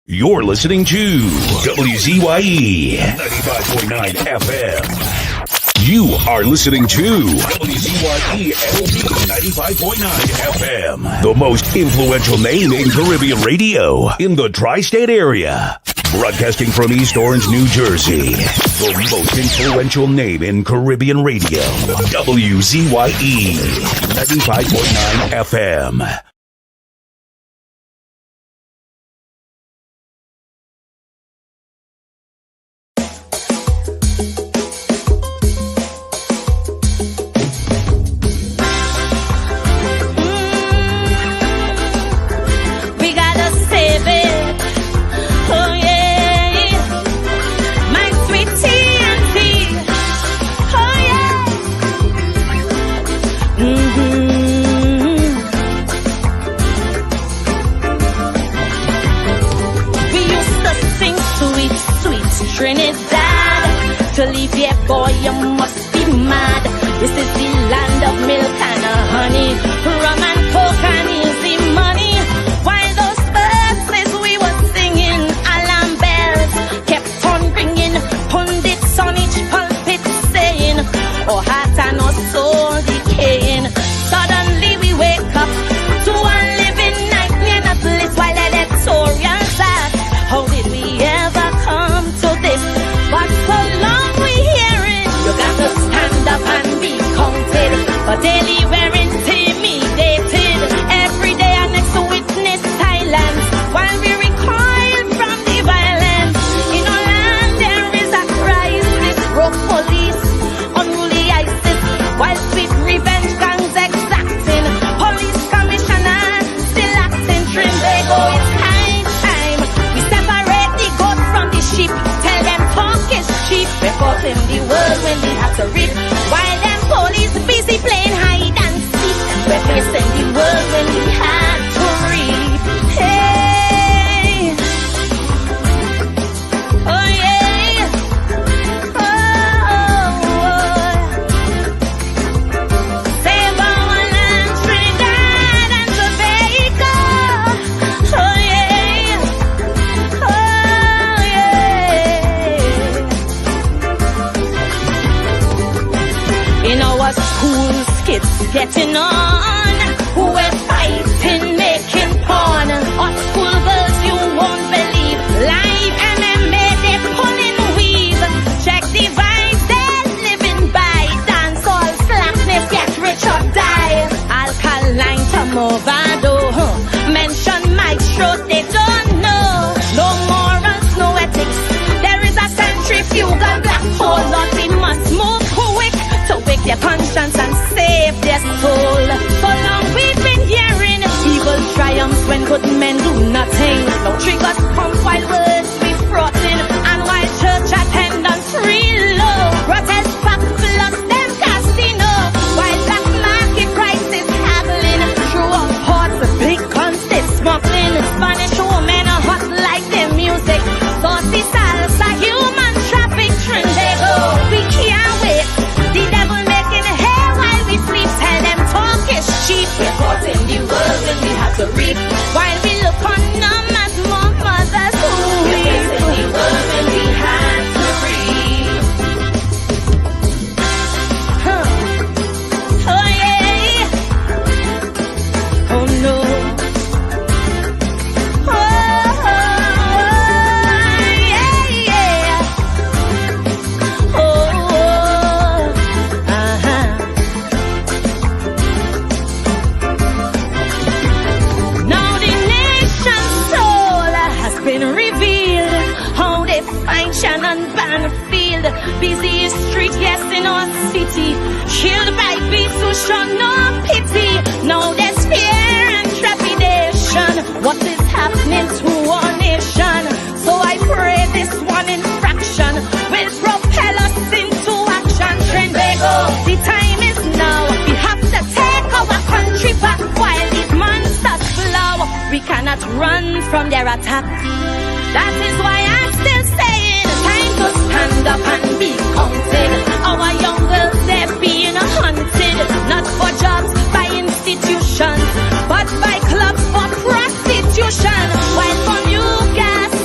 You're listening to WZYE 95.9 FM. You are listening to WZYE 95.9 FM, the most influential name in Caribbean radio in the tri-state area. Broadcasting from East Orange, New Jersey, the most influential name in Caribbean radio. WZYE 95.9 FM. Trinidad, to leave here, boy, you must be mad. This is the land of milk and honey, rum and coke and easy money. While those birds we were singing, alarm bells kept on ringing. Pundits on each pulpit saying, our heart and our soul decaying. Suddenly we wake up to a living nightmare, not least while electorals ask, how did we ever come to this? But so long we hearing, you got to stand up and be counted. But daily we're intimidated. Every day our next to witness silence while we recoil from the violence. In our land there is a crisis, broke police, unruly ISIS, while sweet revenge gangs exacting. Police commissioner still acting Trinbago. It's high time we separate the goat from the sheep. Tell them talk is cheap. We're caught in the world when we have to read. While them police busy playing hide and seek, we're facing the world when we have to read. Hey, oh yeah, save our land, Trinidad and Tobago. Oh yeah, oh yeah. In our schools, kids getting on, we're fighting, making porn. Our school girls, you won't believe, live MMA, they pulling weave. Check the vibes they're living by. Dance all slackness, get rich or die. Alkaline Tomovado, mention maestro, they don't know. No morals, no ethics. There is a centrifugal black hole, but we must move quick to wake their conscience and save their soul. So long we've been hearing evil triumphs when good men do nothing. No triggers pump while words be frothin', and while church attendance real low, protest back floods them casino, while black market prices haggling. Through up ports, big guns they smuggling. Spanish women are hot like their music. Saucy salsa, human traffic, Trinbago. We can't wait. The devil making hay while we sleep. Tell them talk is cheap. We're caught in the world when we have to reap. While we look on them as more mothers who we're facing the world when we have to reap. Oh yeah. Oh no. Oh yeah, yeah. Oh, now the nation's soul has been revealed. How they find Shannon Banfield, busy street, yes, in our city, killed by beasts who show no pity. Now there's fear and trepidation. What is happening to our nation? So I pray this one infraction will propel us into action. Trinbago, the time is now. We have to take our country back while these monsters flow. We cannot run from their attack. That is why I'm still saying, time to stand up and be counted. Our young girls, they're being hunted, not for jobs by institutions, but by clubs for prostitution. While from you gas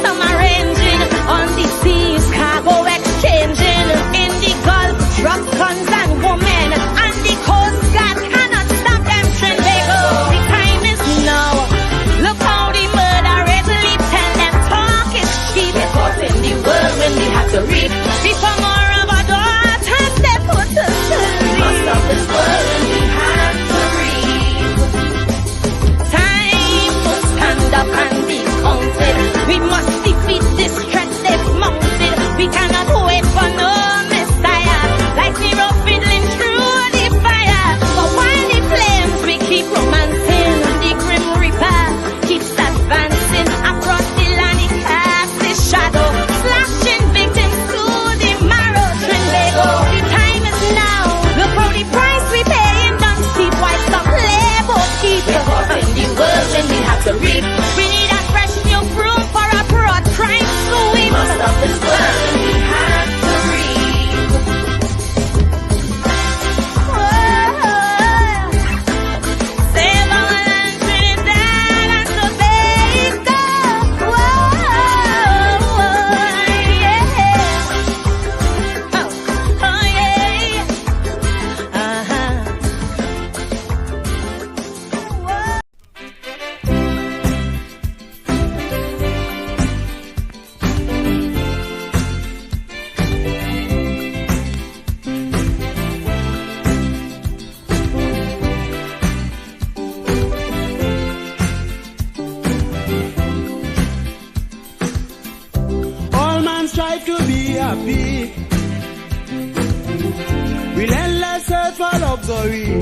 for luxury,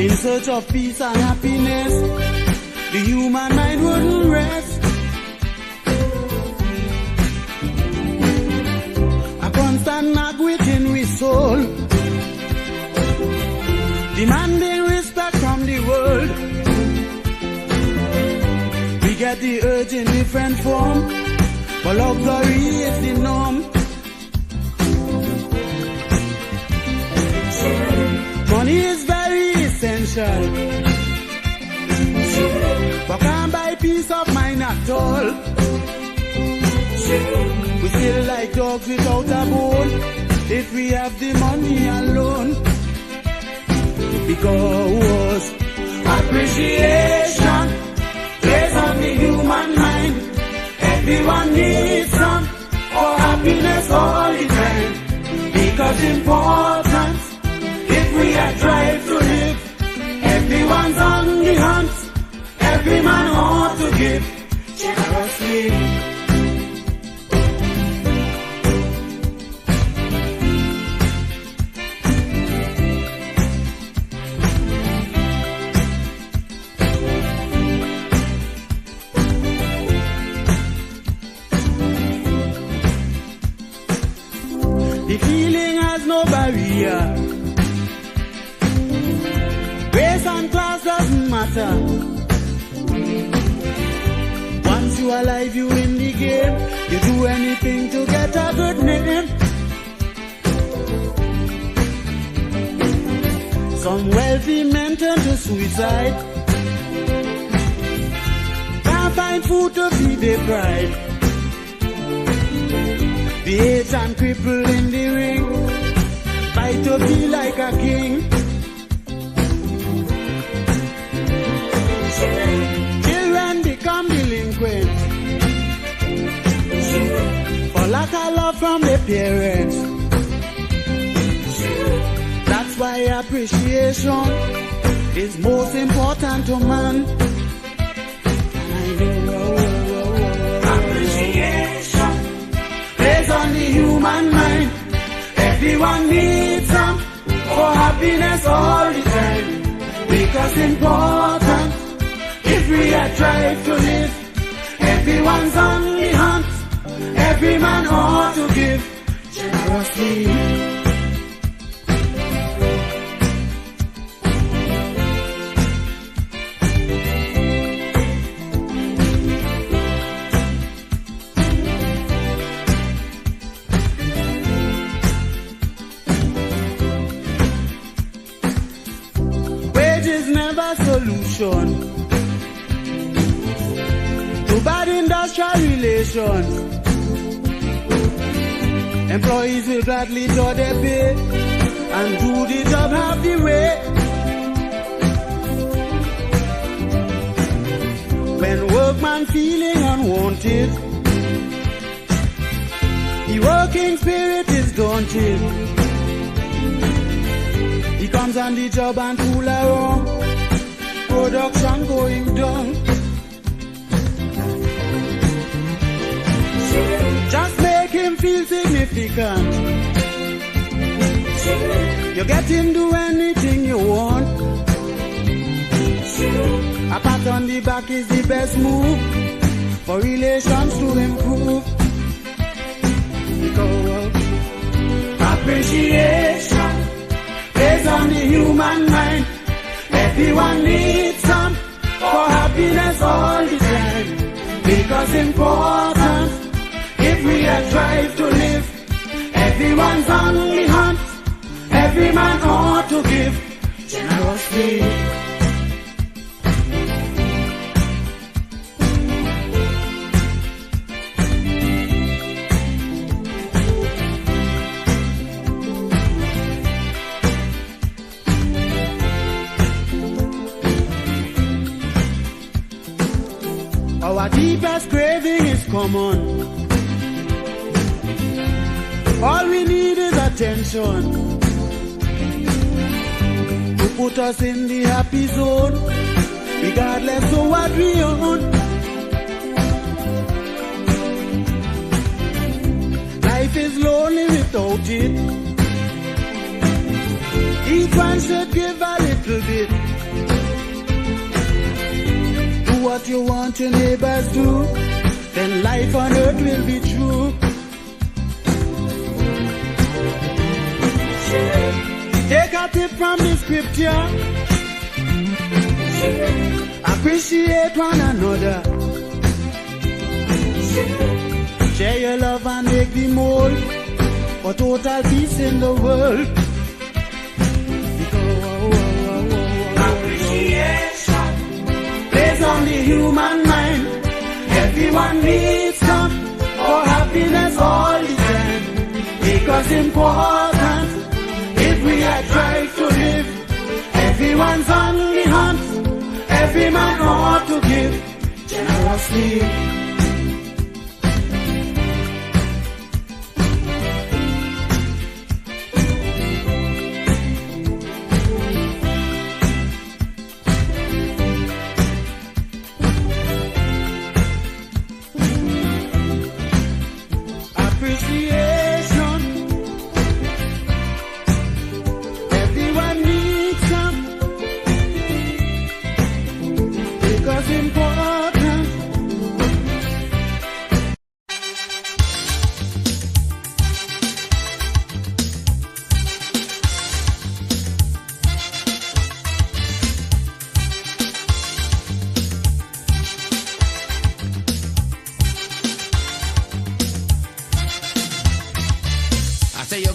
in search of peace and happiness, the human mind wouldn't rest. A constant nag within we soul, demanding respect from the world. We get the urge in different form, but luxury is the norm. Money is very essential, but can't buy peace of mind at all. We still like dogs without a bone if we have the money alone. Because appreciation plays on the human mind. Everyone needs some for happiness all the time. Because importance, if we are drive to live, everyone's on the hunt. Every man ought to give generously. The feeling has no barrier. Race and class doesn't matter. Once you are alive, you in the game. You do anything to get a good name. Some wealthy men turn to suicide. Can't find food to feed their pride. The aged and crippled in the ring, fight to be like a king. Children become delinquent for lack of love from their parents. That's why appreciation is most important to man. Appreciation plays on the human mind. Everyone needs some for happiness all the time. Because important, if we are trying to live, everyone's on the hunt. Every man ought to give generously. Solution to bad industrial relations. Employees will gladly do their pay and do the job half the way. When workman feeling unwanted, the working spirit is daunted. He comes on the job and fool around. Production going down. Just make him feel significant. You get him do anything you want. A pat on the back is the best move for relations to improve. Because appreciation is on the human mind. Everyone needs some for happiness all the time. Because important, if we are trying to live, everyone's on the hunt. Every man ought to give generously. Our deepest craving is common. All we need is attention to put us in the happy zone, regardless of what we own. Life is lonely without it. Each one should give a little bit. Do what you want your neighbors do, then life on earth will be true. Take a tip from the scripture. Appreciate one another. Share your love and make the mold for total peace in the world. Appreciation plays on the human mind. Everyone needs some for happiness all the time. Because important if we are trying to live. Everyone's on the hunt. Every man ought to give generously.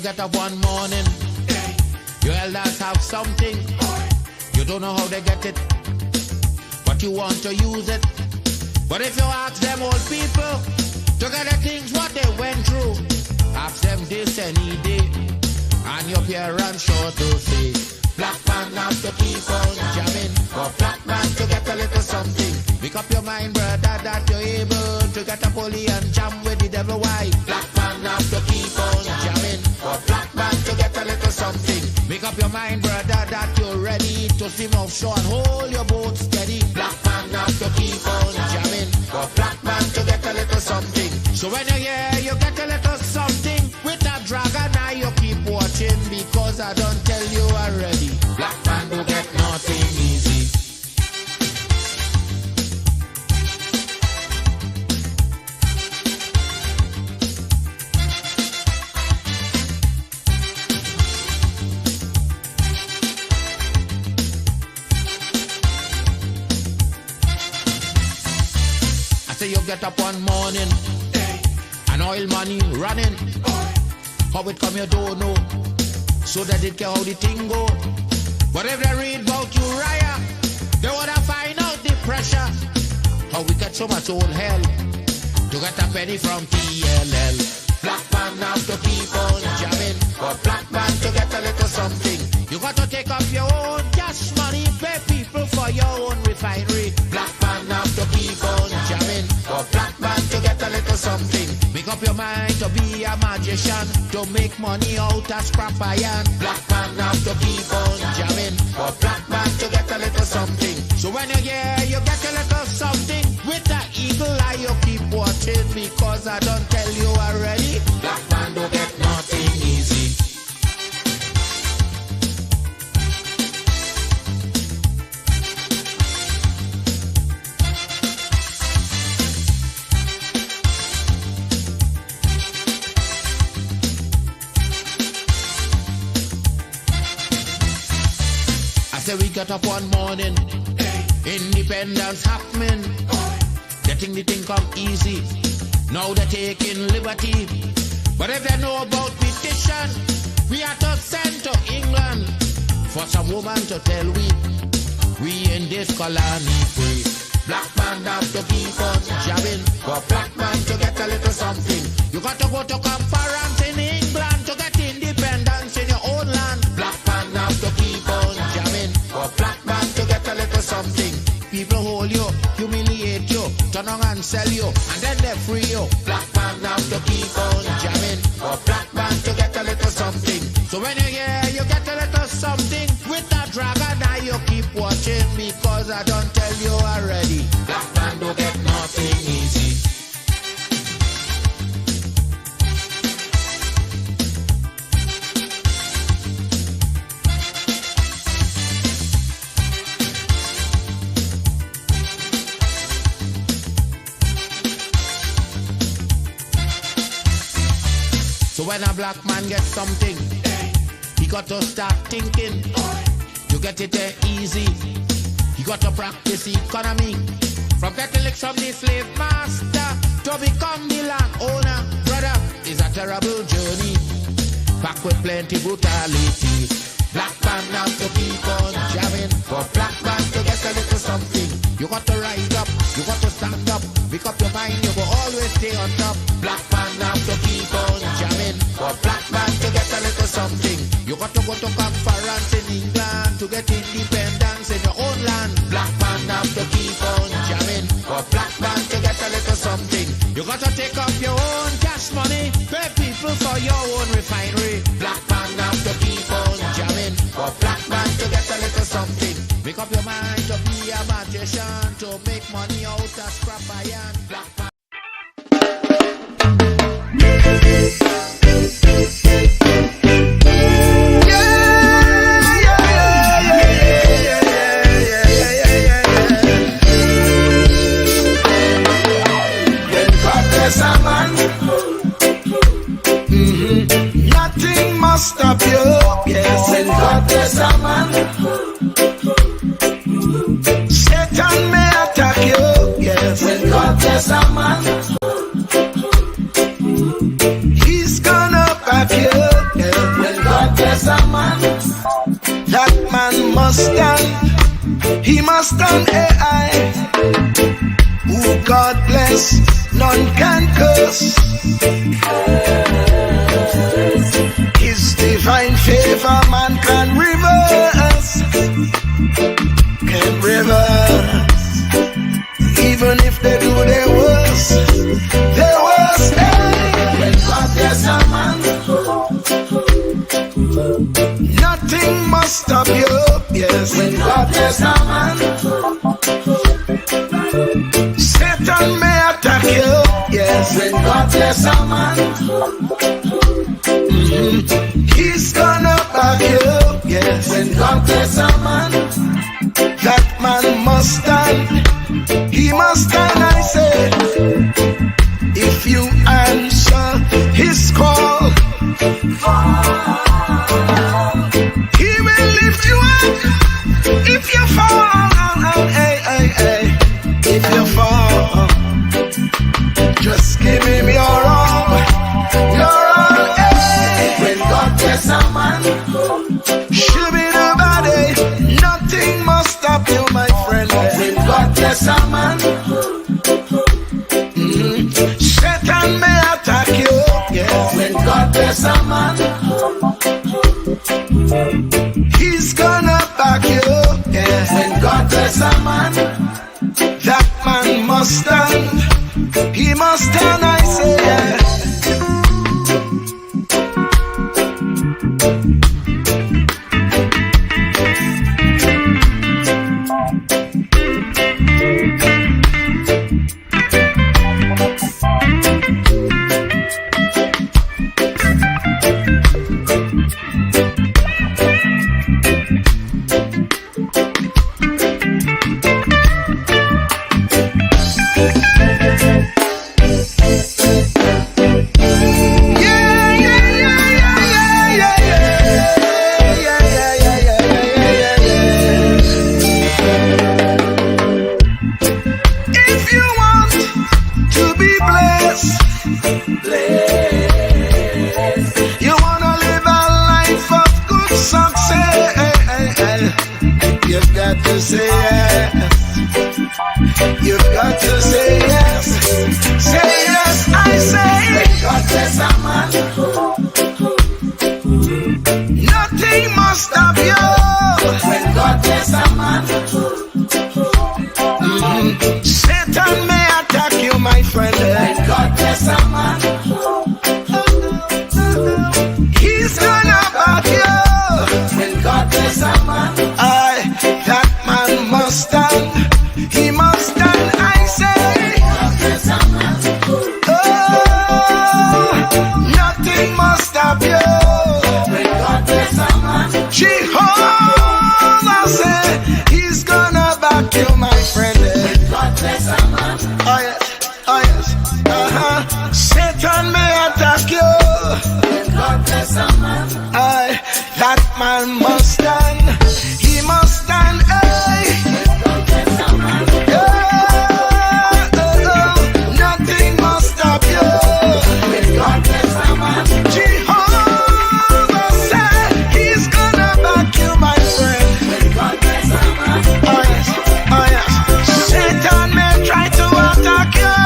Get up one morning, your elders have something. You don't know how they get it, but you want to use it. But if you ask them old people to get the things what they went through, ask them this any day, and your parents sure to say, black man have to keep on jamming, for black man to get a little something. Make up your mind, brother, that you're able to get a pulley and jam with the devil. Why? Black man have to keep on jamming, for black man to get a little something. Make up your mind, brother, that you're ready to swim offshore and hold your boat steady. Black man have to keep on jamming, for black man to get a little something. So when you're here, you get a little something. With that dragon, now you keep watching, because I don't tell you already. Black man do get nothing easy. You get up one morning, and oil money running. How it come you don't know, so that it can how the thing go. But if they read about Uriah, they wanna find out the pressure. How we get so much old hell to get a penny from TLL. Black man have to keep on jamming, for black man to get a little something. You got to take up your own cash money, pay people for your own refinery. Black man have to keep on jamming, for black man to get a little something. Make up your mind to be a magician, to make money out of scrap iron. Black man have to keep on jamming, for black man to get a little something. So when you're here, you get a little something. With that eagle eye, you keep watching, because I don't tell you already. Black man don't get nothing easy. Say we get up one morning, independence happening, getting the thing come easy. Now they're taking liberty, but if they know about petition, we are to send to England for some woman to tell we in this colony free. Black man have to keep on jamming, for black man to get a little something. You got to go to conference in England to get independence in your own land. Black man have to keep on jamming, for black man to get a little something. People hold you, humiliate you, turn on and sell you, and then they free you. Black man have to keep on jamming, for black man to get a little something. So when you're here, you get a little something. With that dragon eye, you keep watching, because I don't tell you already. Black man don't get nothing easy. when a black man gets something, he got to start thinking. You get it easy. You got to practice economy. From getting licks from the slave master to become the land owner, brother, is a terrible journey. Back with plenty brutality. Black man have to keep on jamming. For black man to get a little something, you got to rise up, you got to stand up. Pick up your mind, you will always stay on top. Black man have to keep on jamming. For black man to get a little something, you got to go to conference in England to get independence in your own land. Black man have to keep on jamming. For black man to get a little something, you got to take up your own cash money, pay people for your own refinery. Black man have to keep on jamming. For black man to get a little something, make up your mind to be a magician, to make money out of scrap iron. Black man. Nothing must stop you, yes. When God bless a man, Satan may attack you, yes. When God bless a man, he's gonna back you, yes. When God bless a man, that man must stand, he must stand AI. Who God bless, none can curse. His divine favor man can reverse. Can reverse. Even if they do their worst. Their worst. Hey. When God bless a man, nothing must stop you. Yes. When God bless a man, Satan may attack you. Yes. When God bless a man, he's gonna back you, yes. When God bless a man, that man must stand. He must stand, I say. If you answer his call, he will lift you up. If you fall, hey, hey, hey. If you fall, just give him your all. Your all, hey. When God bless a man, should be nobody. Nothing must stop you, my friend. When God bless a man, Satan may attack you, yes. When God bless a man, he's gonna back you, yes. When God bless a man, that man must stand. He must stand, I say, yeah. That man must stand. He must stand. Nothing must stop you. Jehovah said he's gonna back you, my friend. Oh yes, oh yes. Satan may try to attack you.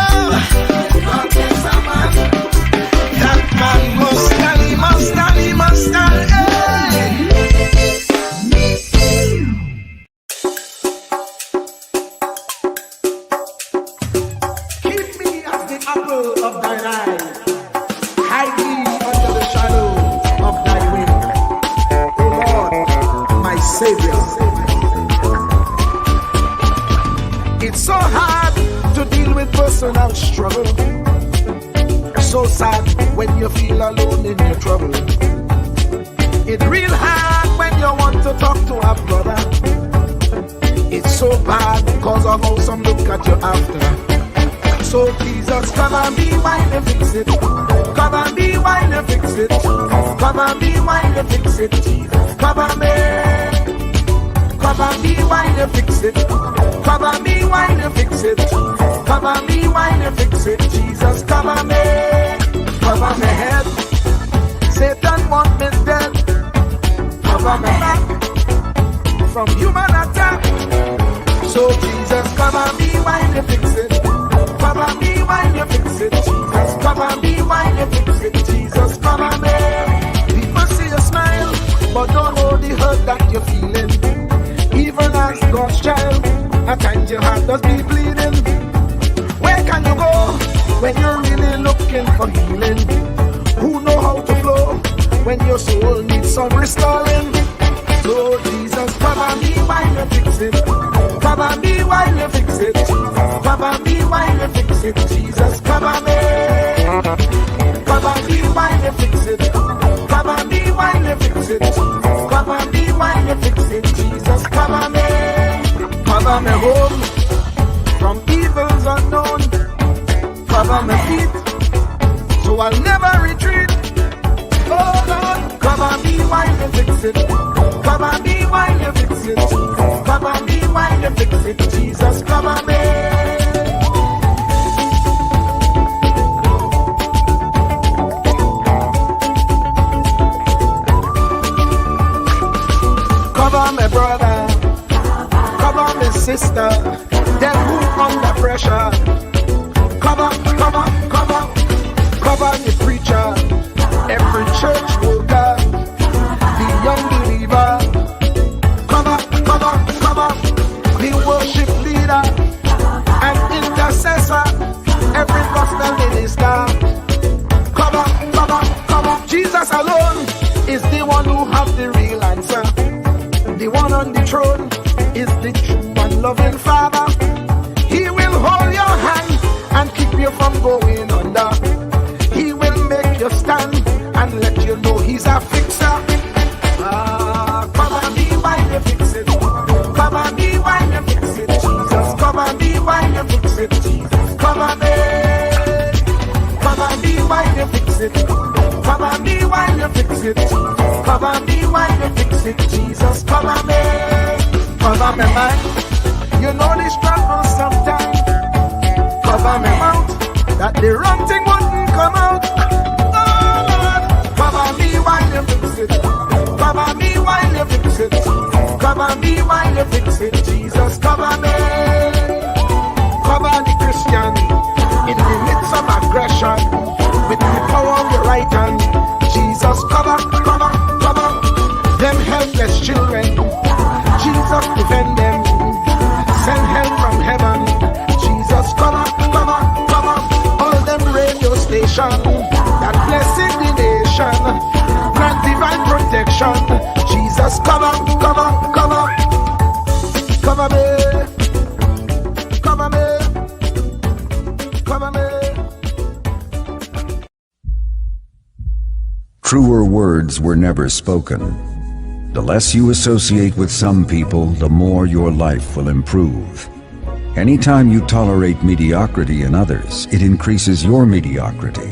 That man must stand. He must stand. He must stand. It's so hard to deal with personal struggle. So sad when you feel alone in your trouble. It's real hard when you want to talk to a brother. It's so bad because of how some look at you after. So Jesus, come and be while you fix it. Come and be while you fix it. Come and be while you fix it. Jesus, come and be. Come and be while you fix it. Come and be while you fix it. Come and be while you fix it. Jesus, come and be. Cover my head. Satan want me dead. Cover my back from human attack. So Jesus, come and be while you fix it. Come and be while you fix it. Jesus, come and be while you fix it. Jesus, come and be. People see you smile, but don't know the hurt that you're feeling. Even as God's child, at times your heart does be bleeding. Where can you go when you're really looking for healing? Who know how to flow when your soul needs some restoring? So Jesus, come and be while you fix it. Come and be while you fix it. Come and be while you fix it. Jesus, come and be. Come and be while you fix it. Come and be while you fix it. Come and be while you fix it. Jesus, come and be. Cover me home from evils unknown. Cover my feet so I'll never retreat. Oh Lord, come and be while you fix it. Come and be while you fix it. Come and be while you fix it. Jesus, come and be. Cover my brother, cover my sister, them who under pressure. Cover the preacher, every church worker, the young believer. Cover the worship leader and intercessor, every gospel minister. Cover. Jesus alone is the one who has the real answer. The one on the throne is the true and loving Father. He will hold your hand and keep you from going under. He will make you stand and let you know he's a fixer. Come and be while you fix it. Come and be while you fix it. Jesus, come and be while you fix it. Jesus, come and be. Come and be while you fix it. Come and be while you fix it. Come and be while you fix it. Jesus, come and be. Cover my mind. You know the struggle sometimes. Cover my mouth, that the wrong thing wouldn't come out. Oh Lord, cover me while you fix it. Cover me while you fix it. Cover me while you fix it. Jesus, cover me. Cover the Christian in the midst of aggression with the power of your right hand. Jesus, cover them helpless children. Jesus, defend them. Send help from heaven. Jesus, cover all them radio stations that blessing the nation. Grant divine protection. Jesus, cover me. Truer words were never spoken. The less you associate with some people, the more your life will improve. Anytime you tolerate mediocrity in others, it increases your mediocrity.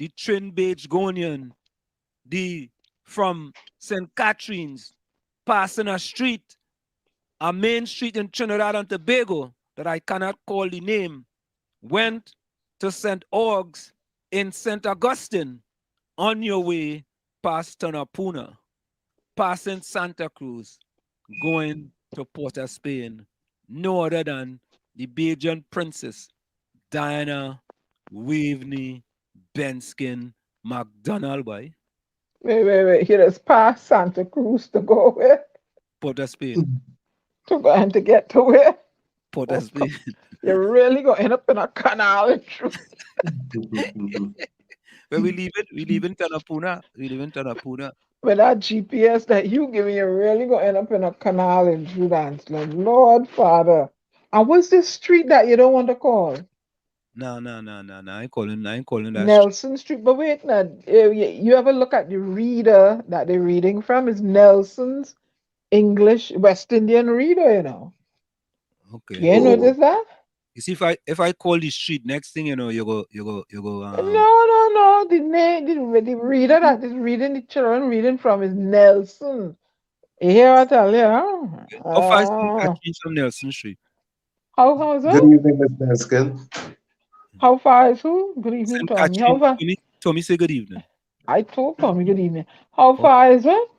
the Trinbagonian, the from St. Catherine's, passing a main street in Trinidad and Tobago that I cannot call the name, went to St. Orgs in St. Augustine on your way past Tanapuna, passing Santa Cruz, going to Port of Spain, no other than the Bajan princess, Diana Waveney Benskin McDonald, boy. Wait. He just passed Santa Cruz to go where? Port of Spain. To go and to get to where? Port of Spain. You're really going to end up in a canal. Where we live in Tanapuna. We live in Tanapuna. With that GPS that you giving, you're really going to end up in a canal in Sudan. Lord Father. And what's this street that you don't want to call? No. I ain't calling that. Nelson Street. But wait, now, you ever look at the reader that they're reading from? Is Nelson's English West Indian reader, you know. Okay. You notice that? You see, if I call the street, next thing you know, you go. No. The reader that is reading, the children reading from is Nelson. You hear what I tell you? Huh? How far is St. from Nelson Street? How is Good who? evening, Mr. Haskell. How far is who? Good evening, St. Tommy. How far? Tommy say good evening. I told Tommy good evening. How far is it?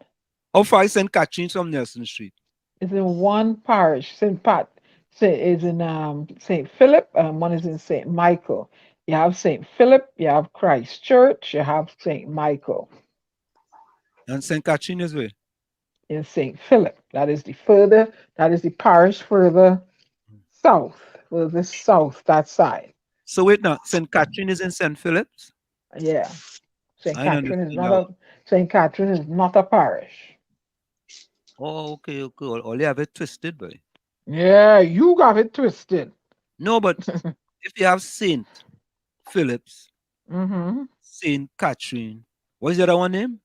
How far is St. Catherine from Nelson Street? It's in one parish. St. Pat is in St. Philip, and one is in St. Michael. You have St. Philip, you have Christ Church, you have St. Michael. And St. Catherine is where? In St. Philip. That is the parish further south, that side. So wait now, St. Catherine is in St. Philip's? Yeah. St. I Catherine is understand not a parish. Oh, okay. All you have it twisted, boy. Yeah, you got it twisted. No, but if you have St. Philip's, Mm-hmm. St. Catherine, what is the other one name?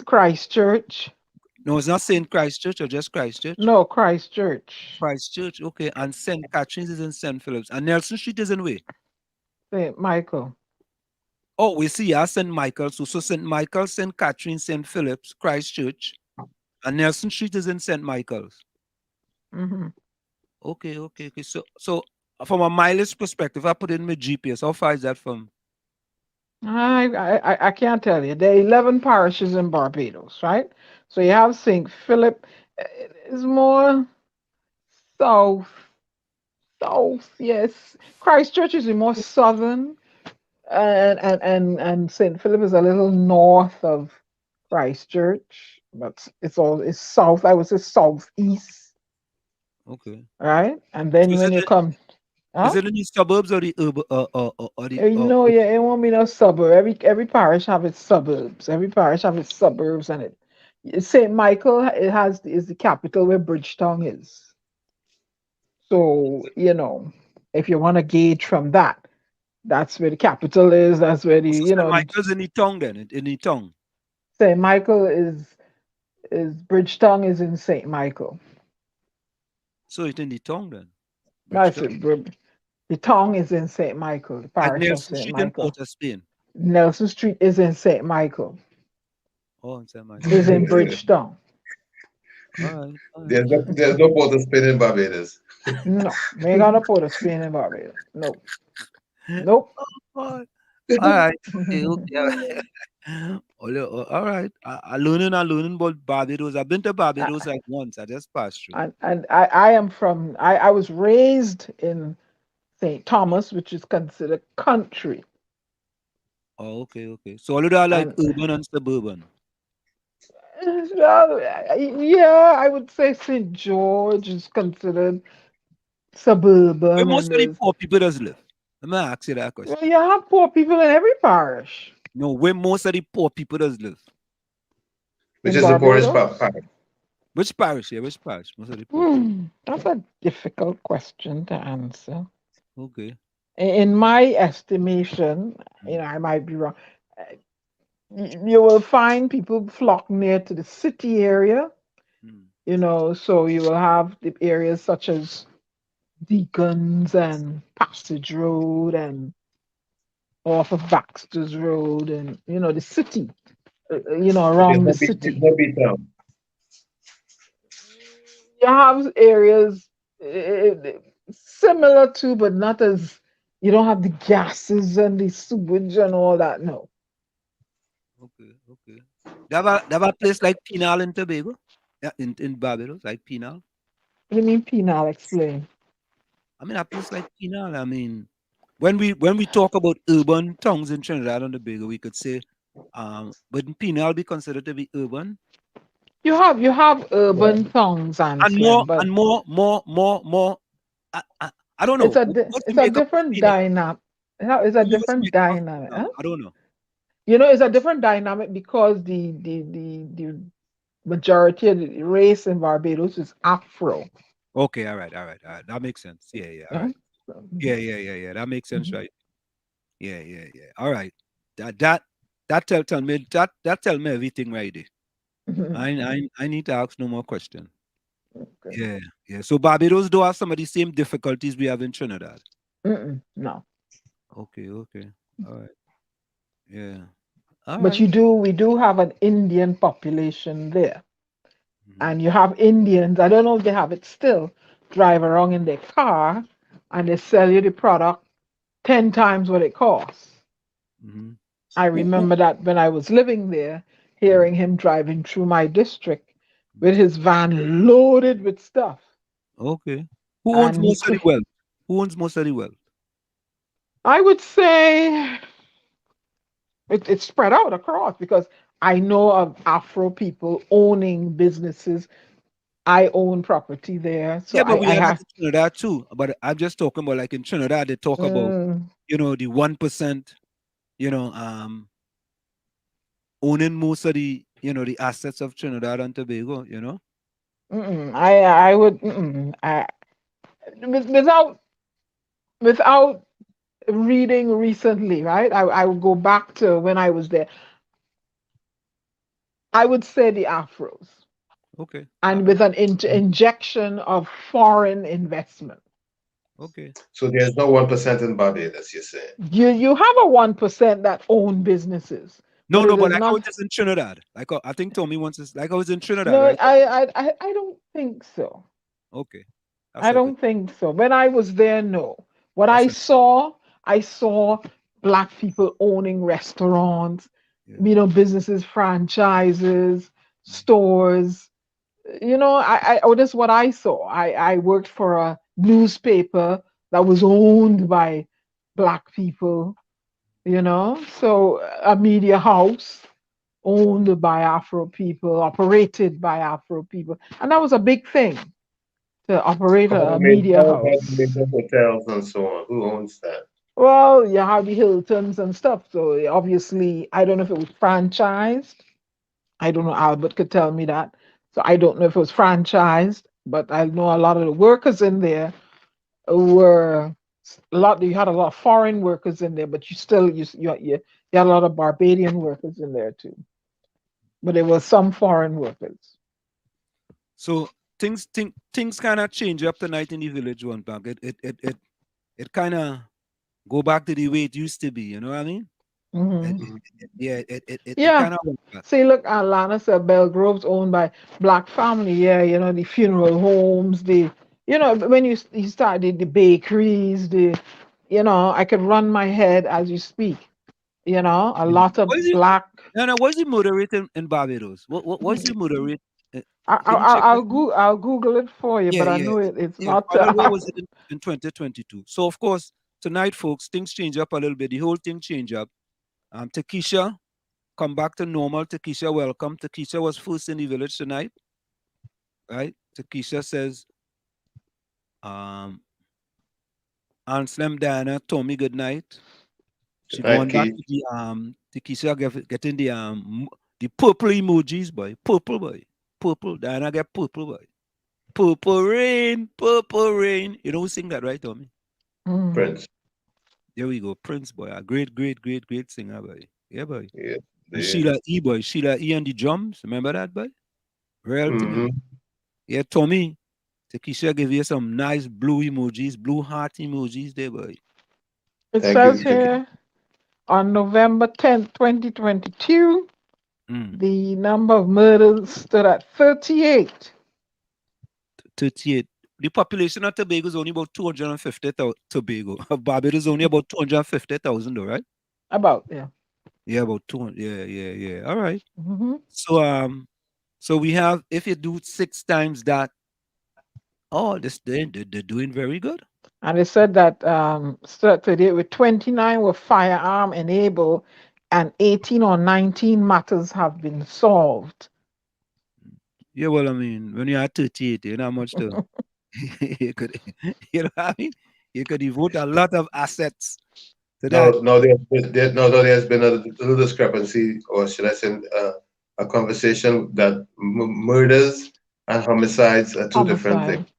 Christ Church. No, it's not St. Christ Church or just Christ Church? No, Christ Church. Christ Church, okay. And St. Catherine's is in St. Philip's. And Nelson Street is in where? St. Michael. Oh, we see St. Michael. So St. Michael, St. Catherine, St. Philip's, Christ Church. And Nelson Street is in St. Michael's. Mm-hmm. Okay. So from a mileage perspective, I put in my GPS. How far is that from? I can't tell you. There are 11 parishes in Barbados, right? So you have St. Philip. It's more south, yes. Christ Church is more southern, and St. Philip is a little north of Christ Church, but it's south. I would say southeast. Okay. Right, and then So when you come. Is it in the suburbs or the urban? No, yeah, it won't be no suburb. Every parish have its suburbs. Every parish have its suburbs, and St. Michael is the capital where Bridgetown is. So if you want to gauge from that, that's where the capital is. That's where the St. Michael's in the tongue then. In the tongue. St. Michael is Bridgetown is in St. Michael. So it's in the tongue then. That's it. The tongue is in St. Michael, the parish of St. Michael. In Port of Spain. Nelson Street is in St. Michael. Oh, in St. Michael. Is in Bridgetown. All right. There's no Port of Spain in Barbados. No, we ain't got no Port of Spain in Barbados. Nope. All right. Okay. All right. I'm learning about Barbados. I've been to Barbados like once. I just passed through. And I was raised in St. Thomas, which is considered country. Oh, okay. So all of that like urban and suburban. Yeah, I would say St. George is considered suburban. Where most of the poor people does live? Let me ask you that question. Well, you have poor people in every parish. No, where most of the poor people does live? Which is the poorest parish? Which parish? Yeah, which parish? Most of the poor. That's a difficult question to answer. Okay. In my estimation, I might be wrong. You will find people flock near to the city area. So you will have the areas such as Deacons and Passage Road and off of Baxter's Road, and the city, Okay, around the it's city. not beat down. You have areas uh, similar to, but not as. You don't have the gases and the sewage and all that. No. Okay, okay. They have a place like Penal in Tobago? Yeah, in Barbados, like Penal. What do you mean penal? Explain. I mean, a place like Penal. I mean, when we talk about urban towns in Trinidad and Tobago, we could say, would Penal be considered to be urban? You have Yeah. urban tongues, And more Anselm, but and more. I don't it's know. a What's the it's a makeup of different Penal? dynamic. It's a What's the different makeup of dynamic. Penal? Huh? I don't know. It's a different dynamic because the majority of the race in Barbados is Afro. Okay, all right. That makes sense. Yeah, yeah, all Yeah. right. So, Yeah. That makes sense, mhm, right? Yeah. All right. That tell me everything right there. mhm. I need to ask no more question. Okay. Yeah. So Barbados do have some of the same difficulties we have in Trinidad. No. Okay. All right. Yeah. All But right. we do have an Indian population there. Mhm. And you have Indians, I don't know if they have it still, drive around in their car and they sell you the product 10 times what it costs. Mhm. I Who remember that when I was living there, mhm. hearing him driving through my district with his van loaded with stuff. Okay. Who owns And most of the wealth? Who owns most of the wealth? I would say it's spread out across because I know of Afro people owning businesses. I own property there. So Yeah, but I, we I have that have, in Trinidad too. But I'm just talking about like in Trinidad, they talk about, mm, the 1%, you know, um, owning most of the assets of Trinidad and Tobago. I would, without reading recently, right? I would go back to when I was there. I would say the Afros, Okay. All and right. with an injection of foreign investment. Okay. So there's no 1% in Barbados, you're saying. You have a 1% that own businesses, but No, it but is like I was not. just in Trinidad. Like I think Tommy once is like I was in Trinidad, No, right? I don't think so. Okay. That's I okay. don't think so. When I was there, no. What That's okay. I saw black people owning restaurants, Yeah. businesses, franchises, stores. That's what I saw. I worked for a newspaper that was owned by black people, so a media house owned by Afro people, operated by Afro people. And that was a big thing to operate a media How about the house. major hotels and so on? Who owns that? Well, you have the Hiltons and stuff. So obviously, I don't know if it was franchised. I don't know. Albert could tell me that. So I don't know if it was franchised, but I know a lot of the workers in there were a lot. You had a lot of foreign workers in there, but you had a lot of Barbadian workers in there too. But there were some foreign workers. So things kind of change up tonight in the village one back. It kind of go back to the way it used to be. You know what I mean? It, Hmm. it, it- yeah, it Yeah. kind of went back. See, look, Atlanta said Belgrove's owned by black family. Yeah, the funeral homes, when you start the bakeries, I could run my head as you speak. A Yeah. lot What of is it? black. No. What is the murder rate in Barbados? What's the murder rate? Uh, Can you check that? I'll Google it for you, Yeah, but I yeah, know it's yeah. not. Father, where was it in 2022? So of course tonight, folks, things change up a little bit. The whole thing change up. Takesha come back to normal. Takesha, welcome. Takesha was first in the village tonight, right? Takesha says, um, Anselm, Diana, Tommy, good night. She Good night, going back Keith. to the Takesha getting the purple emojis, boy. Purple boy. Purple. Diana get purple boy. Purple rain, purple rain. You don't sing that, right, Tommy? Mm. Prince. There we go. Prince boy. A great singer, boy. Yeah, boy. Yeah. And Yeah. Sheila E, boy. Sheila E and the drums. Remember that, boy? Real thing, Mm-hmm. boy. Yeah, Tommy. Takesha give you some nice blue emojis, blue heart emojis there, boy. It Thank you, says Mr. Keith. here On November 10th, 2022, the number of murders stood at 38. 38. The population of Tobago is only about 250,000. Tobago. Of Barbados is only about 250,000, though, right? About, yeah. Yeah, about 200. Yeah. All right. Mm-hmm. So we have, if you do 6 times that, they're doing very good. And they said that start today with 29 were firearm enabled and 18 or 19 matters have been solved. Yeah, well, I mean, when you're at 38, you know how much to you could, you know what I mean? You could devote a lot of assets to that. No, there's been a little discrepancy, or should I say, a conversation that murders and homicides are two different things. Homicide.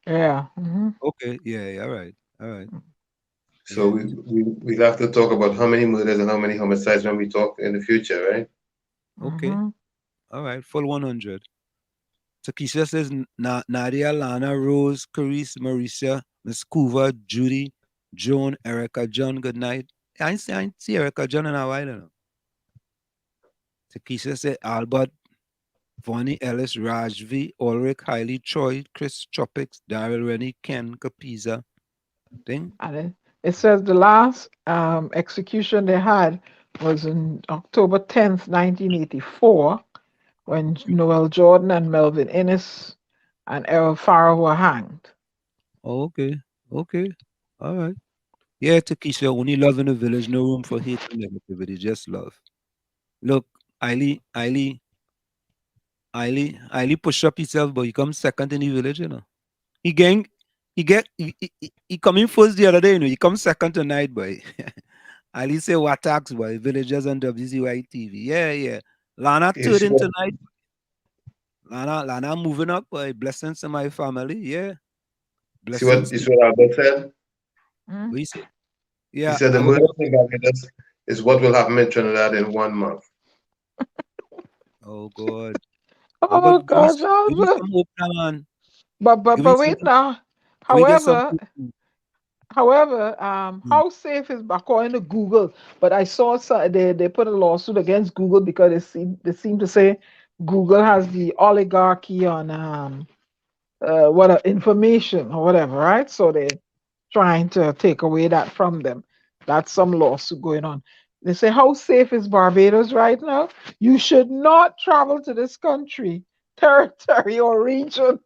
Yeah. Mm-hmm. Okay. Yeah. All right. So Yeah. we have to talk about how many murders and how many homicides when we talk in the future, right? Okay. Mm-hmm. All right. Full 100. Takesha says Nadia, Lana, Rose, Carice, Mauricia, Miss Coover, Judy, Joan, Erica, John. Good night. I ain't see Erica John in a while now. Takesha said Albert, Vonnie Ellis, Rajvi, Ulrich, Hailey, Troy, Chris Tropics, Daryl, Rennie, Ken, Capiza. Thing. And it says the last execution they had was on October 10th, 1984, when Noel Jordan and Melvin Innes and Errol Farrell were hanged. Oh, okay. All right. Yeah, Takesha, only love in the village, no room for hate and negativity, just love. Look, Eiley push up himself, but he comes second in the village, you know. He come in first the other day, you know. He comes second tonight, boy. Eiley say what tax, boy. Villagers on WZYE TV. Yeah. Lana third in tonight. Lana moving up, boy. Blessings to my family. Yeah. Blessings. See what Albert said? What he said? Yeah. He said the murder in Barbados is what will happen in Trinidad in 1 month. Oh God. Oh gosh, but wait now. However, how safe is, according to Google? But I saw they put a lawsuit against Google because they seem to say Google has the oligarchy on information or whatever, right? So they're trying to take away that from them. That's some lawsuit going on. They say, how safe is Barbados right now? You should not travel to this country, territory, or region.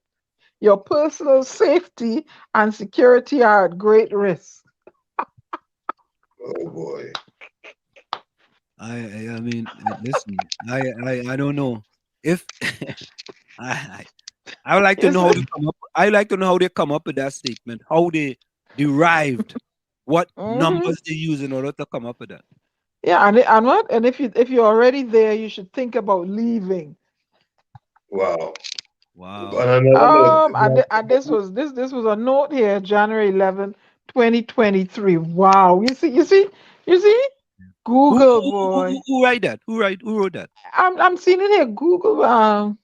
Your personal safety and security are at great risk. Oh boy. I mean, listen, I don't know if I would like to know how they come up. I like to know how they come up with that statement, how they derived, what numbers they use in order to come up with that. Yeah, and if you're already there, you should think about leaving. Wow. And this was a note here, January 11, 2023. Wow. You see? Google, boy. Who wrote that? Who wrote that? I'm seeing it here. Google.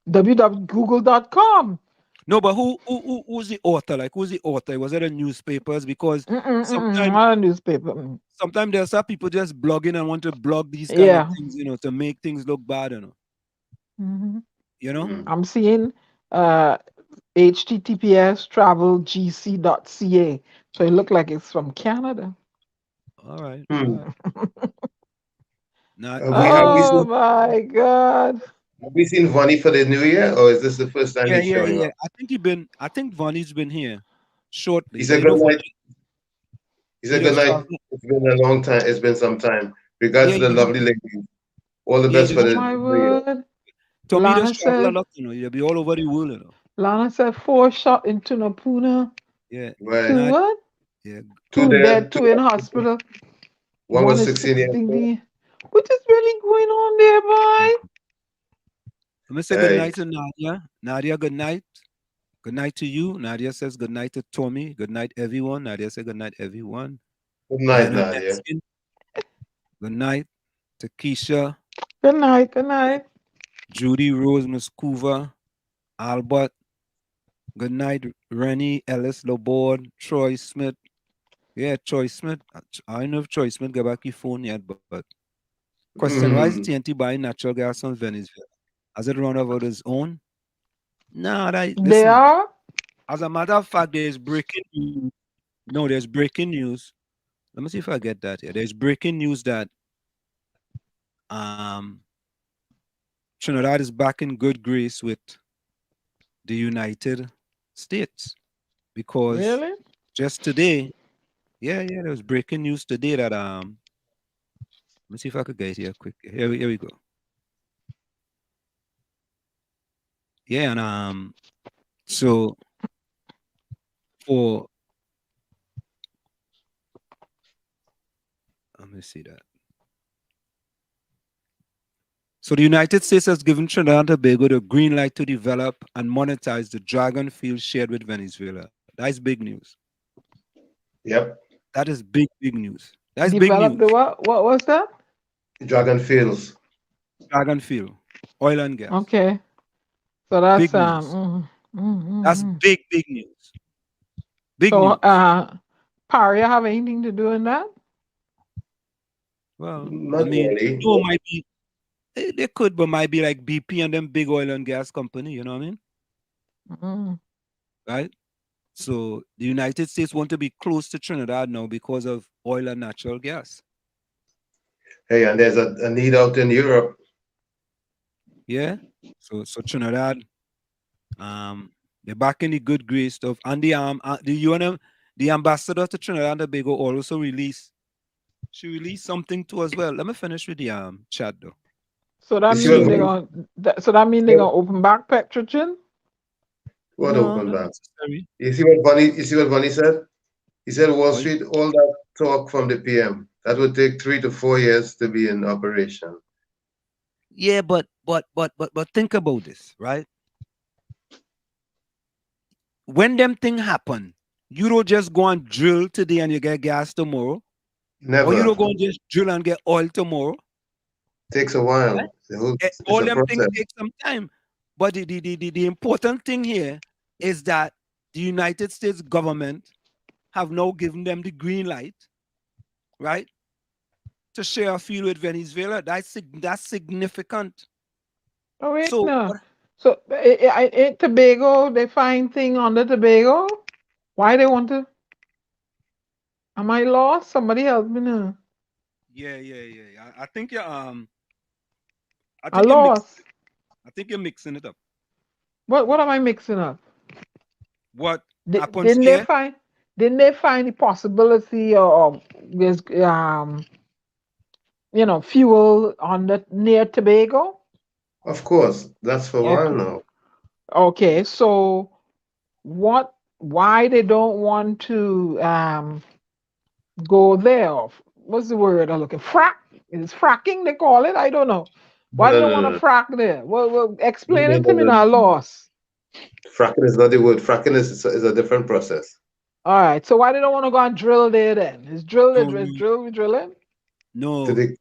www.google.com. No, but who's the author? Like, who's the author? Was it a newspapers? Because sometimes not a newspaper. Sometimes there's some people just blogging and want to blog these kind of things, you know, to make things look bad, you know. Mm-hmm. You know? I'm seeing https travelgc.ca. So it looked like it's from Canada. All right. Oh my God. Have we seen Vonnie for the new year, or is this the first time he's showing up? I think Vonnie's been here shortly. He said good night. He said good night. It's been a long time. It's been some time. Regards to the lovely lady. All the best for the new year. Tommy does travel a lot, you know. You'll be all over the world, you know. Lana said 4 shot in Tunapuna. Yeah. Right. 2 what? Yeah. 2 dead, 2 in hospital. One was 16 years old. What is really going on there, boy? I'm going to say good night to Nadia. Nadia, good night. Good night to you. Nadia says good night to Tommy. Good night, everyone. Nadia said good night, everyone. Good night, Nadia. Good night to Keisha. Good night. Judy, Rose, Miss Coover, Albert. Good night, Rennie, Ellis, Laborde, Troy Smith, Yeah, Troy Smith. I don't know if Troy Smith got back your phone yet, but question, why is Mm. TNT buying natural gas from Venezuela? Has it run over its own? No, They listen. are? As a matter of fact, there's breaking news. No, there's breaking news. Let me see if I get that here. There's breaking news that um Trinidad is back in good grace with the United States because Really? just today, yeah, there was breaking news today that let me see if I could get it here quick. Here we go. Yeah, and so for let me see that. So the United States has given Trinidad and Tobago the green light to develop and monetize the Dragon field shared with Venezuela. That's big news. Yep. That is big news. That's big Develop news. the what? What was that? Dragon fields. Dragon field, oil and gas. Okay. So that's Big news. That's mm. big news. Big So news. Paria have anything to do in that? Well, I Not mean, really. no, might be they could, but might be like BP and them big oil and gas company. You know what I mean? Mm. Right. So the United States want to be close to Trinidad now because of oil and natural gas. Hey, and there's a need out in Europe. Yeah. So Trinidad, they're back in the good grace of and the ambassador to Trinidad and Tobago also she released something too as well. Let me finish with the chat though. So that You see mean what they're Bunny, gonna so that mean they're gonna open back Petrogen? what No, open not back? necessary. You see what Bunny said? He said Wall Why? Street, all that talk from the PM, that would take 3 to 4 years to be in operation. Yeah, but think about this, right? When them thing happen, you don't just go and drill today and you get gas tomorrow, or you Never. don't go and just drill and get oil tomorrow. Takes a Right? while. It's All a them things process. take some time. But the important thing here is that the United States government have now given them the green light, right, to share a field with Venezuela. That's significant. Oh wait, So no. what? So in Tobago, they find thing under Tobago. Why they want to? Am I lost? Somebody help me now. Yeah. I think I I think you're mixing. lost. I think you're mixing it up. What am I mixing up? What Di- happens didn't they here? find didn't they find the possibility of there's fuel on the near Tobago? Of course, that's for a Yeah. while Okay. now. Okay, so why they don't want to go there? What's the word I'm looking? Frack? Is fracking they call it? I don't know. Why No, they don't no, want no, to frack there? Well, no, explain no, it to me no, now, no. lost. Fracking is not the word. Fracking is a different process. All right, so why they don't want to go and drill there then? Is drill No, is no, drilling? To no. the,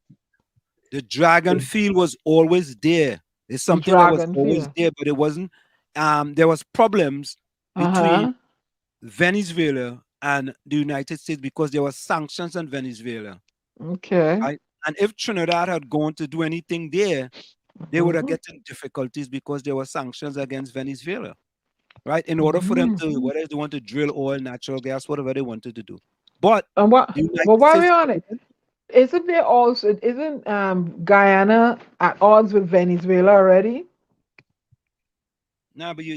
The dragon field was always there. It's something that was Dragon always field. there, but it wasn't. There was problems between Uh-huh. Venezuela and the United States because there were sanctions on Venezuela, Okay. right? And if Trinidad had gone to do anything there, they would have Mhm. gotten difficulties because there were sanctions against Venezuela, right? In order for them Mhm. to, whether they want to drill oil, natural gas, whatever they wanted to do. But And the well, United while we're States on it, government, isn't Guyana at odds with Venezuela already? nah, but you're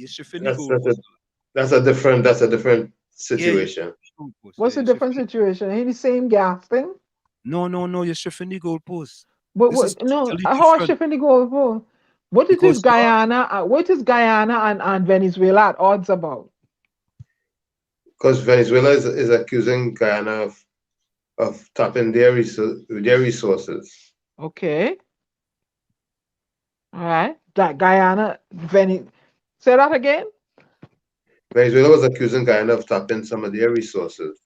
shifting the that's that's a goalpost. that's a different Yeah, you situation. goalpost. What's Yeah, the you different shifting. situation? Ain't the same gas thing? No, you're shifting the goalpost. But This is what no, totally how is different shipping the goal for? What it is because you're Guyana? What is Guyana and Venezuela at odds about? Because Venezuela is accusing Guyana of tapping their resources. Okay, all right. That Guyana, Say that again. Venezuela was accusing Guyana of tapping some of their resources.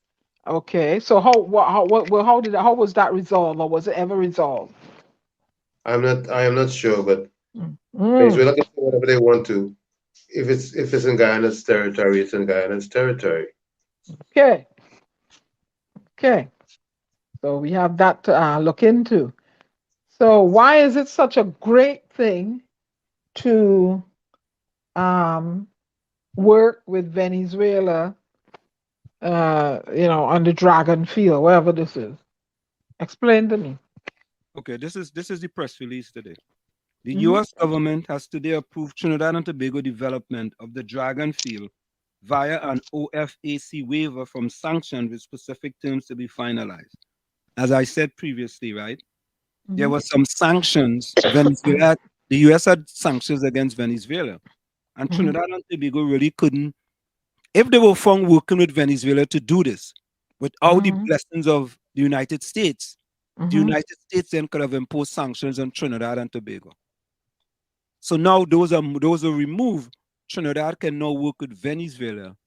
Okay, so how was that resolved, or was it ever resolved? I am not sure, but Mm. Venezuela can do whatever they want to. If it's in Guyana's territory, it's in Guyana's territory. Okay. Okay. So we have that to look into. So why is it such a great thing to work with Venezuela, on the Dragon Field, wherever this is? Explain to me. Okay, this is the press release today. The Mhm. U.S. government has today approved Trinidad and Tobago development of the Dragon Field via an OFAC waiver from sanctions with specific terms to be finalized. As I said previously, right, there Mhm. were some sanctions. Venezuela, the U.S. had sanctions against Venezuela, and Mhm. Trinidad and Tobago really couldn't, if they were found working with Venezuela to do this without the Mhm. blessings of the United States, the Mhm. United States then could have imposed sanctions on Trinidad and Tobago. So now those are removed. Trinidad can now work with Venezuela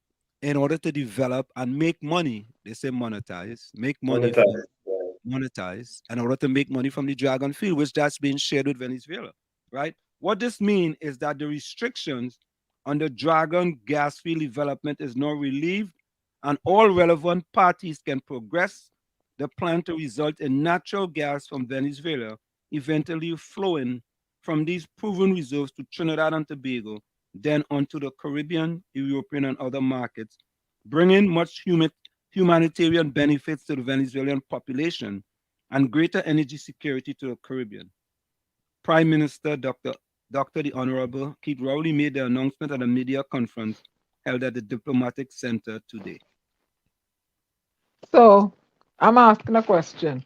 in order to develop and make money. They say monetize, make money from Monetize. Right. monetize in order to make money from the Dragon Field, which that's being shared with Venezuela, right? What this means is that the restrictions on the Dragon gas field development is now relieved, and all relevant parties can progress the plan to result in natural gas from Venezuela eventually flowing from these proven reserves to Trinidad and Tobago, then onto the Caribbean, European, and other markets, bringing much humanitarian benefits to the Venezuelan population and greater energy security to the Caribbean. Prime Minister Dr. the Honorable Keith Rowley made the announcement at a media conference held at the Diplomatic Center today. So I'm asking a question.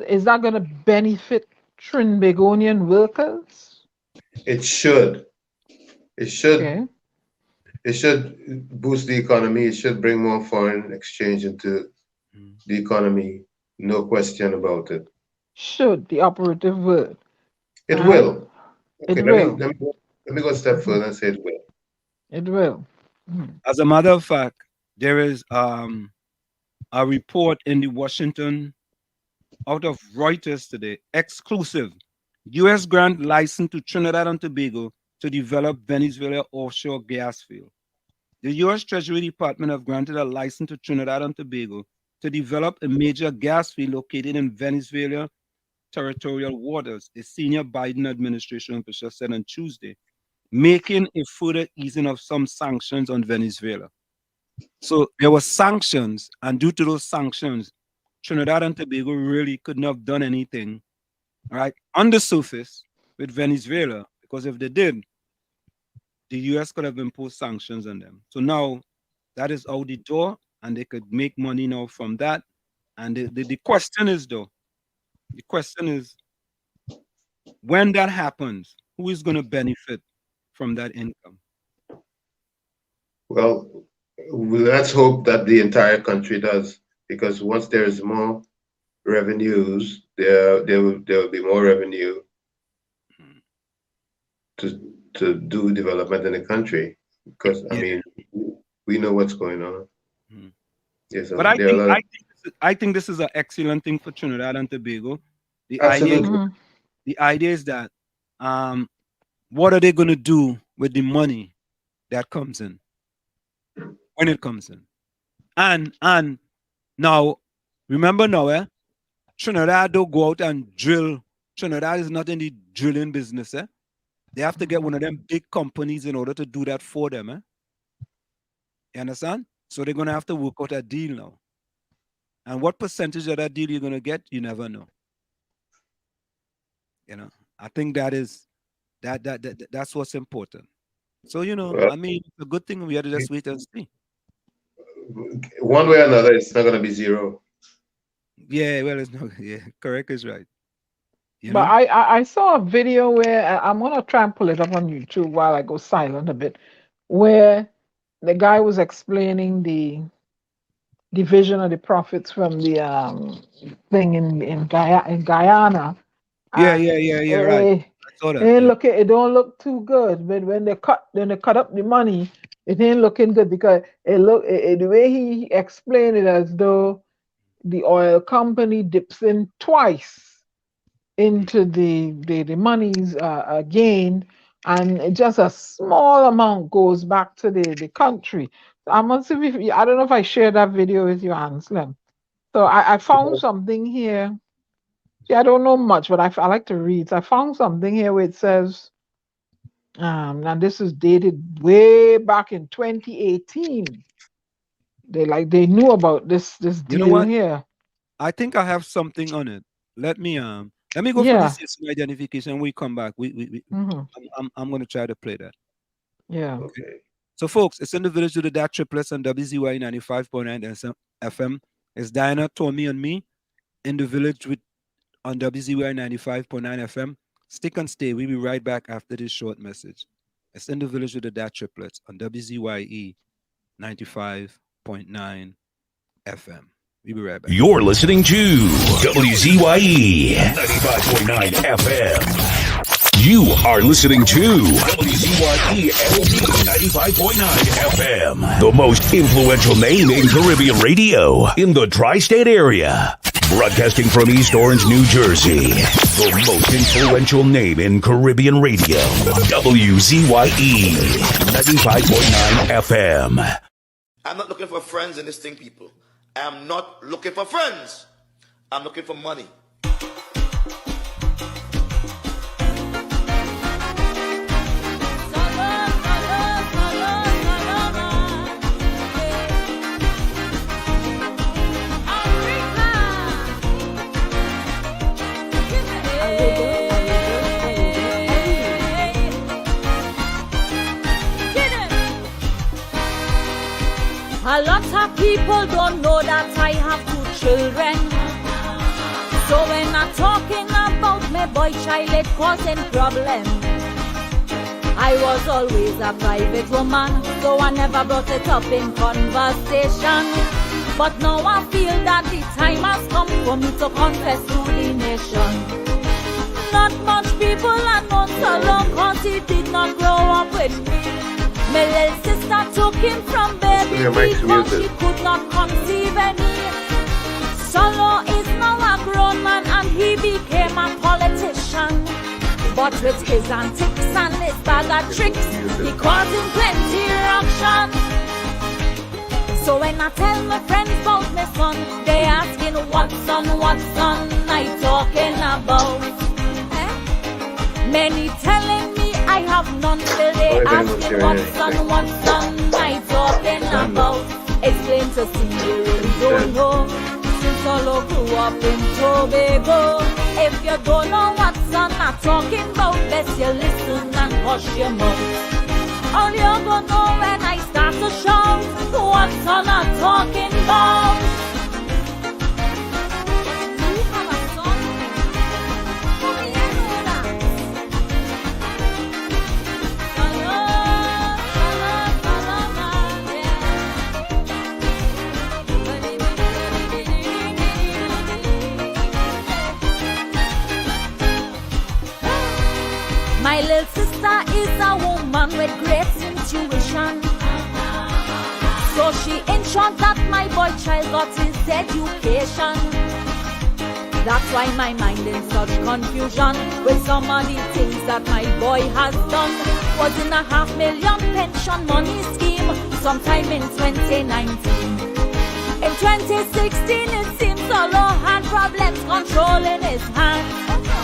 Is that going to benefit Trinbagonian workers? It should. It should. Okay. It should boost the economy. It should bring more foreign exchange into the economy. No question about it. Should the operative word. It All right. will. It Okay, let me will. let me let me go a step Mhm. further and say it will. It will. Mhm. As a matter of fact, there is a report in the Washington out of Reuters today, exclusive. U.S. grant license to Trinidad and Tobago to develop Venezuela offshore gas field. The U.S. Treasury Department have granted a license to Trinidad and Tobago to develop a major gas field located in Venezuela territorial waters, a senior Biden administration official said on Tuesday, making a further easing of some sanctions on Venezuela. So there were sanctions, and due to those sanctions, Trinidad and Tobago really couldn't have done anything, right, on the surface with Venezuela, because if they did, the US could have imposed sanctions on them. So now that is out the door, and they could make money now from that. And the question is, though, the question is, when that happens, who is going to benefit from that income? Well, let's hope that the entire country does, because once there is more revenues, there will be more revenue to do development in the country. Because I Yeah. mean, we know what's going on. Mhm. Yes, But there are a lot of I think this is an excellent thing for Trinidad and Tobago. The idea absolutely. Mhm. the idea is that um, what are they going to do with the money that comes in when it comes in? And now, remember now, Trinidad don't go out and drill. Trinidad is not in the drilling business. They have to get one of them big companies in order to do that for them. You understand? So they're going to have to work out a deal now. And what percentage of that deal you're going to get, you never know. You know, I think that's what's important. So, Well, I mean, it's a good thing we had to just wait and see. one way or another, it's not going to be zero. Yeah, well, it's not, yeah, correct is right. You But know? I saw a video where I'm gonna try and pull it up on YouTube while I go silent a bit, where the guy was explaining the division of the profits from the thing in Guyana, Yeah, and yeah, right. I saw that. Yeah. it don't look too good. But when they cut up the money, it ain't looking good because the way he explained it as though the oil company dips in twice into the monies gained, and just a small amount goes back to the country. I must have, I don't know if I shared that video with you, Anselm. So I found something here. See, I don't know much, but I like to read. So I found something here where it says, now this is dated way back in 2018. They knew about this You know deal what? here. I think I have something on it. Let me go for Yeah. this system identification. When we come back, I'm gonna try to play that. Yeah. Okay. So, folks, it's in the village with the DAT Triplets on WZYE 95.9 FM. It's Diana, Tommy, and me in the village on WZYE 95.9 FM. Stick and stay. We'll be right back after this short message. It's in the village with the DAT Triplets on WZYE 95.9 FM. We'll be right back. You're listening to WZYE 95.9 FM. You are listening to WZYE 95.9 FM, the most influential name in Caribbean radio in the tri-state area. Broadcasting from East Orange, New Jersey, the most influential name in Caribbean radio, WZYE 95.9 FM. I'm not looking for friends in this thing, people. I'm not looking for friends. I'm looking for money. A lot of people don't know that I have 2 children. So when I'm talking about my boy child, it causing problem. I was always a private woman, so I never brought it up in conversation. But now I feel that the time has come for me to confess to the nation. Not much people are known so long, cause he did not grow up with me. My little sister took him from baby because she could not conceive any. Solo is now a grown man and he became a politician. But with his antics and his bag of tricks, he causing plenty ruction. So when I tell my friends about my son, they asking what son I talking about. Many telling me I have none, till they asking what son I talking about. It's plain to see you really don't know, since Solo grew up in Tobago. If you don't know what son I'm talking about, best you listen and hush your mouth. All you're gonna know when I start to shout what son I'm talking about. You have a son? How do you know that? My little sister is a woman with great intuition. So she ensured that my boy child got his education. That's why my mind in such confusion with some of the things that my boy has done. Was in a $500,000 pension money scheme sometime in 2019. In 2016 it seems Solo had problems controlling his hands.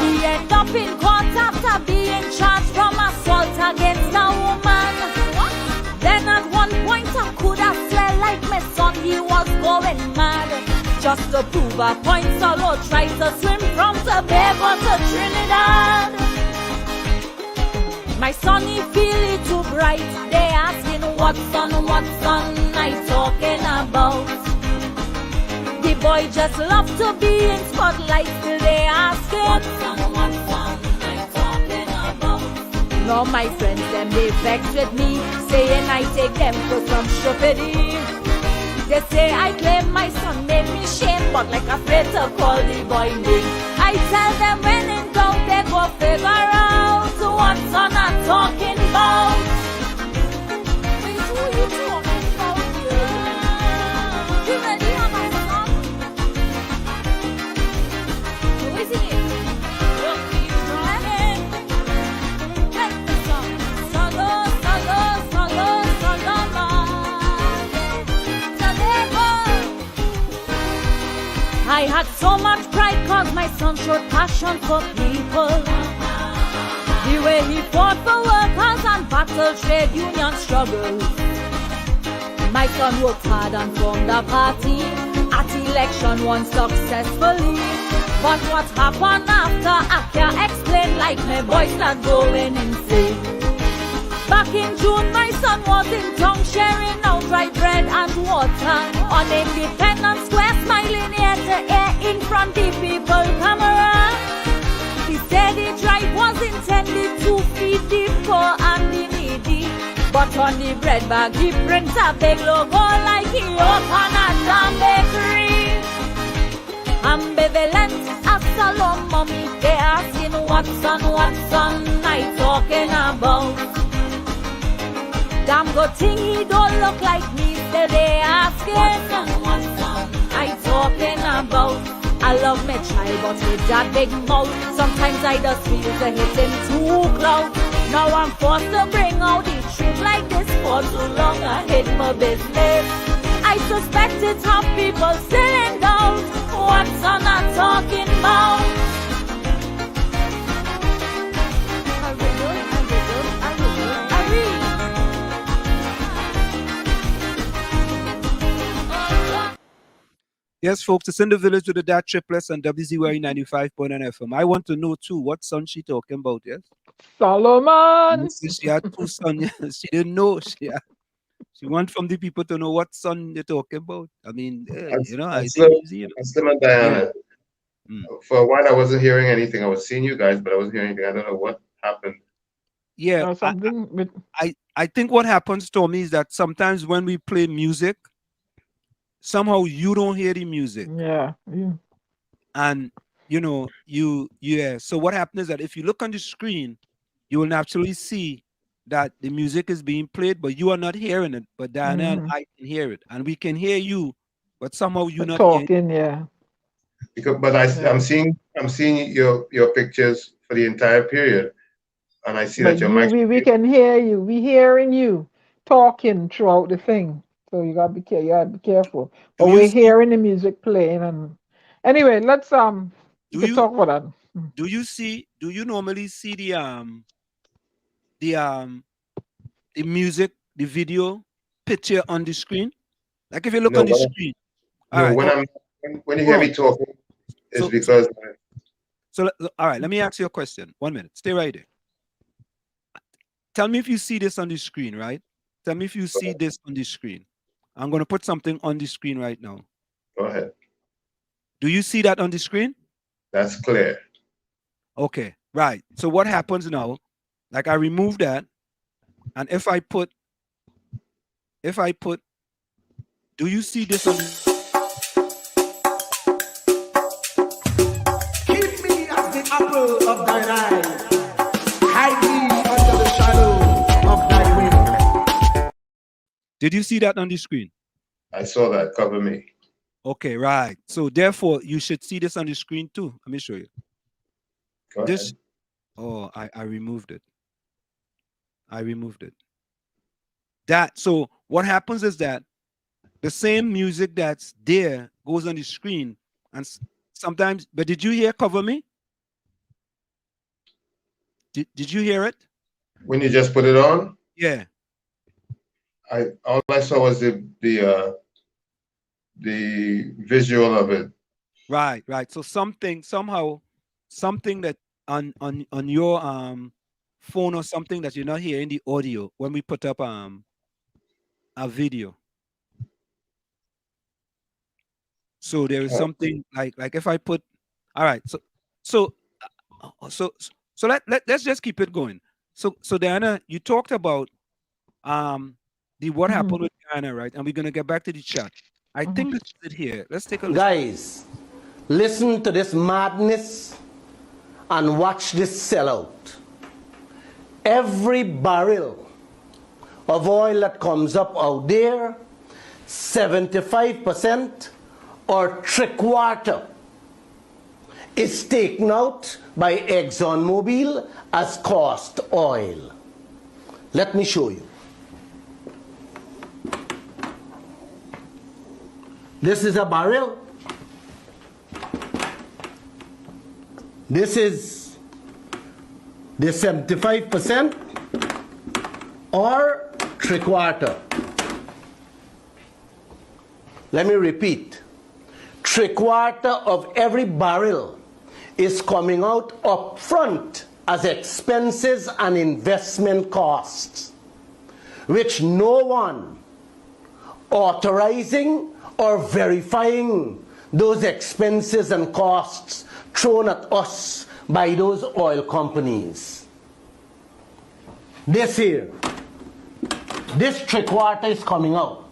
He ended up in court after being charged from assault against a woman. Then at one point I could have swear like my son he was going mad. Just to prove a point, Solo tried to swim from Tobago to Trinidad. My son he feel it too bright. They asking what son I talking about. The boy just love to be in spotlight till they asking what son I talking about. Now my friends them they vex with me, saying I take them for some stupidity. They say I claim my son made me shame, but like afraid to call the boy name. I tell them when in doubt they go figure out what son I'm talking about. Wait, who you talking about here? You ready on my son? Who is it? Let me song. Solo, solo, solo, solo, man. had so much pride cause my son showed passion for people. The way he fought for workers and battled trade union struggles. My son worked hard and formed a party. At election won successfully. But what happened after I can't explain, like my boy start going insane. Back in June my son was in town sharing out dry bread and water on Independence Square, smiling ear to ear in front the people camera. He said the drive was intended to feed the poor and the needy, but on the bread bag he prints a big logo like he opened a damn bakery. Ambivalent, Anselm, mommy, they asking what's on I talking about. Damn good thing he don't look like me, so they asking what's on I talking about. I love my child, but with that big mouth, sometimes I just feel to hit him too close. Now I'm forced to bring out the truth like this. For too long I hid my business. I suspect it's how people still in doubt. What's on I'm talking about? I read. Yes, folks, it's in the village with the DAT Triplets and WZYE 95.9 FM. I want to know too, what son she talking about, yes? Solomon! She had two sons. She didn't know. She want from the people to know what son they're talking about. I mean, I think Anselm and Diana. For a while, I wasn't hearing anything. I was seeing you guys, but I wasn't hearing anything. I don't know what happened. Yeah, I think what happens, Tommy, is that sometimes when we play music, somehow you don't hear the music. Yeah. And so what happens is that if you look on the screen, you will naturally see that the music is being played, but you are not hearing it. But Diana and I can hear it, and we can hear you, but somehow you're not talking. Yeah. But I'm seeing your pictures for the entire period, and I see that your mic. We can hear you. We hearing you talking throughout the thing. So you gotta be careful. But we're hearing the music playing, and anyway, let's talk about that. Do you normally see the music, the video picture on the screen? Like if you look on the screen. When you hear me talking, it's because. So all right, let me ask you a question. 1 minute. Stay right there. Tell me if you see this on the screen, right? Tell me if you see this on the screen. I'm going to put something on the screen right now. Go ahead. Do you see that on the screen? That's clear. Okay, right. So what happens now? Like I remove that, and if I put, do you see this on? Keep me as the apple of thine eye. Hide me under the shadow of thy wing. Did you see that on the screen? I saw that. Cover me. Okay, right. So therefore, you should see this on the screen too. Let me show you. Go ahead. Oh, I removed it. So what happens is that the same music that's there goes on the screen, and sometimes. But did you hear "Cover Me"? Did you hear it? When you just put it on? Yeah. All I saw was the visual of it. Right. So something that on your phone or something that you're not hearing the audio when we put up a video. So there is something like if I put, all right. So let's just keep it going. So Diana, you talked about what happened with Diana, right? And we're gonna get back to the chat. I think this is it here. Let's take a look. Guys, listen to this madness and watch this sellout. Every barrel of oil that comes up out there, 75% or three-quarter is taken out by ExxonMobil as cost oil. Let me show you. This is a barrel. This is the 75% or 3/4. Let me repeat. 3/4 of every barrel is coming out up front as expenses and investment costs, which no one authorizing or verifying those expenses and costs thrown at us by those oil companies. This here, this 3/4 is coming out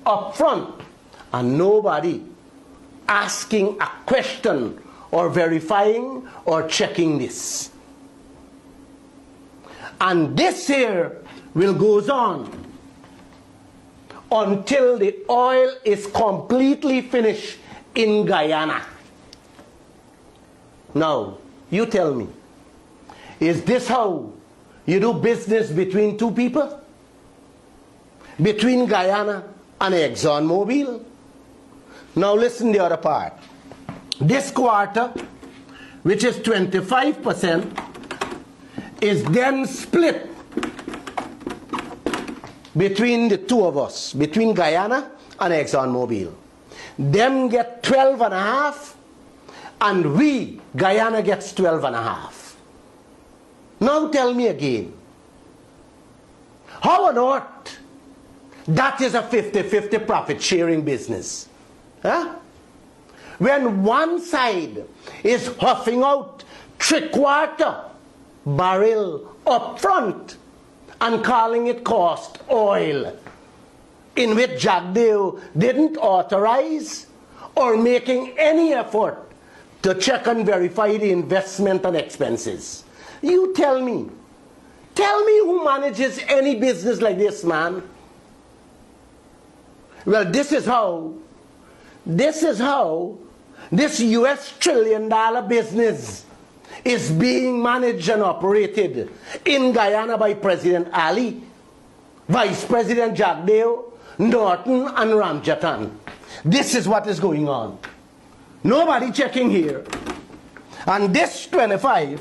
up front, and nobody asking a question or verifying or checking this. And this here will goes on until the oil is completely finished in Guyana. Now, you tell me, is this how you do business between two people? Between Guyana and ExxonMobil? Now listen the other part. This quarter, which is 25%, is then split between the two of us, between Guyana and ExxonMobil. Them get 12.5, and we, Guyana, gets 12.5. Now tell me again, how on earth that is a 50-50 profit sharing business? Huh? When one side is huffing out 3/4 barrel up front and calling it cost oil, in which Jagdeo didn't authorize or making any effort to check and verify the investment and expenses. You tell me who manages any business like this, man? Well, this is how this US $1 trillion business is being managed and operated in Guyana by President Ali, Vice President Jagdeo, Norton, and Ramjatan. This is what is going on. Nobody checking here. And this 25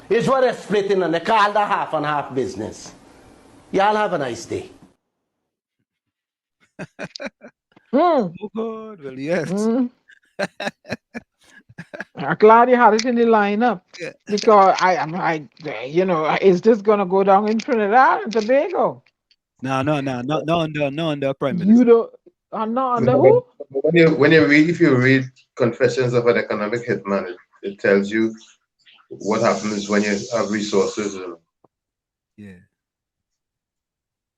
is what is splitting, and they call the half and half business. Y'all have a nice day. Oh God, well yes. I'm glad you had it in the lineup, Yeah. because is this gonna go down in Trinidad and Tobago? No, under Prime You Minister. don't. Not under who? When you read, if you read Confessions of an Economic Hitman, it tells you what happens when you have resources. Yeah.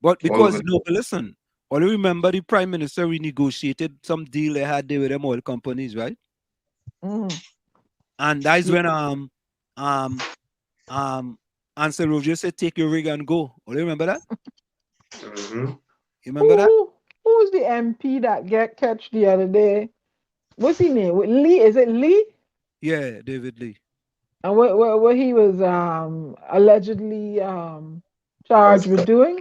But because but listen, only remember the Prime Minister renegotiated some deal they had there with them oil companies, right? And that's when Anselm Roger said, "Take your rig and go." Oh, you remember that? You remember that? Who's the MP that get catch the other day? What's his name? Lee? Is it Lee? Yeah, David Lee. And what he was allegedly charged with doing?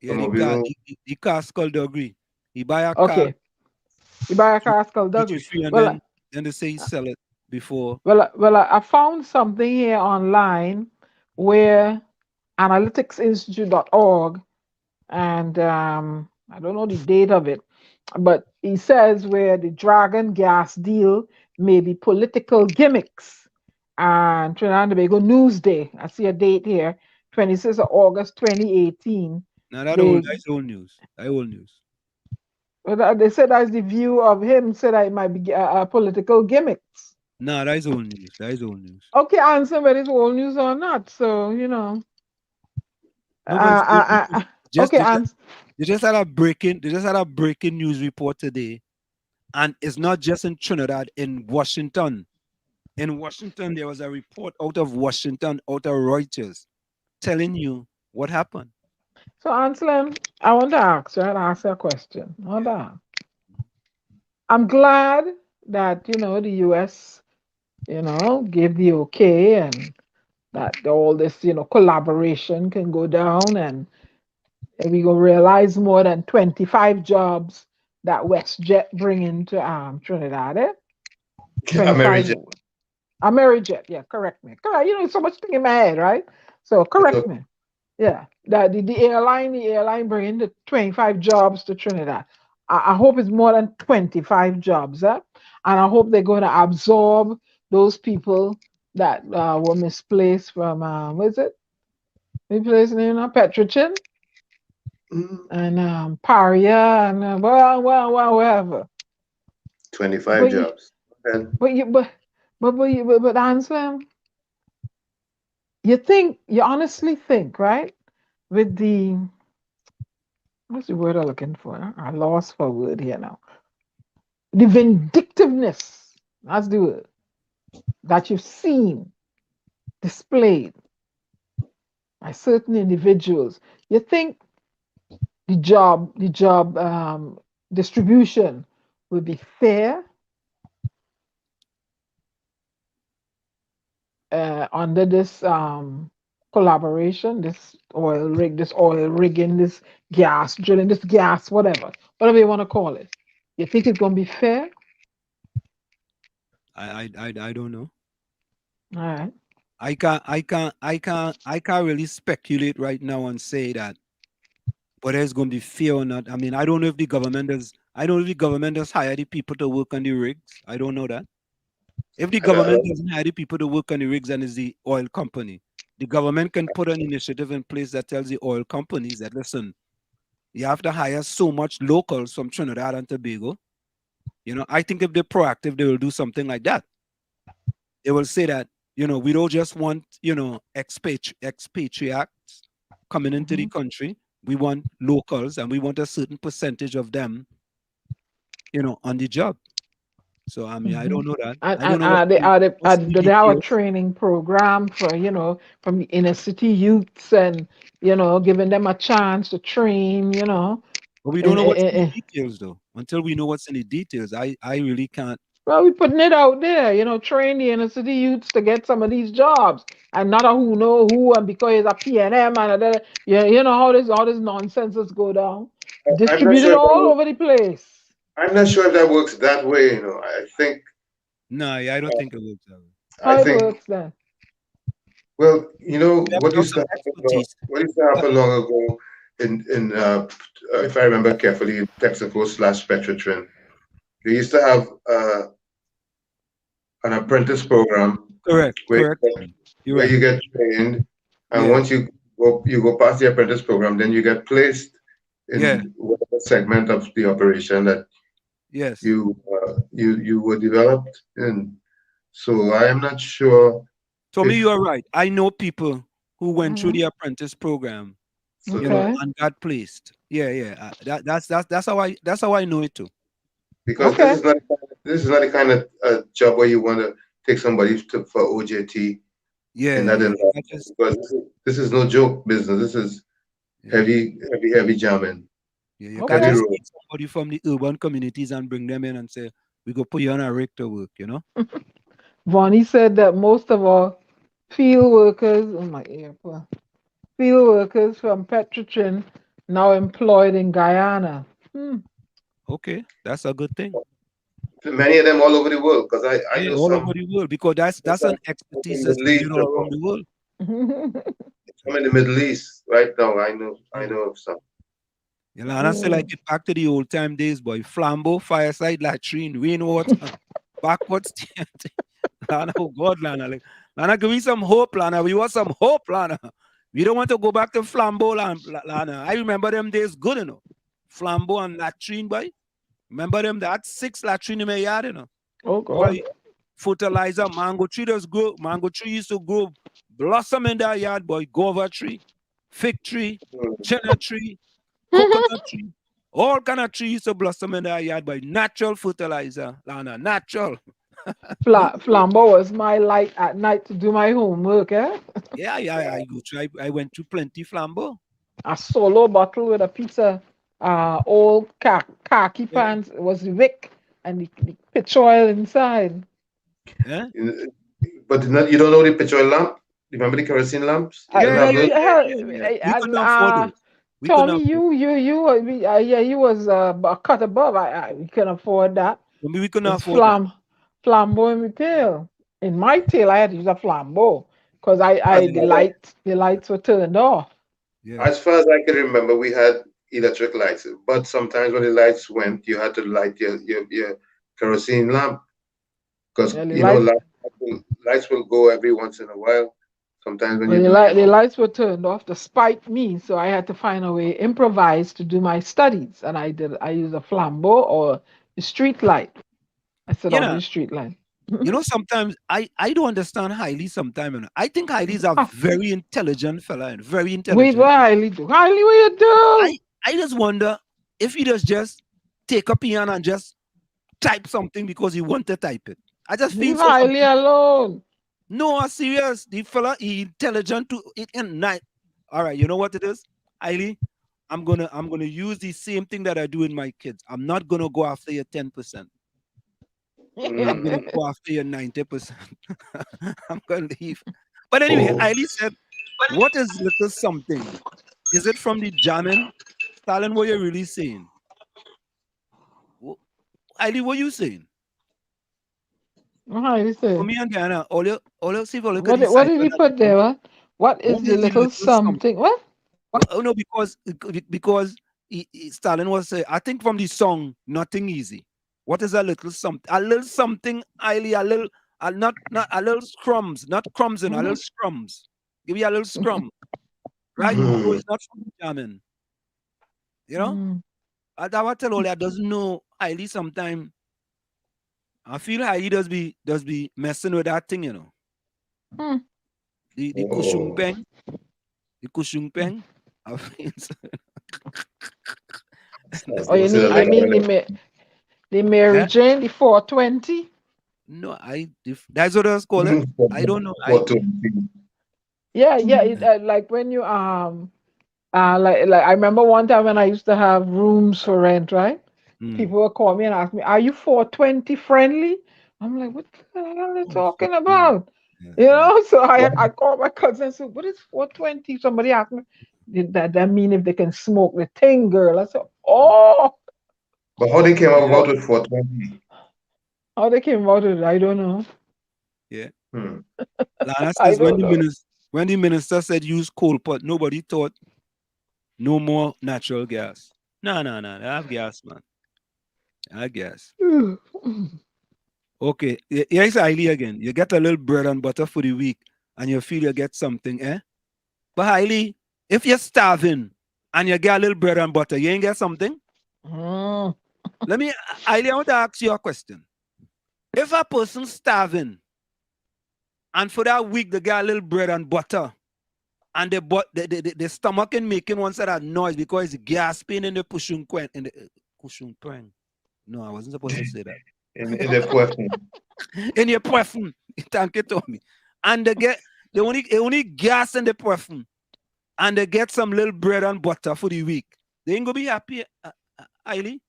Yeah, the car skullduggery. He buy a car. Okay. He buy a car skullduggery. And then they say he sell it before. Well, I found something here online where analyticsinstitute.org, and I don't know the date of it, but he says where the Dragon gas deal may be political gimmicks. And Trinidad and Tobago Newsday, I see a date here, 26th of August 2018. Now that's old news. That's old news. Well, they said that's the view of him, said that it might be political gimmicks. No, that is old news. That is old news. Okay, answer whether it's old news or not. So, you know. They just had a breaking news report today, and it's not just in Trinidad, in Washington. In Washington, there was a report out of Washington, out of Reuters, telling you what happened. So, Anselm, I want to ask you a question. Hold on. I'm glad that, the U.S., gave the okay, and that all this, collaboration can go down, and we will realize more than 25 jobs that WestJet bring into Trinidad. 25, Amerijet, yeah, correct me. Correct. You know, so much thing in my head, right? So correct me. Yeah. That the airline bringing the 25 jobs to Trinidad. I hope it's more than 25 jobs, and I hope they're going to absorb those people that were misplaced from what is it? Misplaced name now? Petrochin and Paria and wherever. 25 But jobs. but Anselm, you honestly think, right? With the what's the word I'm looking for? I lost for word here now. The vindictiveness, that's the word, that you've seen displayed by certain individuals. You think the job distribution will be fair under this collaboration, this oil rigging, this gas drilling, this gas, whatever you want to call it. You think it's going to be fair? I don't know. All right. I can't really speculate right now and say that whether it's going to be fair or not. I mean, I don't know if the government has hired the people to work on the rigs. I don't know that. If the government doesn't hire the people to work on the rigs and it's the oil company, the government can put an initiative in place that tells the oil companies that, listen, you have to hire so much locals from Trinidad and Tobago. You know, I think if they're proactive, they will do something like that. They will say that, you know, we don't just want, you know, expatriates coming into the country. We want locals and we want a certain percentage of them, you know, on the job. So, I mean, I don't know that. I don't know Do they have a training program for, you know, from the inner city youths and, you know, giving them a chance to train, you know? But we don't know what's in the details, though. Until we know what's in the details, I really can't. Well, we're putting it out there, you know, train the inner city youths to get some of these jobs, and not a who know who, and because it's a PNM and you know how all this nonsense go down. Distribute it all over the place. I'm not sure if that works that way. You know, I think. No, I don't think it works that way. How it works then? Well, you know what used to happen long ago in if I remember carefully, Texaco/Petrotrin, they used to have an apprentice program. Correct. Where you get trained, and once you go past the apprentice program, then you get placed in whatever segment of the operation that you were developed in. So I am not sure. Tommy, you are right. I know people who went through the apprentice program, you know, and got placed. That's how I know it too. Because this is not the kind of job where you want to take somebody for OJT. Because this is no joke business. This is heavy jamming. Yeah, you can't just take somebody from the urban communities and bring them in and say, we go put you on a rig to work, you know? Vonnie said that most of our field workers, field workers from Petrotrin now employed in Guyana. Okay, that's a good thing. Many of them all over the world, because I know all over the world, because that's an expertise that's needed all around the world. I'm in the Middle East right now. I know of some. You know, and I say like get back to the old time days, boy. Flambeau, fireside, latrine, rainwater, backwards. Lana, oh God, Lana. Lana, give me some hope, Lana. We want some hope, Lana. We don't want to go back to Flambeau, Lana. I remember them days good, you know. Flambeau and latrine, boy. Remember them? That's 6 latrine in my yard, you know. Oh God. Boy, fertilizer, mango tree does grow. Mango tree used to grow, blossom in that yard, boy. Guava tree, fig tree, cheddar tree, coconut tree, all kind of trees to blossom in that yard by natural fertilizer, Lana, natural. Flambeau was my light at night to do my homework, eh? I went to plenty Flambeau. A solo bottle with a piece of old khaki pants. It was the wick and the pitch oil inside. Yeah. But you don't know the pitch oil lamp? Remember the kerosene lamps? We couldn't afford it. Tommy, you was a cut above. We can afford that. We couldn't afford that. Flambeau and Repair. In my tail, I had to use a flambeau because the lights were turned off. Yeah. As far as I can remember, we had electric lights, but sometimes when the lights went, you had to light your kerosene lamp because lights will go every once in a while. Sometimes when the lights were turned off to spite me, so I had to find a way improvise to do my studies, and I used a flambeau or a street light. I set off the street light. Sometimes I don't understand Hailey sometimes. I think Hailey's a very intelligent fella and very intelligent. Wait, what Hailey do? Hailey, what you do? I just wonder if he just take a piano and just type something because he want to type it. I just feel leave Hailey alone. No, I'm serious. The fella he intelligent to it and night. All right, you know what it is, Hailey? I'm gonna use the same thing that I do in my kids. I'm not gonna go after your 10%. I'm gonna go after your 90%. I'm gonna leave. But anyway, Hailey said, "What is little something? Is it from the jamming? Stalin, what you're really saying? Hailey, what you saying?" What did he say? For me and Diana, all you see, look what did he put there? What is the little something? What? Oh no, because Stalin was saying, I think from the song "Nothing Easy." What is a little something? A little something, Hailey, not a little scrums, not crumbs in a little scrums. Give me a little scrum, right? So it's not from jamming. You know, I tell all that doesn't know Hailey sometimes. I feel Hailey does be messing with that thing, you know. The kushung peng. The kushung peng. Oh, you mean the Mary Jane, the 420? No, that's what I was calling it. I don't know. Yeah. Like when you like I remember one time when I used to have rooms for rent, right? People would call me and ask me, "Are you 420 friendly?" I'm like, "What the hell are they talking about?" So I called my cousin and said, "What is 420?" Somebody asked me, "Did that mean if they can smoke the thing, girl?" I said, "Oh." But how they came about with 420? How they came about it, I don't know. Yeah. Lana says when the minister said use coal pot, nobody thought no more natural gas. No, I have gas, man. I guess. Okay, here's Hailey again. You get a little bread and butter for the week and you feel you get something, eh? But Hailey, if you're starving and you get a little bread and butter, you ain't get something? Hailey, I want to ask you a question. If a person's starving and for that week they get a little bread and butter and the stomach and making one side of noise because it's gasping in the pushung twang. No, I wasn't supposed to say that. In the puffin. In your puffin. Thank you, Tommy. And they only gas in the puffin. And they get some little bread and butter for the week. They ain't gonna be happy, Hailey.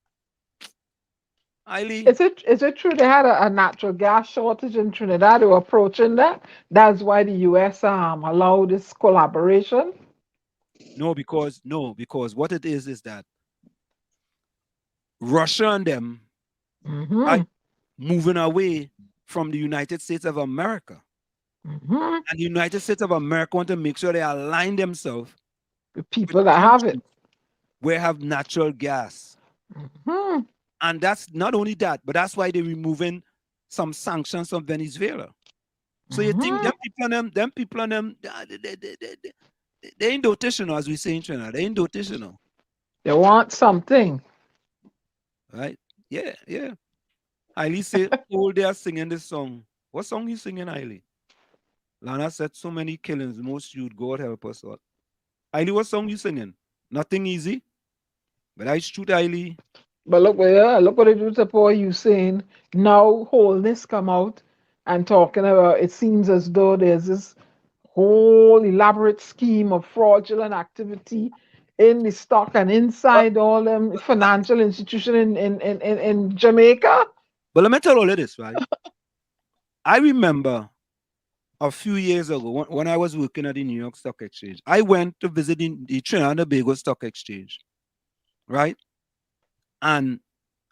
Is it true they had a natural gas shortage in Trinidad? They were approaching that. That's why the US allowed this collaboration. No, because what it is that Russia and them are moving away from the United States of America. And the United States of America want to make sure they align themselves with people that have it. Where have natural gas. And that's not only that, but that's why they're removing some sanctions from Venezuela. So you think them people and them, they ain't dotational, as we say in Trinidad. They ain't dotational. They want something. Right? Yeah. Hailey said, "Oh, they are singing this song." What song you singing, Hailey? Lana said, "So many killings, most youth, God help us all." Hailey, what song you singing? Nothing Easy? But I shoot Hailey. But look what it do to poor Hussein. Now wholeness come out and talking about it seems as though there's this whole elaborate scheme of fraudulent activity in the stock and inside all them financial institution in Jamaica. But let me tell all of this, right? I remember a few years ago when I was working at the New York Stock Exchange, I went to visit the Trinidad and Tobago Stock Exchange, right? And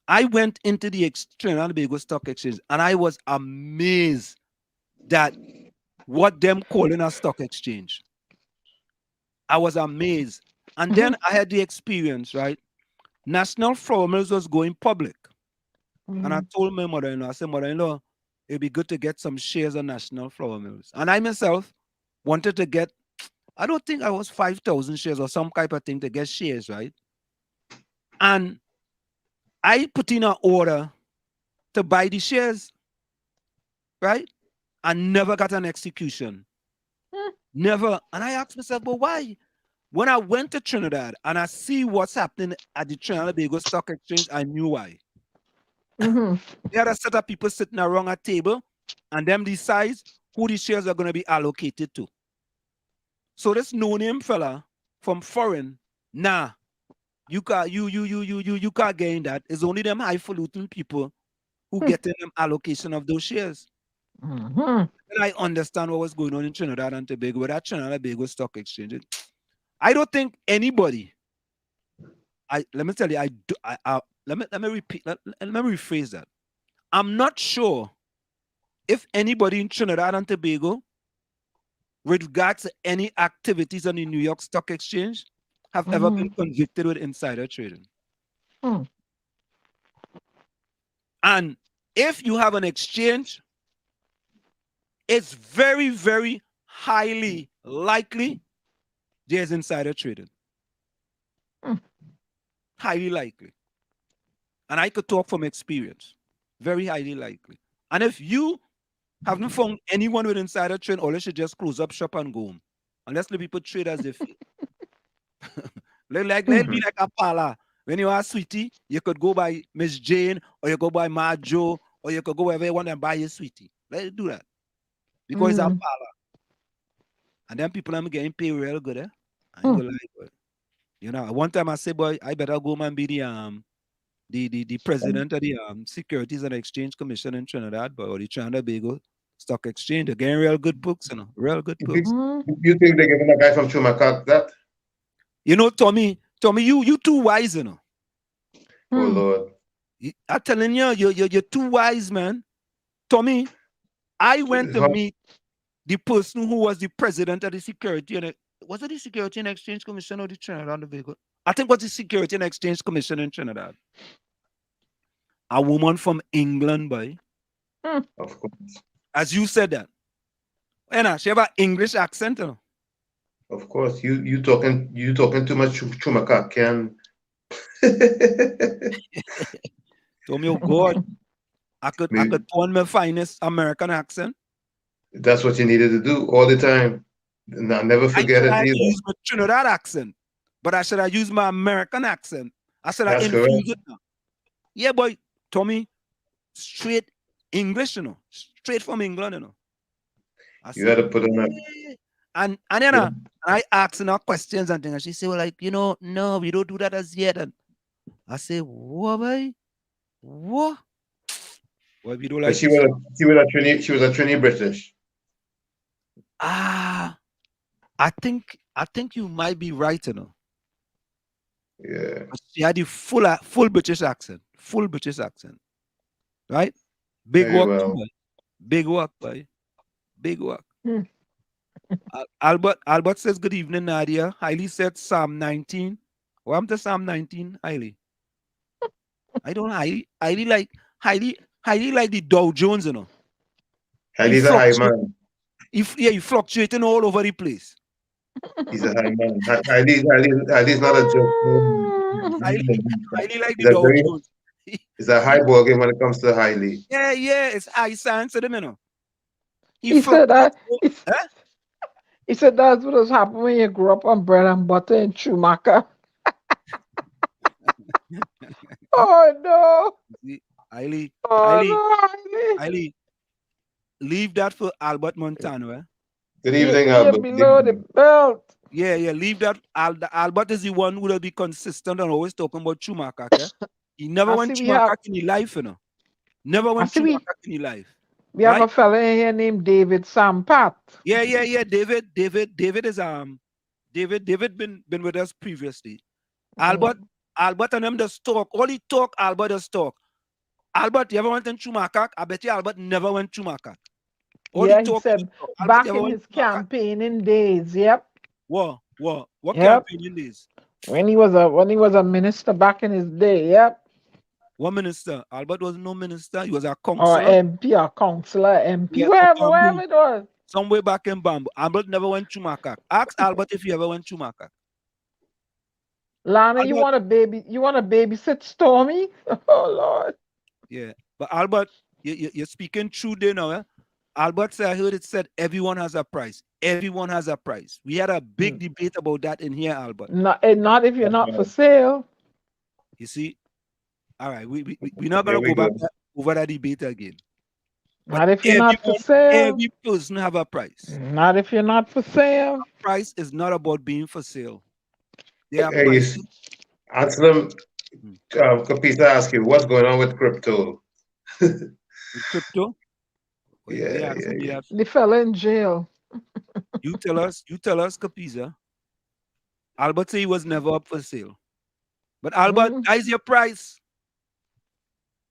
I went into the Trinidad and Tobago Stock Exchange and I was amazed that what them calling a stock exchange. I was amazed. And then I had the experience, right? National Flour Mills was going public. And I told my mother-in-law, I said, mother-in-law, it'd be good to get some shares of National Flour Mills. And I myself wanted to get, I don't think I was 5,000 shares or some type of thing to get shares, right? And I put in an order to buy the shares, right? I never got an execution. Never. And I asked myself, but why? When I went to Trinidad and I see what's happening at the Trinidad and Tobago Stock Exchange, I knew why. They had a set of people sitting around a table and them decides who the shares are going to be allocated to. So this no-name fella from foreign, nah, you can't get in that. It's only them highfalutin people who get in them allocation of those shares. And I understand what was going on in Trinidad and Tobago with that Trinidad and Tobago Stock Exchange. I don't think anybody. Let me tell you. Let me repeat. Let me rephrase that. I'm not sure if anybody in Trinidad and Tobago, with regards to any activities on the New York Stock Exchange, have ever been convicted with insider trading. And if you have an exchange, it's very, very highly likely there's insider trading. Highly likely. And I could talk from experience. Very highly likely. And if you haven't found anyone with insider trading, all you should just close up shop and go home. Unless the people trade as they feel. Let be like a parlor. When you are sweetie, you could go by Miss Jane, or you go by Marjo, or you could go wherever you want and buy your sweetie. Let it do that. Because it's a parlor. And then people are getting paid real good, eh? I ain't gonna lie, but you know, one time I said, boy, I better go and be the president of the Securities and Exchange Commission in Trinidad, but or the Trinidad and Tobago Stock Exchange. They're getting real good books, you know, real good books. You think they're giving a guy from Chumacak that? You know, Tommy, you too wise, you know. Oh Lord. I'm telling you, you're too wise, man. Tommy, I went to meet the person who was the president of the Security and was it the Security and Exchange Commission or the Trinidad and Tobago? I think it was the Security and Exchange Commission in Trinidad. A woman from England, boy. Of course. As you said that. And she have an English accent, you know. Of course. You talking too much Chumacak, Ken. Told me, oh God, I could put on my finest American accent. That's what you needed to do all the time. And I'll never forget it. I use my Trinidad accent, but I should have used my American accent. I said I infuse it now. Yeah, boy, Tommy, straight English, you know, straight from England, you know. You had to put on that. And then I asked her questions and things, and she said, well, like, you know, no, we don't do that as yet. And I said, what, boy? What? Well, we don't like. She was a Trini British. I think you might be right, you know. Yeah. She had the full British accent. Full British accent. Right? Big Very work, well. boy. Big work, boy. Big work. Albert says, good evening, Nadia. Hailey said Psalm 19. Welcome to Psalm 19, Hailey. I don't Hailey like the Dow Jones, you know. Hailey's a high man. He fluctuating all over the place. He's a high man. Hailey's not a joke. Hailey like the Dow Jones. It's a high ball game when it comes to Hailey. Yeah, it's high science to them, you know. He said that. He said that's what has happened when you grew up on bread and butter in Chumacak. Oh no. Hailey, leave that for Albert Montano, eh? Good evening, Albert. Below the belt. Yeah, leave that. Albert is the one who will be consistent and always talking about Chumacak, eh? He never went Chumacak in his life, you know. Never went Chumacak in his life. We have a fella in here named David Sampat. Yeah. David is David been with us previously. Albert and them just talk. All he talk, Albert just talk. Albert, you ever went in Chumacak? I bet you Albert never went Chumacak. Yeah, he said back in his campaigning days. Yep. What campaigning days? When he was a minister back in his day. Yep. What minister? Albert was no minister. He was a Or counselor. MP, or counselor, MP, wherever it was. Somewhere back in Bamboo. Albert never went to Makak. Ask Albert if he ever went to Makak. Lana, Albert, you want to babysit Stormy? Oh Lord. Yeah. But Albert, you're speaking true there now, eh? Albert said, I heard it said everyone has a price. Everyone has a price. We had a big debate about that in here, Albert. Not if you're not for sale. You see? All right, we're not going to go back over that debate again. But not if you're not for sale. Every person have a price. Not if you're not for sale. Price is not about being for sale. Anselm, Kapisa ask you, what's going on with crypto? With crypto? Yeah. The fella in jail. You tell us, Kapisa. Albert said he was never up for sale. But Albert, that is your price.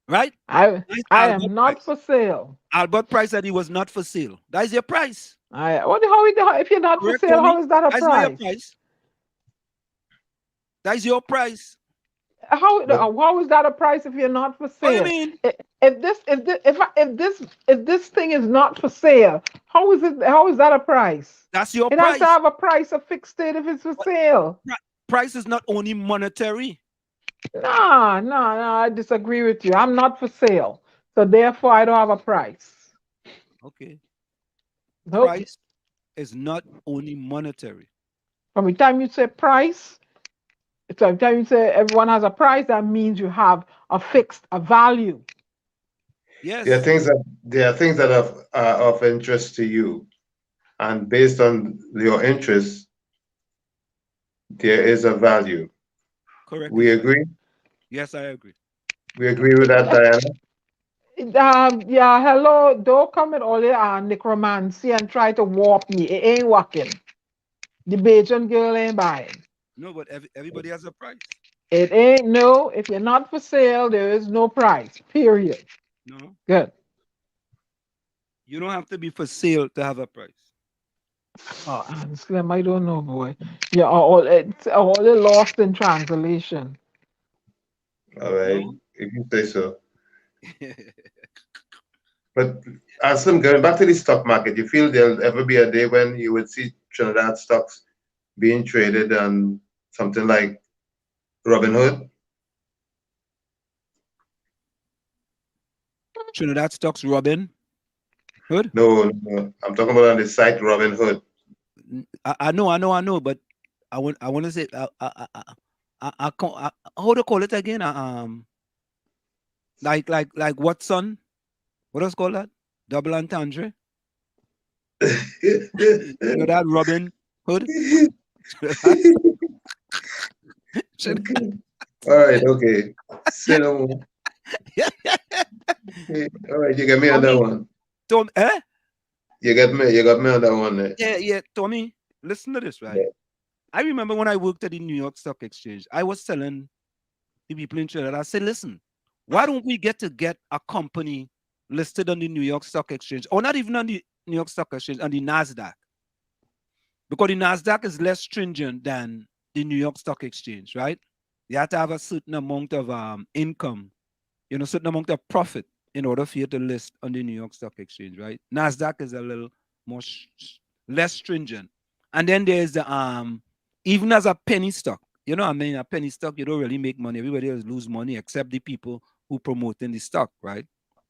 Right? I am not for sale. Albert Price said he was not for sale. That is your price. If you're not for sale, how is that a price? That is your price. How is that a price if you're not for sale? What do you mean? If this thing is not for sale, how is that a price? That's your price. It has to have a price, a fixed date if it's for sale. Price is not only monetary. No, I disagree with you. I'm not for sale. So therefore I don't have a price. Okay. Nope. Price is not only monetary. From the time you say price, so every time you say everyone has a price, that means you have a value. Yes. There are things that are of interest to you, and based on your interests, there is a value. Correct. We agree? Yes, I agree. We agree with that, Diana? Yeah, hello. Don't come with all your necromancy and try to warp me. It ain't working. The Bajan girl ain't buying. No, but everybody has a price. It ain't. No, if you're not for sale, there is no price. Period. No. Good. You don't have to be for sale to have a price. Oh, Anselm, I don't know, boy. Yeah, all lost in translation. All right, if you say so. But Anselm, going back to the stock market, you feel there'll ever be a day when you would see Trinidad stocks being traded on something like Robinhood? Trinidad stocks Robin Hood? No. I'm talking about on the site Robinhood. I know, but I want to say how do you call it again? Like Watson? What else call that? Double entendre? That Robin Hood? All right, okay. Say no more. Okay. All right, you get me on that one. Tom, eh? You got me on that one. Yeah, Tommy, listen to this, right? Yeah. I remember when I worked at the New York Stock Exchange, I was telling the people in Trinidad, I said, listen, why don't we get a company listed on the New York Stock Exchange, or not even on the New York Stock Exchange, on the NASDAQ? Because the NASDAQ is less stringent than the New York Stock Exchange, right? You have to have a certain amount of income, certain amount of profit in order for you to list on the New York Stock Exchange, right? NASDAQ is a little more less stringent. And then there's the even as a penny stock, a penny stock, you don't really make money. Everybody else lose money except the people who promoting the stock, right?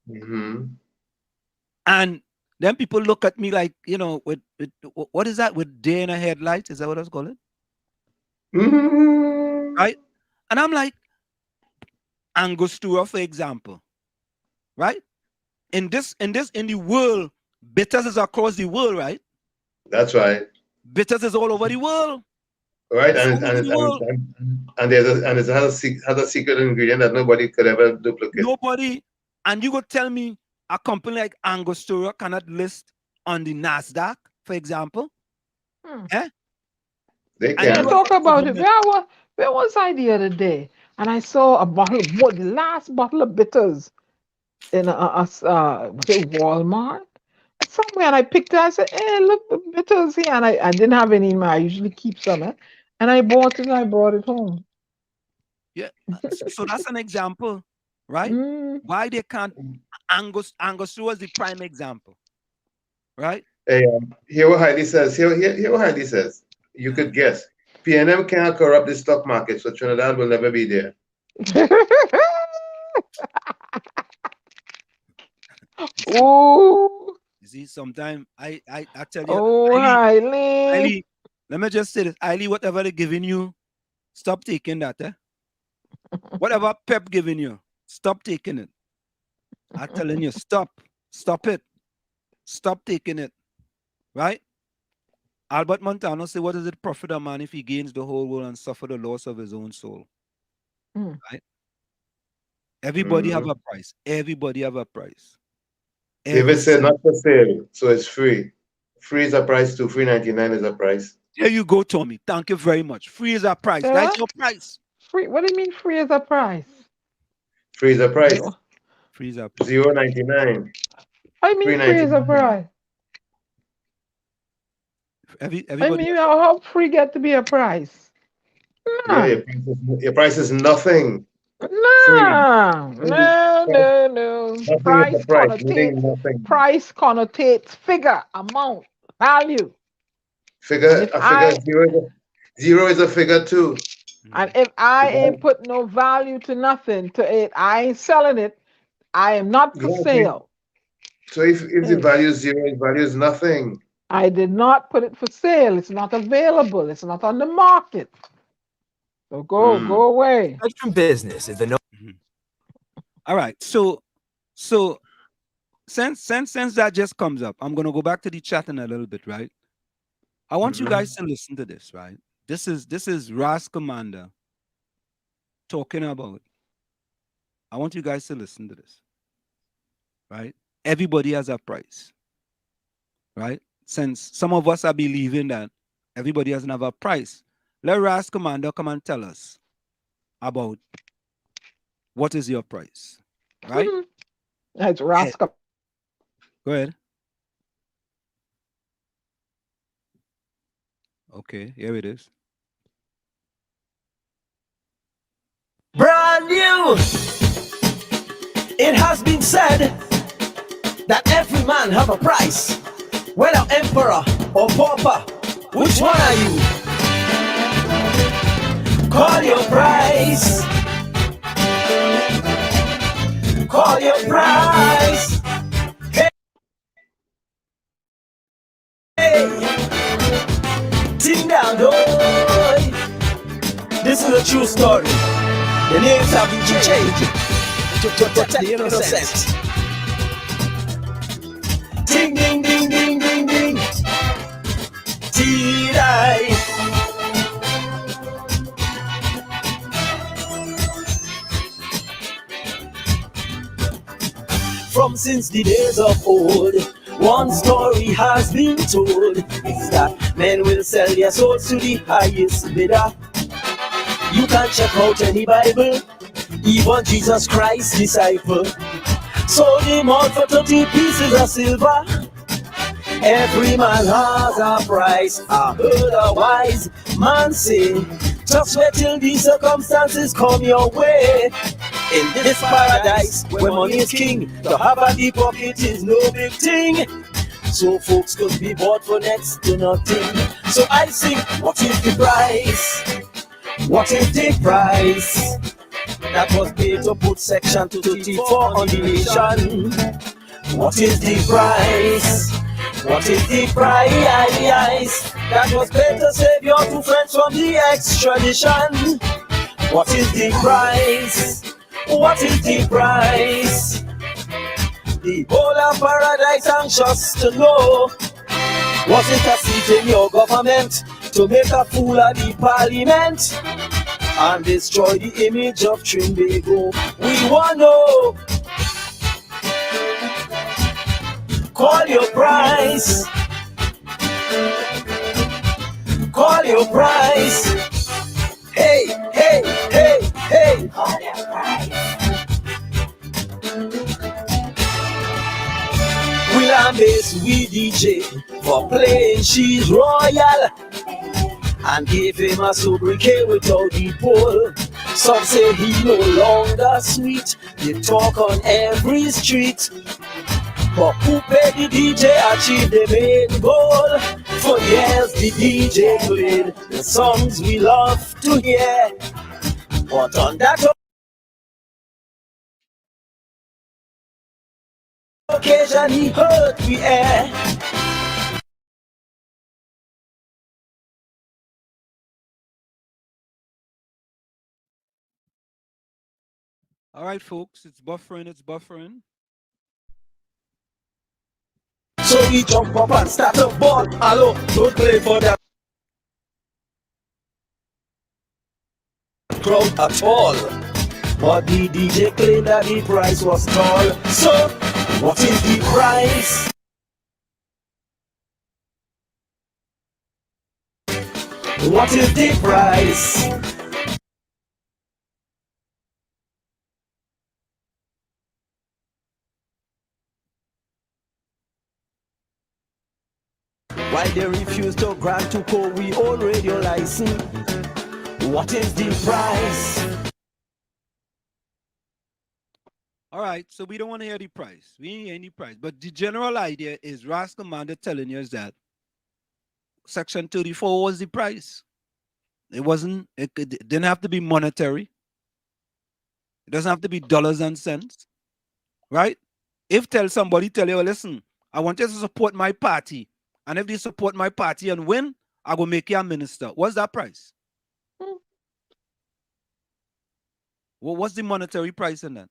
Mm-hmm. And then people look at me like, with what is that? With day in a headlight? Is that what I was calling it? Mm-hmm. Right? And I'm like, Angostura, for example, right? In the world, bitters is across the world, right? That's right. Bitters is all over the world. Right, and it has a secret ingredient that nobody could ever duplicate. Nobody, and you could tell me a company like Angostura cannot list on the NASDAQ, for example? Eh? They can. And talk about it. Where was I the other day? And I saw a bottle, the last bottle of bitters in Walmart. somewhere and I picked it. I said, hey, look, the bitters here. And I didn't have any in my, I usually keep some. And I bought it and I brought it home. Yeah. So that's an example, right? Why they can't. Angus was the prime example, right? Hey, here what Heidi says. Here what Heidi says. You could guess. PNM can't corrupt the stock market, so Trinidad will never be there. Oh. You see, sometimes I tell you. Oh, Eileen. Let me just say this. Eileen, whatever they're giving you, stop taking that. Whatever Pep giving you, stop taking it. I'm telling you, stop it. Stop taking it. Right? Albert Montano said, what does it profit a man if he gains the whole world and suffer the loss of his own soul? Right? Everybody have a price. Everybody have a price. David said not for sale, so it's free. Free is a price too. $3.99 is a price. There you go, Tommy. Thank you very much. Free is a price. That's your price. Free. What do you mean free is a price? Free is a price. Free is a price. $0.99. I mean free is a price. Everybody. How free get to be a price? Nah. Yeah, your price is nothing. No. Price connotates figure, amount, value. Zero is a figure too. And if I ain't put no value to nothing to it, I ain't selling it. I am not for sale. So if the value is zero, the value is nothing. I did not put it for sale. It's not available. It's not on the market. So go away. From business is the no. All right. So since that just comes up, I'm gonna go back to the chat in a little bit, right? I want you guys to listen to this, right? This is Ras Commander talking about. I want you guys to listen to this, right? Everybody has a price, right? Since some of us are believing that everybody doesn't have a price, let Ras Commander come and tell us about what is your price, right? That's Ras. Go ahead. Okay, here it is. Brand new. It has been said that every man have a price, whether emperor or pauper. Which one are you? Call your price. Call your price. Hey. Ting down, boy. This is a true story. The names have been changed to protect the innocent. Ding, ding, ding, ding, ding, ding. T-Dye. From since the days of old, one story has been told, is that men will sell their souls to the highest bidder. You can check out any Bible, even Jesus Christ's disciple sold him all for 30 pieces of silver. Every man has a price. I heard a wise man say, just wait till the circumstances come your way. In this paradise where money is king, to have a deep pocket is no big thing. So folks could be bought for next to nothing. So I sing, what is the price? What is the price that was paid to put Section 234 on the nation? What is the price? What is the price that was paid to save your two friends from the extradition? What is the price? What is the price? The whole of paradise anxious to know. Was it a seat in your government to make a fool of the parliament and destroy the image of Trinbago? We want to know. Call your price. Call your price. Hey, hey, hey, hey. Call your price. Will I and bass we DJ for playing She's Royal, and gave him a sobriquet without the pole. Some say he no longer sweet, they talk on every street. But who paid the DJ achieve the main goal? For years the DJ played the songs we love to hear. But on that occasion he hurt we air. All right, folks, it's buffering. So we jump up and start a ball. Hello, don't play for that crowd at all. But the DJ claimed that the price was tall. So, what is the price? What is the price? Why they refuse to grant to we own radio license? What is the price? All right, so we don't want to hear the price. We ain't hear any price. But the general idea is Ras Commander telling you is that Section 34 was the price. It didn't have to be monetary. It doesn't have to be dollars and cents. Right? If somebody tell you, listen, I want you to support my party. And if they support my party and win, I will make you a minister. What's that price? Well, what's the monetary price in that?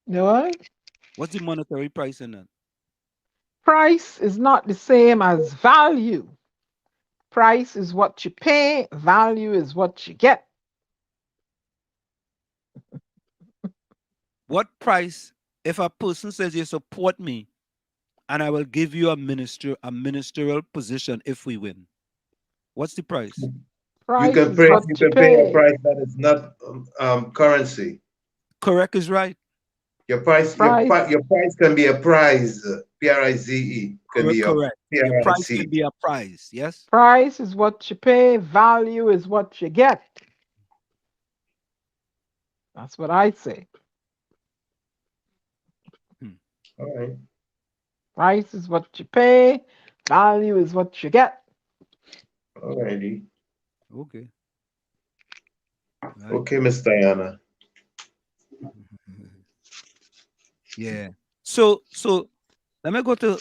What? What's the monetary price in that? Price is not the same as value. Price is what you pay. Value is what you get. What price if a person says you support me and I will give you a ministerial position if we win? What's the price? You can pay a price that is not currency. Correct is right. Your price can be a prize. Prize. Correct. Your price can be a prize. Yes. Price is what you pay. Value is what you get. That's what I say. All right. Price is what you pay. Value is what you get. All righty. Okay. Right. Okay, Miss Diana. Yeah. So let me go to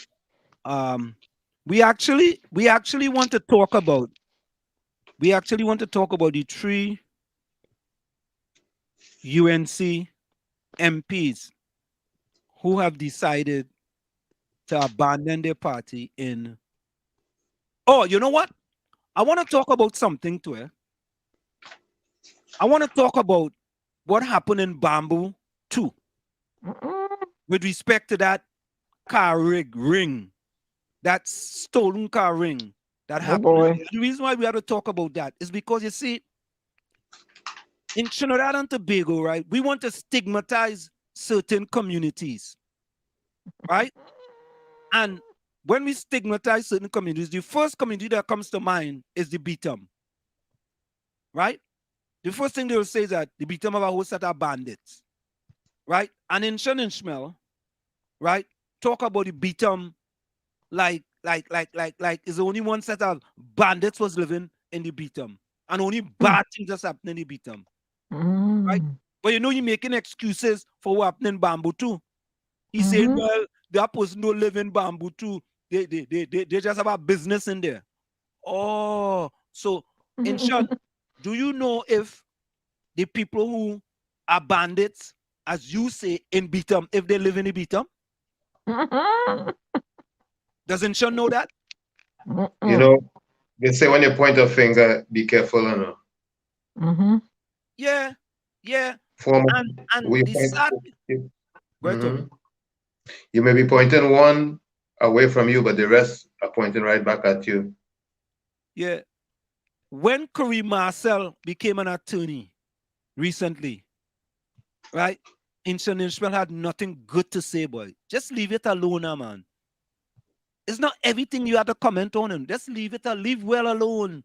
we actually want to talk about the 3 UNC MPs who have decided to abandon their party in. Oh, you know what? I want to talk about something to it. I want to talk about what happened in Bamboo 2 with respect to that car ring, that stolen car ring that happened. The reason why we have to talk about that is because, you see, in Trinidad and Tobago, right, we want to stigmatize certain communities, right? And when we stigmatize certain communities, the first community that comes to mind is the Beatum, right? The first thing they will say is that the Beatum have a whole set of bandits, right? And in Shenishmel, right, talk about the Beatum like is only one set of bandits was living in the Beatum, and only bad things just happened in the Beatum, right? But you know, you're making excuses for what happened in Bamboo too. He said, well, that person don't live in Bamboo too. They just have a business in there. Oh, so in short, do you know if the people who are bandits, as you say, in Beatum, if they live in the Beatum? Doesn't Sean know that? You know, they say when you point a finger, be careful, you know. Yeah. You may be pointing one away from you, but the rest are pointing right back at you. Yeah. When Kareem Marcel became an attorney recently, right? Inshman had nothing good to say, boy. Just leave it alone, man. It's not everything you have to comment on him. Just leave it, leave well alone.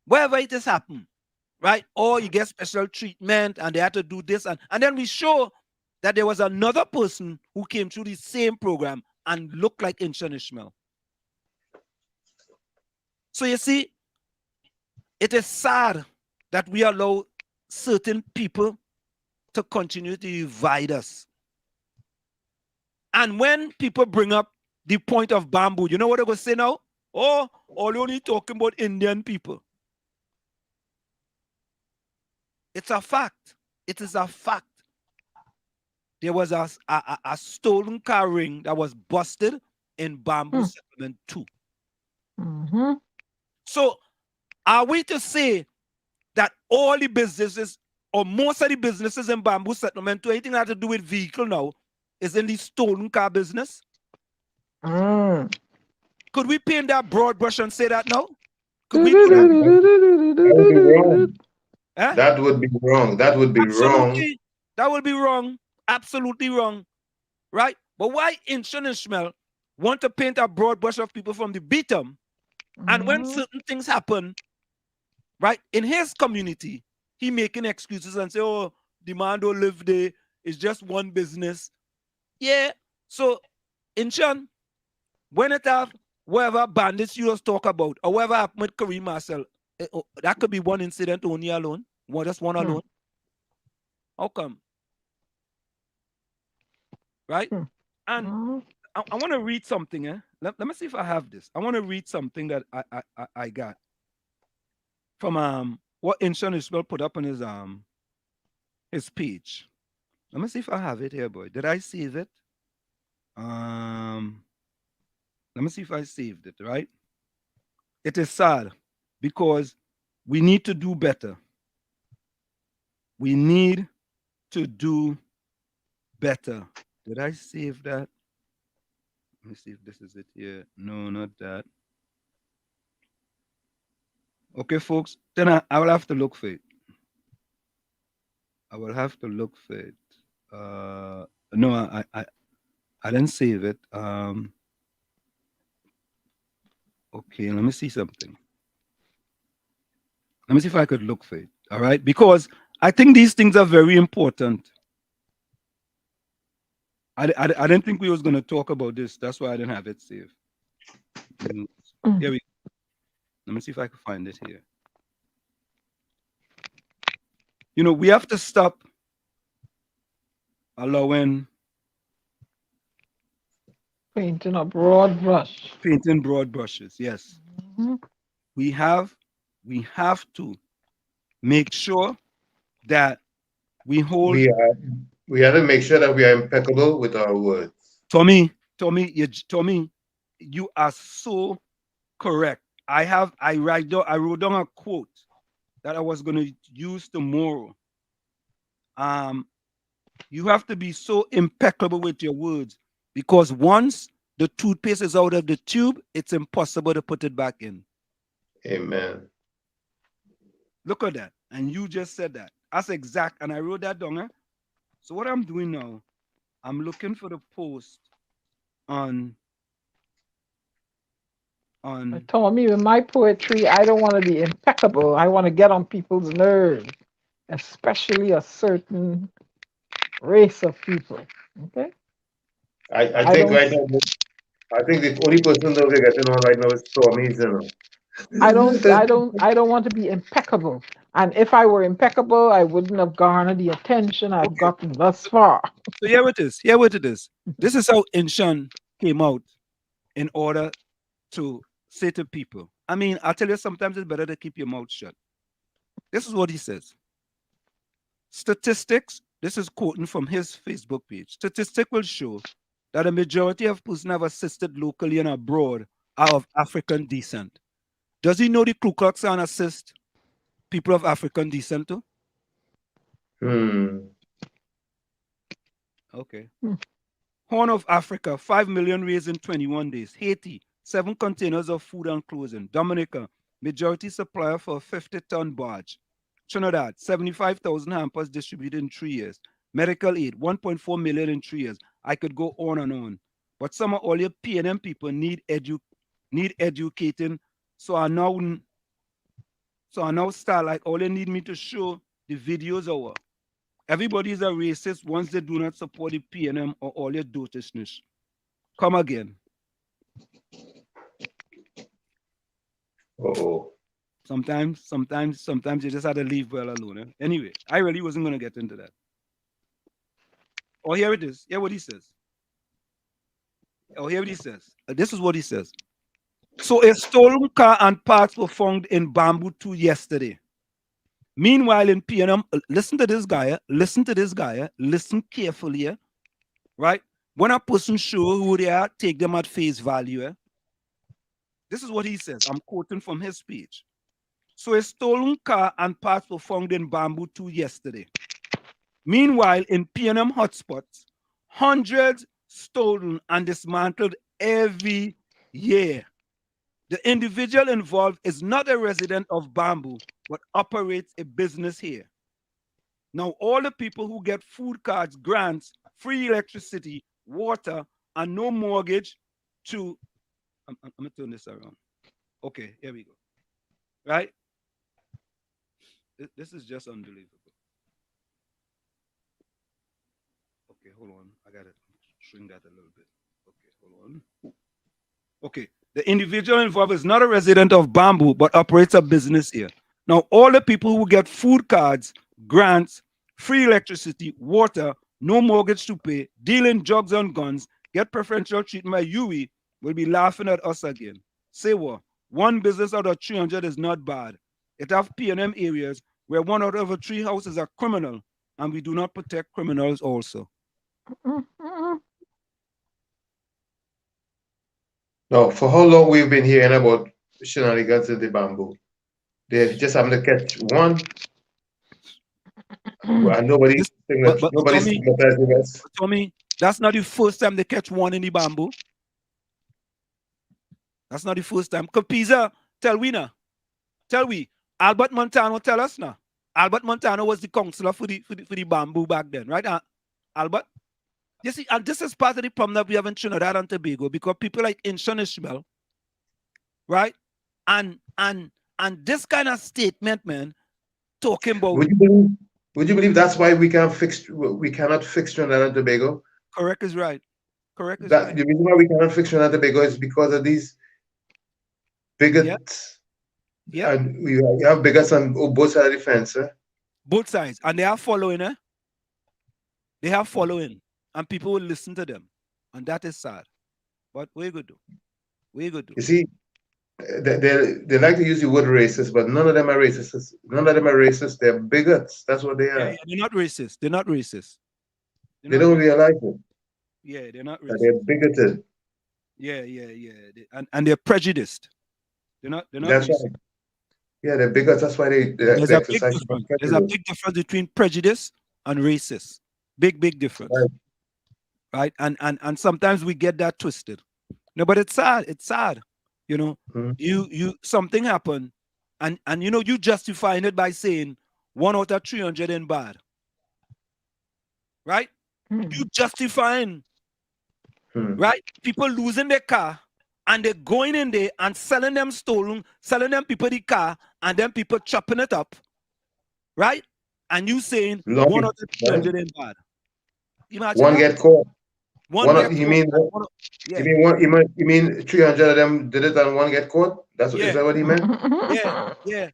Wherever it has happened, right? Or you get special treatment and they had to do this. And then we show that there was another person who came through the same program and looked like Inshon Ishmael. So you see, it is sad that we allow certain people to continue to divide us. And when people bring up the point of bamboo, you know what they're going to say now? Oh, all you're only talking about Indian people. It's a fact. It is a fact. There was a stolen car ring that was busted in Bamboo Settlement 2. Mm-hmm. So are we to say that all the businesses or most of the businesses in Bamboo Settlement 2, anything that has to do with vehicle now, is in the stolen car business? Could we paint that broad brush and say that now? Could we do that? That would be wrong. That would be wrong. That would be wrong. Absolutely wrong. Right? But why Inshon Ishmael want to paint a broad brush of people from the bottom? And when certain things happen, right, in his community, he making excuses and say, oh, the man don't live there. It's just one business. Yeah. So, Inshon, when it have whatever bandits you just talk about, or whatever happened with Kareem Marcel, that could be one incident only alone. Just one alone. How come? Right? And I want to read something. Let me see if I have this. I want to read something that I got from what Inshon Ishmael put up on his page. Let me see if I have it here, boy. Did I save it? Let me see if I saved it, right? It is sad because we need to do better. We need to do better. Did I save that? Let me see if this is it here. No, not that. Okay, folks. Then I will have to look for it. I will have to look for it. No, I didn't save it. Okay, let me see something. Let me see if I could look for it. All right, because I think these things are very important. I didn't think we was going to talk about this. That's why I didn't have it saved. Here we go. Let me see if I can find it here. You know, we have to stop allowing painting a broad brush. Painting broad brushes, yes. We have to make sure that we hold. We have to make sure that we are impeccable with our words. Tommy, you are so correct. I wrote down a quote that I was going to use tomorrow. You have to be so impeccable with your words, because once the toothpaste is out of the tube, it's impossible to put it back in. Amen. Look at that. And you just said that. That's exact. And I wrote that down. So what I'm doing now, I'm looking for the post on Tommy, with my poetry, I don't want to be impeccable. I want to get on people's nerves, especially a certain race of people. Okay. I think right now, I think the only person that we're getting on right now is Tommy. I don't want to be impeccable. And if I were impeccable, I wouldn't have garnered the attention I've gotten thus far. So here it is. Here what it is. This is how Inshon came out in order to say to people. I mean, I'll tell you, sometimes it's better to keep your mouth shut. This is what he says. Statistics, this is quoting from his Facebook page. Statistics will show that a majority of persons have assisted locally and abroad are of African descent. Does he know the Ku Klux Klan assist people of African descent too? Okay. Horn of Africa, 5 million raised in 21 days. Haiti, 7 containers of food and clothing. Dominica, majority supplier for a 50-ton barge. Trinidad, 75,000 hampers distributed in 3 years. Medical aid, 1.4 million in 3 years. I could go on and on. But some of all your P&M people need educating. So I now start like all they need me to show the videos over. Everybody is a racist once they do not support the P&M or all your dotishness. Come again. Oh. Sometimes you just have to leave well alone. Eh? Anyway, I really wasn't going to get into that. Oh, here it is. Hear what he says. Oh, here what he says. This is what he says. So a stolen car and parts were found in Bamboo 2 yesterday. Meanwhile, in P&M, listen to this guy. Listen to this guy. Listen carefully. Right? When a person show who they are, take them at face value. This is what he says. I'm quoting from his speech. So a stolen car and parts were found in Bamboo 2 yesterday. Meanwhile, in P&M hotspots, hundreds stolen and dismantled every year. The individual involved is not a resident of Bamboo, but operates a business here. Now, all the people who get food cards, grants, free electricity, water, and no mortgage to... I'm going to turn this around. Okay, here we go. Right? This is just unbelievable. Okay, hold on. I got to shrink that a little bit. Okay, hold on. Okay. The individual involved is not a resident of Bamboo, but operates a business here. Now, all the people who get food cards, grants, free electricity, water, no mortgage to pay, dealing drugs and guns, get preferential treatment by UE, will be laughing at us again. Say what? One business out of 300 is not bad. It have P&M areas where 1 out of 3 houses are criminal, and we do not protect criminals also. No, for how long we've been hearing about shenanigans in the Bamboo? They just having to catch one, and nobody's stigmatizing us. Tommy, that's not the first time they catch one in the Bamboo. That's not the first time. Capiza, tell we now. Tell we. Albert Montano tell us now. Albert Montano was the counselor for the Bamboo back then, right? Albert? You see, and this is part of the problem that we have in Trinidad and Tobago, because people like Inshon Ishmael, right? And this kind of statement, man, talking about... Would you believe that's why we cannot fix Trinidad and Tobago? Correct is right. Correct is right. The reason why we cannot fix Trinidad and Tobago is because of these bigots. Yeah. And we have bigots on both sides of the fence. Both sides. And they are following, They have following. And people will listen to them. And that is sad. But what are you going to do? What are you going to do? You see, they like to use the word racist, but none of them are racist. None of them are racist. They're bigots. That's what they are. Yeah, they're not racist. They're not racist. They don't realize it. Yeah, they're not racist. They're bigoted. Yeah. And they're prejudiced. They're not That's racist. right. Yeah, they're bigots. That's why they There's exercise. There's a big difference between prejudice and racist. Big difference. Right? And sometimes we get that twisted. No, but it's sad. It's sad. You know, you something happened, and you know, you justifying it by saying 1 out of 300 ain't bad. Right? You justifying, right? People losing their car and they're going in there and selling them people the car, and then people chopping it up. Right? And you saying 1 out of 300 ain't bad. Imagine one that. Get caught. You mean 300 of them did it and one get caught? Is that what he meant? Yeah.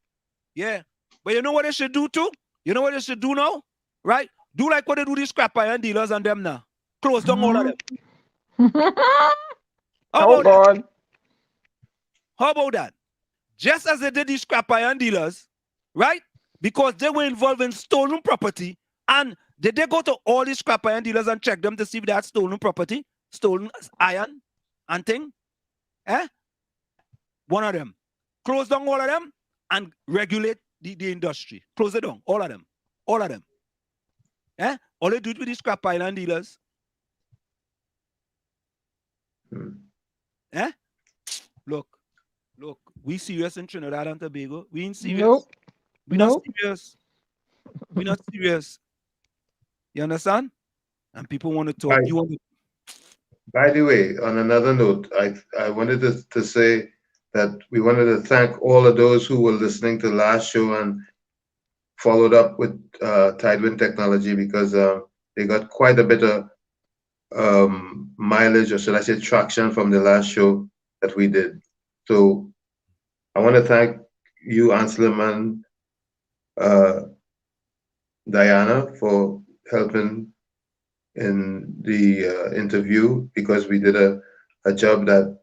But you know what they should do too? You know what they should do now? Right? Do like what they do these scrap iron dealers and them now. Close down all of them. How about that? Just as they did these scrap iron dealers, right? Because they were involved in stolen property, and did they go to all these scrap iron dealers and check them to see if they had stolen property, stolen iron and thing? One of them. Close down all of them and regulate the industry. Close it down. All of them. All they do it with these scrap iron dealers. Look. We serious in Trinidad and Tobago. We ain't serious. Nope. We not serious. We not serious. You understand? And people want to talk. Right. You want to... By the way, on another note, I wanted to say that we wanted to thank all of those who were listening to last show and followed up with Tidewind Technology, because they got quite a bit of mileage, or should I say traction, from the last show that we did. So I want to thank you, Anselm, and Diana, for helping in the interview, because we did a job that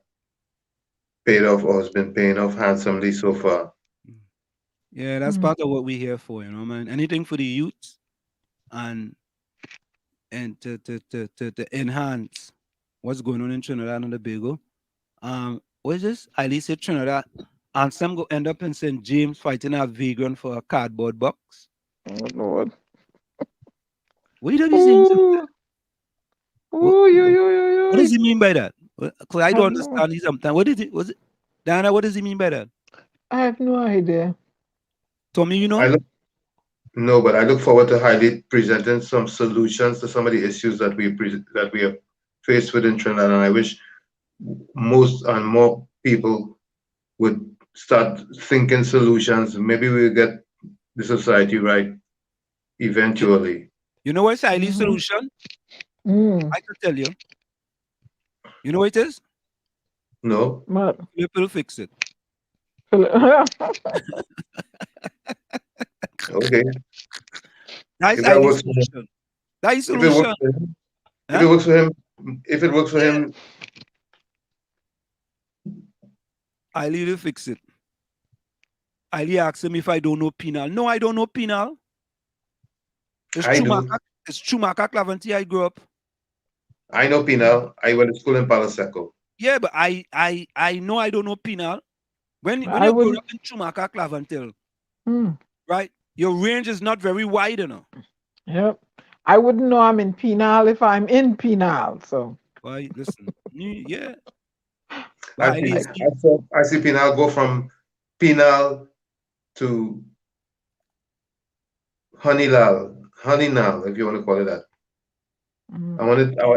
paid off, or has been paying off handsomely so far. Yeah, that's part of what we're here for, man. Anything for the youth and to enhance what's going on in Trinidad and Tobago. What is this? I said Trinidad. Anselm go end up in St. James fighting a vagrant for a cardboard box. Oh Lord. What did he say? What does he mean by that? Because I don't understand sometimes. What is it? Was it Diana? What does he mean by that? I have no idea. Tommy, you know? No, but I look forward to highly presenting some solutions to some of the issues that we are faced with in Trinidad, and I wish most and more people would start thinking solutions. Maybe we'll get the society right eventually. You know what's highly solution? I can tell you. You know what it is? No. Philip will fix it. Okay. That's highly solution. That's solution. If it works for him, I'll either fix it. I'll ask him if I don't know penal. No, I don't know penal. It's Chumaka Clavanti I grew up. I know penal. I went to school in Palo Seco. Yeah, but I know I don't know penal. When you grow up in Chumaka Clavantil, right? Your range is not very wide, Yep. I wouldn't know I'm in penal if I'm in penal. So. Well, listen, yeah. I see penal go from penal to Honeynal, if you want to call it that.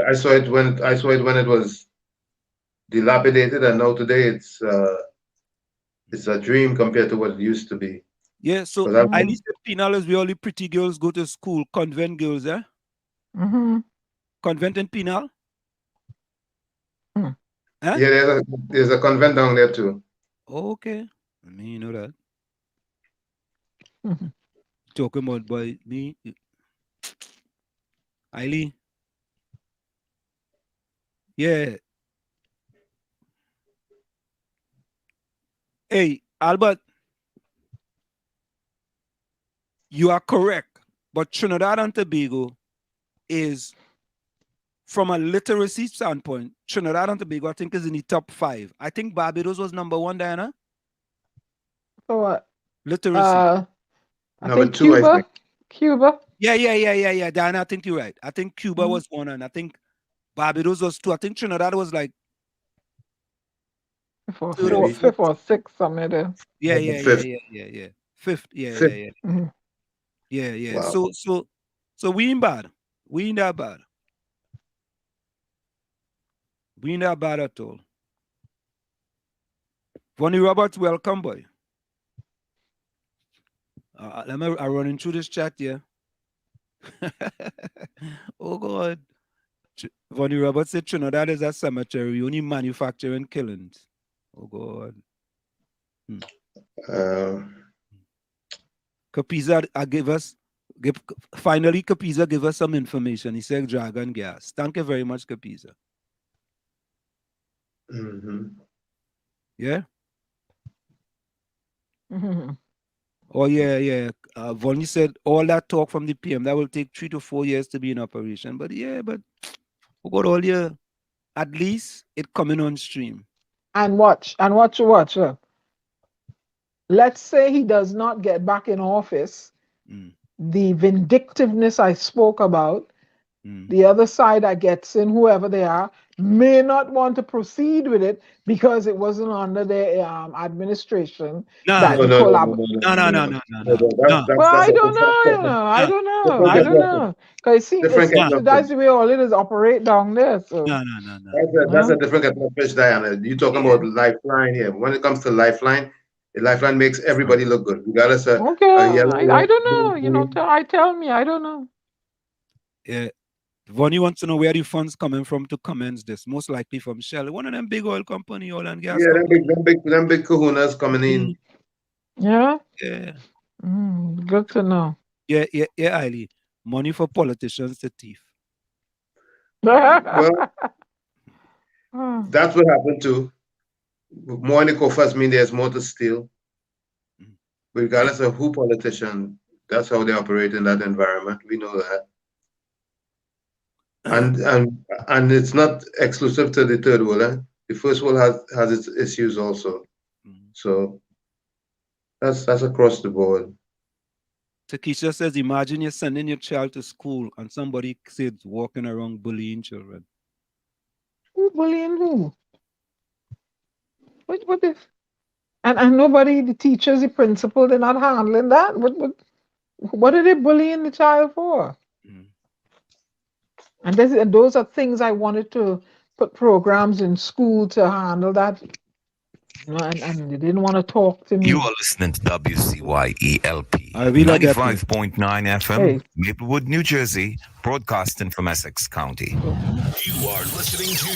I saw it when it was dilapidated, and now today it's a dream compared to what it used to be. Yeah, so at least the penal is where all the pretty girls go to school, convent girls, eh? Convent and penal? Huh? Yeah, there's a convent down there too. Okay. I mean, you know that. Talking about boy, me. Eileen. Yeah. Hey, Albert. You are correct. But Trinidad and Tobago is, from a literacy standpoint, Trinidad and Tobago, I think, is in the top 5. I think Barbados was number 1, Diana. For what? Literacy. I number think 2, Cuba. I think. Cuba. Yeah. Diana, I think you're right. I think Cuba was 1, and I think Barbados was 2. I think Trinidad was like 5th or 6th, something there. Yeah. 5th. Yeah. Wow. So we ain't bad. We ain't that bad. We ain't that bad at all. Vonnie Roberts, welcome, boy. Let me running through this chat here. Oh God. Vonnie Roberts said Trinidad is a cemetery, only manufacturing killings. Oh God. Capiza finally Capiza give us some information. He said dragon gas. Thank you very much, Capiza. Yeah? Oh yeah. Vonnie said all that talk from the PM, that will take 3 to 4 years to be in operation. But we got all year. At least it coming on stream. And watch. Let's say he does not get back in office. The vindictiveness I spoke about, the other side that gets in, whoever they are, may not want to proceed with it because it wasn't under their administration. No. Well, I don't know. I don't know. Because it seems that's the way all it is operate down there. So no. That's a different kind of fish, Diana. You're talking about Lifeline here. When it comes to Lifeline, the Lifeline makes everybody look good, regardless of I don't know. Tell me, I don't know. Yeah. Vonnie wants to know where the funds coming from to commence this. Most likely from Shell, one of them big oil company, oil and gas. Yeah, them big kahunas coming in. Yeah. Yeah. Good to know. Yeah, Eiley. Money for politicians to thief. Well, that's what happened too. More in the coffers mean there's more to steal. Regardless of who politician, that's how they operate in that environment. We know that. And it's not exclusive to the third world. Eh? The first world has its issues also. So that's across the board. Takesha says, imagine you're sending your child to school and somebody says walking around bullying children. Who bullying who? What is? And nobody, the teachers, the principal, they're not handling that. What are they bullying the child for? And those are things I wanted to put programs in school to handle that. And they didn't want to talk to me. You are listening to WZYE LP 95.9 FM, Maplewood, New Jersey, broadcasting from Essex County. You are listening to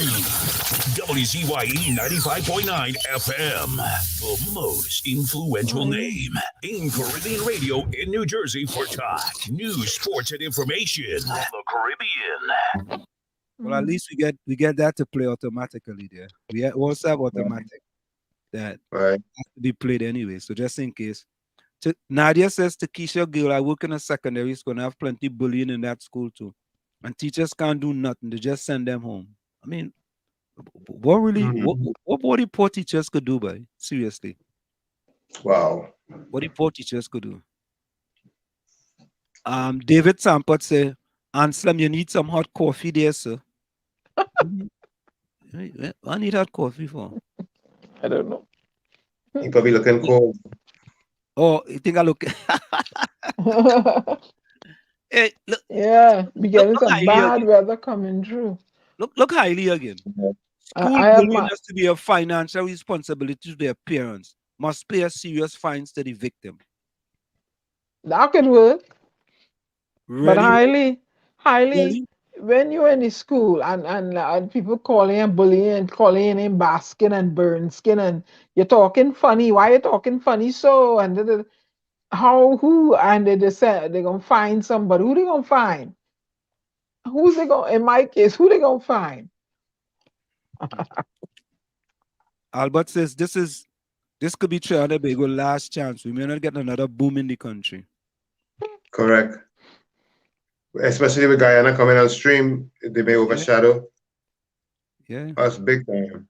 WZYE 95.9 FM, the most influential name in Caribbean radio in New Jersey for talk, news, sports, and information from the Caribbean. Well, at least we get that to play automatically there. We also have automatic that has to be played anyway. So just in case. Nadia says, Takesha girl, I work in a secondary school and I have plenty bullying in that school too. And teachers can't do nothing. They just send them home. I mean, what the poor teachers could do, boy? Seriously. Wow. What the poor teachers could do. David Sampot said, Anselm, you need some hot coffee there, sir. I need hot coffee for. I don't know. He probably looking cold. Oh, you think I look? Hey, look. Yeah, we getting some bad weather coming through. Look highly again. School bullying has to be a financial responsibility to their parents. Must pay a serious fines to the victim. That could work. Really? But highly, Really? when you're in the school and people calling and bullying, calling him basking and burn skin, and you're talking funny. Why you talking funny so? And who? And they just said they're gonna find somebody. Who they gonna find? Who's they gonna? In my case, who they gonna find? Albert says this could be Trinidad and Tobago's last chance. We may not get another boom in the country. Correct. Especially with Guyana coming on stream, they may overshadow. Yeah. Us big time.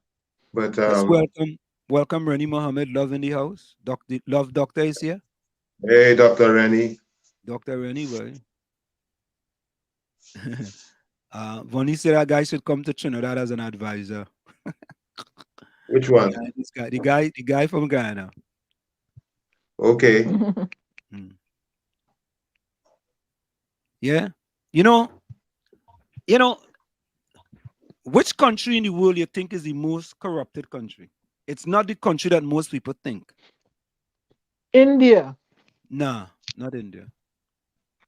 But welcome Rennie Mohammed, Love in the house. Love Doctor is here. Hey, Dr. Rennie. Dr. Rennie, boy. Vonnie said that guy should come to Trinidad as an advisor. Which one? The guy from Guyana. Okay. Yeah. You know, which country in the world you think is the most corrupted country? It's not the country that most people think. India. Nah, not India.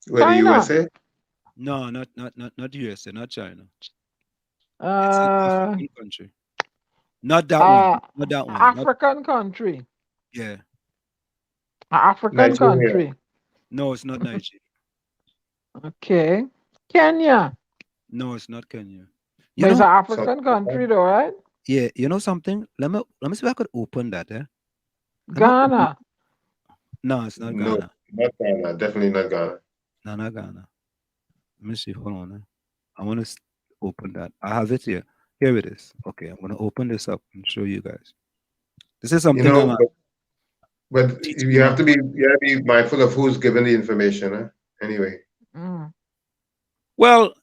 Where, the USA? No, not USA, not China. It's an African country. Not that one. Not that one. African country. Yeah. African country. No, it's not Nigeria. Okay. Kenya. No, it's not Kenya. It's an African country though, right? Yeah, you know something? Let me see if I could open that, Ghana. No, it's not Ghana. No, not Ghana. Definitely not Ghana. No, not Ghana. Let me see. Hold on. I want to open that. I have it here. Here it is. Okay, I'm going to open this up and show you guys. This is something. But you have to be mindful of who's giving the information. Anyway. Well,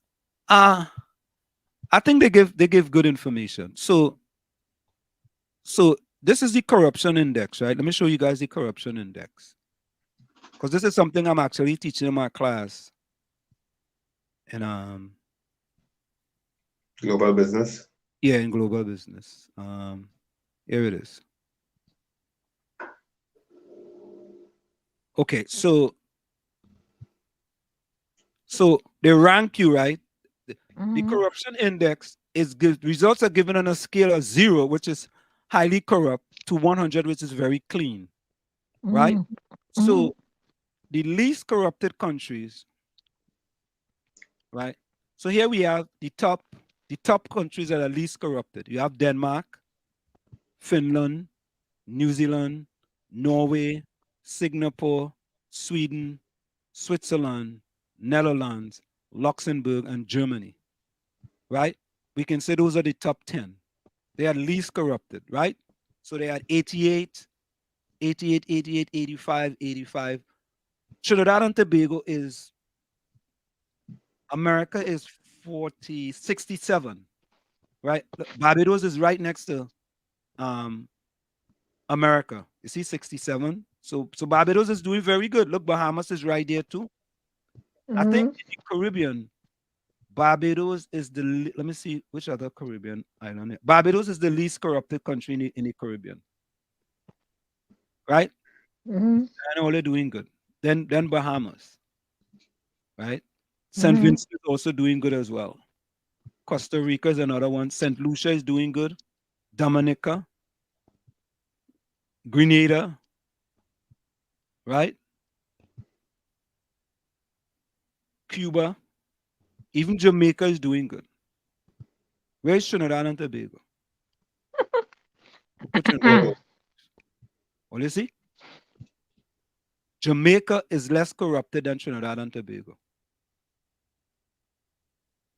I think they give good information. So this is the corruption index, right? Let me show you guys the corruption index, because this is something I'm actually teaching in my class. And global business. Yeah, in global business. Here it is. Okay, so they rank you, right? The corruption index is results are given on a scale of 0, which is highly corrupt, to 100, which is very clean, right? So the least corrupted countries, right? So here we have the top countries that are least corrupted. You have Denmark, Finland, New Zealand, Norway, Singapore, Sweden, Switzerland, Netherlands, Luxembourg, and Germany, right? We can say those are the top 10. They are least corrupted, right? So they are 88, 88, 88, 85, 85. Trinidad and Tobago is, America is 67, right? Barbados is right next to America. You see 67. So Barbados is doing very good. Look, Bahamas is right there too. I think in the Caribbean, Barbados is the, let me see which other Caribbean island. Barbados is the least corrupted country in the Caribbean, right? And all they're doing good. Then Bahamas, right? St. Vincent is also doing good as well. Costa Rica is another one. St. Lucia is doing good. Dominica, Grenada, right? Cuba, even Jamaica is doing good. Where's Trinidad and Tobago? What do you see? Jamaica is less corrupted than Trinidad and Tobago.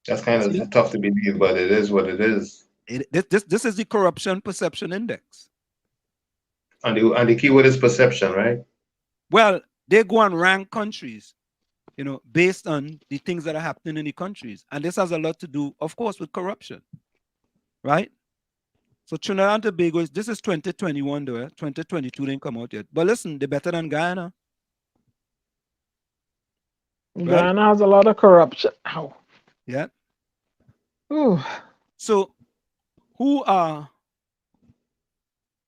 That's kind of tough to believe, but it is what it is. This is the corruption perception index. And the key word is perception, right? Well, they go and rank countries, you know, based on the things that are happening in the countries. And this has a lot to do, of course, with corruption, right? So Trinidad and Tobago, this is 2021 though, 2022 didn't come out yet. But listen, they're better than Guyana. Guyana has a lot of corruption. Ow. Yeah. Ooh. So who are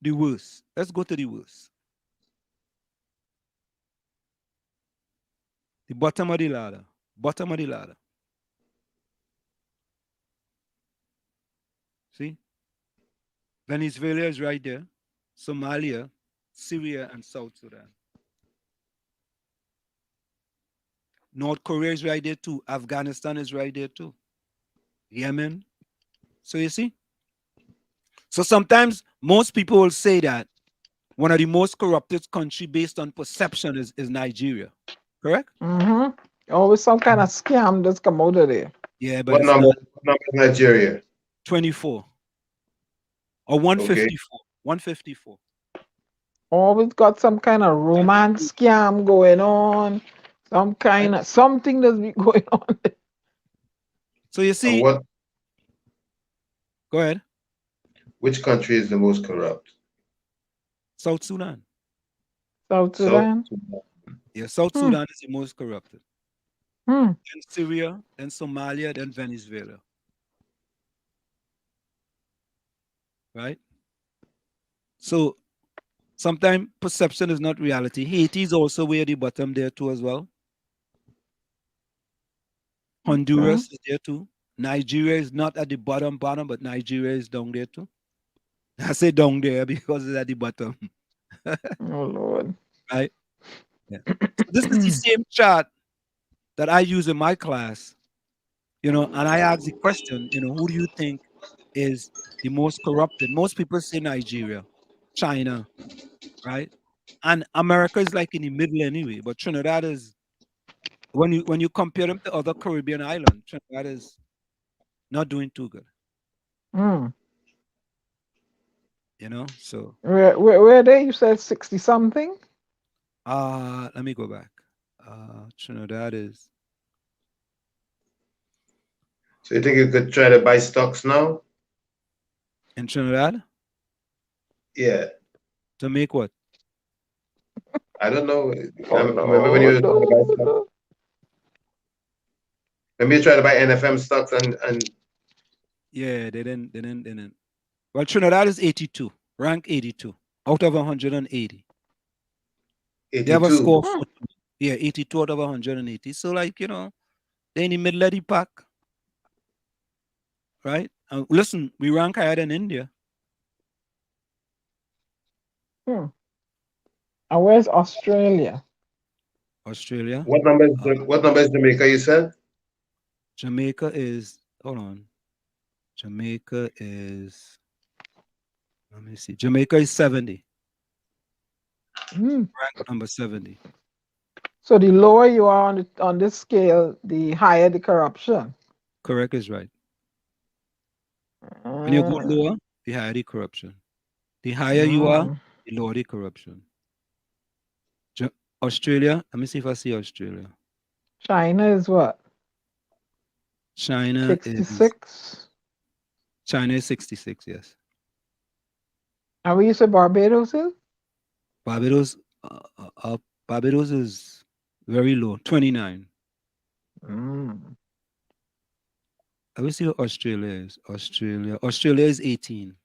the worst? Let's go to the worst. The bottom of the ladder. Bottom of the ladder. See? Venezuela is right there. Somalia, Syria, and South Sudan. North Korea is right there too. Afghanistan is right there too. Yemen. So you see? So sometimes most people will say that one of the most corrupted country based on perception is Nigeria. Correct? Always some kind of scam that's come out of there. Yeah, but what number is Nigeria? 24. Or 154. Okay. 154. Always got some kind of romance scam going on. Some kind of something that's been going on. So you see, go ahead. Which country is the most corrupt? South Sudan. South Sudan? Yeah, South Sudan is the most corrupted. Then Syria, then Somalia, then Venezuela. Right? So sometimes perception is not reality. Haiti is also way at the bottom there too as well. Honduras is there too. Nigeria is not at the bottom, but Nigeria is down there too. I say down there because it's at the bottom. Oh, Lord. Right? Yeah. So this is the same chart that I use in my class, you know, and I ask the question, you know, who do you think is the most corrupted? Most people say Nigeria, China, right? And America is like in the middle anyway, but Trinidad is, when you compare them to other Caribbean islands, Trinidad is not doing too good. You know, so where are they? You said 60 something? Let me go back. Trinidad is So you think you could try to buy stocks now? In Trinidad? Yeah. To make what? I don't know. Remember when you were trying to buy stocks? Maybe you try to buy NFM stocks and Yeah, they didn't. Well, Trinidad is 82, rank 82 out of 180. 82. They have a score. 82 out of 180. So, like, you know, they're in the middle of the pack. Right? Listen, we rank higher than India. And where's Australia? Australia. What number is Jamaica, you said? Jamaica is, hold on. Jamaica is, let me see. Jamaica is 70. Rank number 70. So the lower you are on this scale, the higher the corruption. Correct is right. When you go lower, the higher the corruption. The higher you are, the lower the corruption. Australia, let me see if I see Australia. China is what? China 66. China is 66, yes. And we say Barbados is? Barbados is very low, 29. I will see what Australia is. Australia is 18.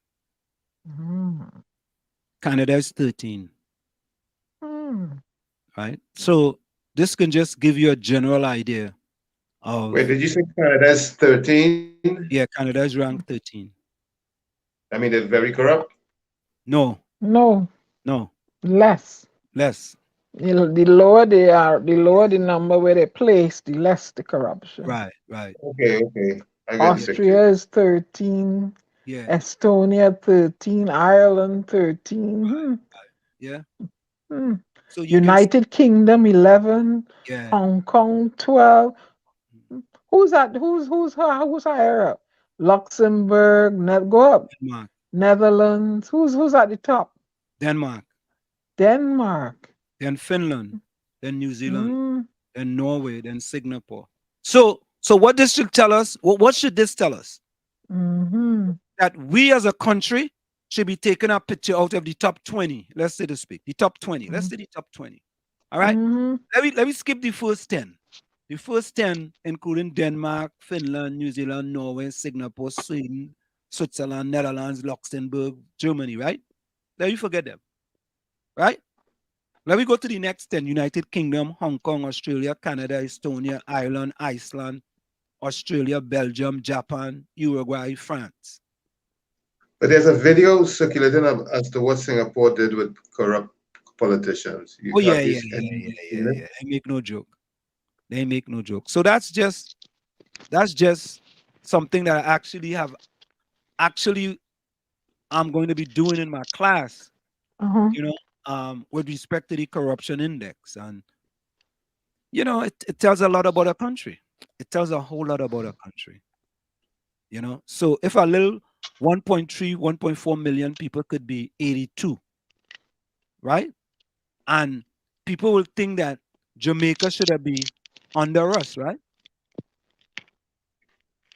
Canada is 13. Right? So this can just give you a general idea of... Wait, did you say Canada is 13? Yeah, Canada is ranked 13. I mean, they're very corrupt? No. Less. The lower they are, the lower the number where they place, the less the corruption. Right. Okay. Austria is 13. Yeah. Estonia 13. Ireland 13. Right. Yeah. So United Kingdom 11. Yeah. Hong Kong 12. Who's that? Who's higher up? Luxembourg. Go up. Denmark. Netherlands. Who's at the top? Denmark. Then Finland. Then New Zealand. Then Norway. Then Singapore. So what this should tell us? What should this tell us? That we as a country should be taking a picture out of the top 20. Let's say to speak. The top 20. Let's say the top 20. All right. Let me skip the first 10. The first 10, including Denmark, Finland, New Zealand, Norway, Singapore, Sweden, Switzerland, Netherlands, Luxembourg, Germany, right? Let me forget them. Right? Let me go to the next 10. United Kingdom, Hong Kong, Australia, Canada, Estonia, Ireland, Iceland, Australia, Belgium, Japan, Uruguay, France. But there's a video circulating as to what Singapore did with corrupt politicians. Yeah. They make no joke. They make no joke. So that's just something that I'm going to be doing in my class. You know, with respect to the corruption index, and you know, it tells a lot about a country. It tells a whole lot about a country. You know, so if a little 1.3, 1.4 million people could be 82, right? And people will think that Jamaica should have been under us, right?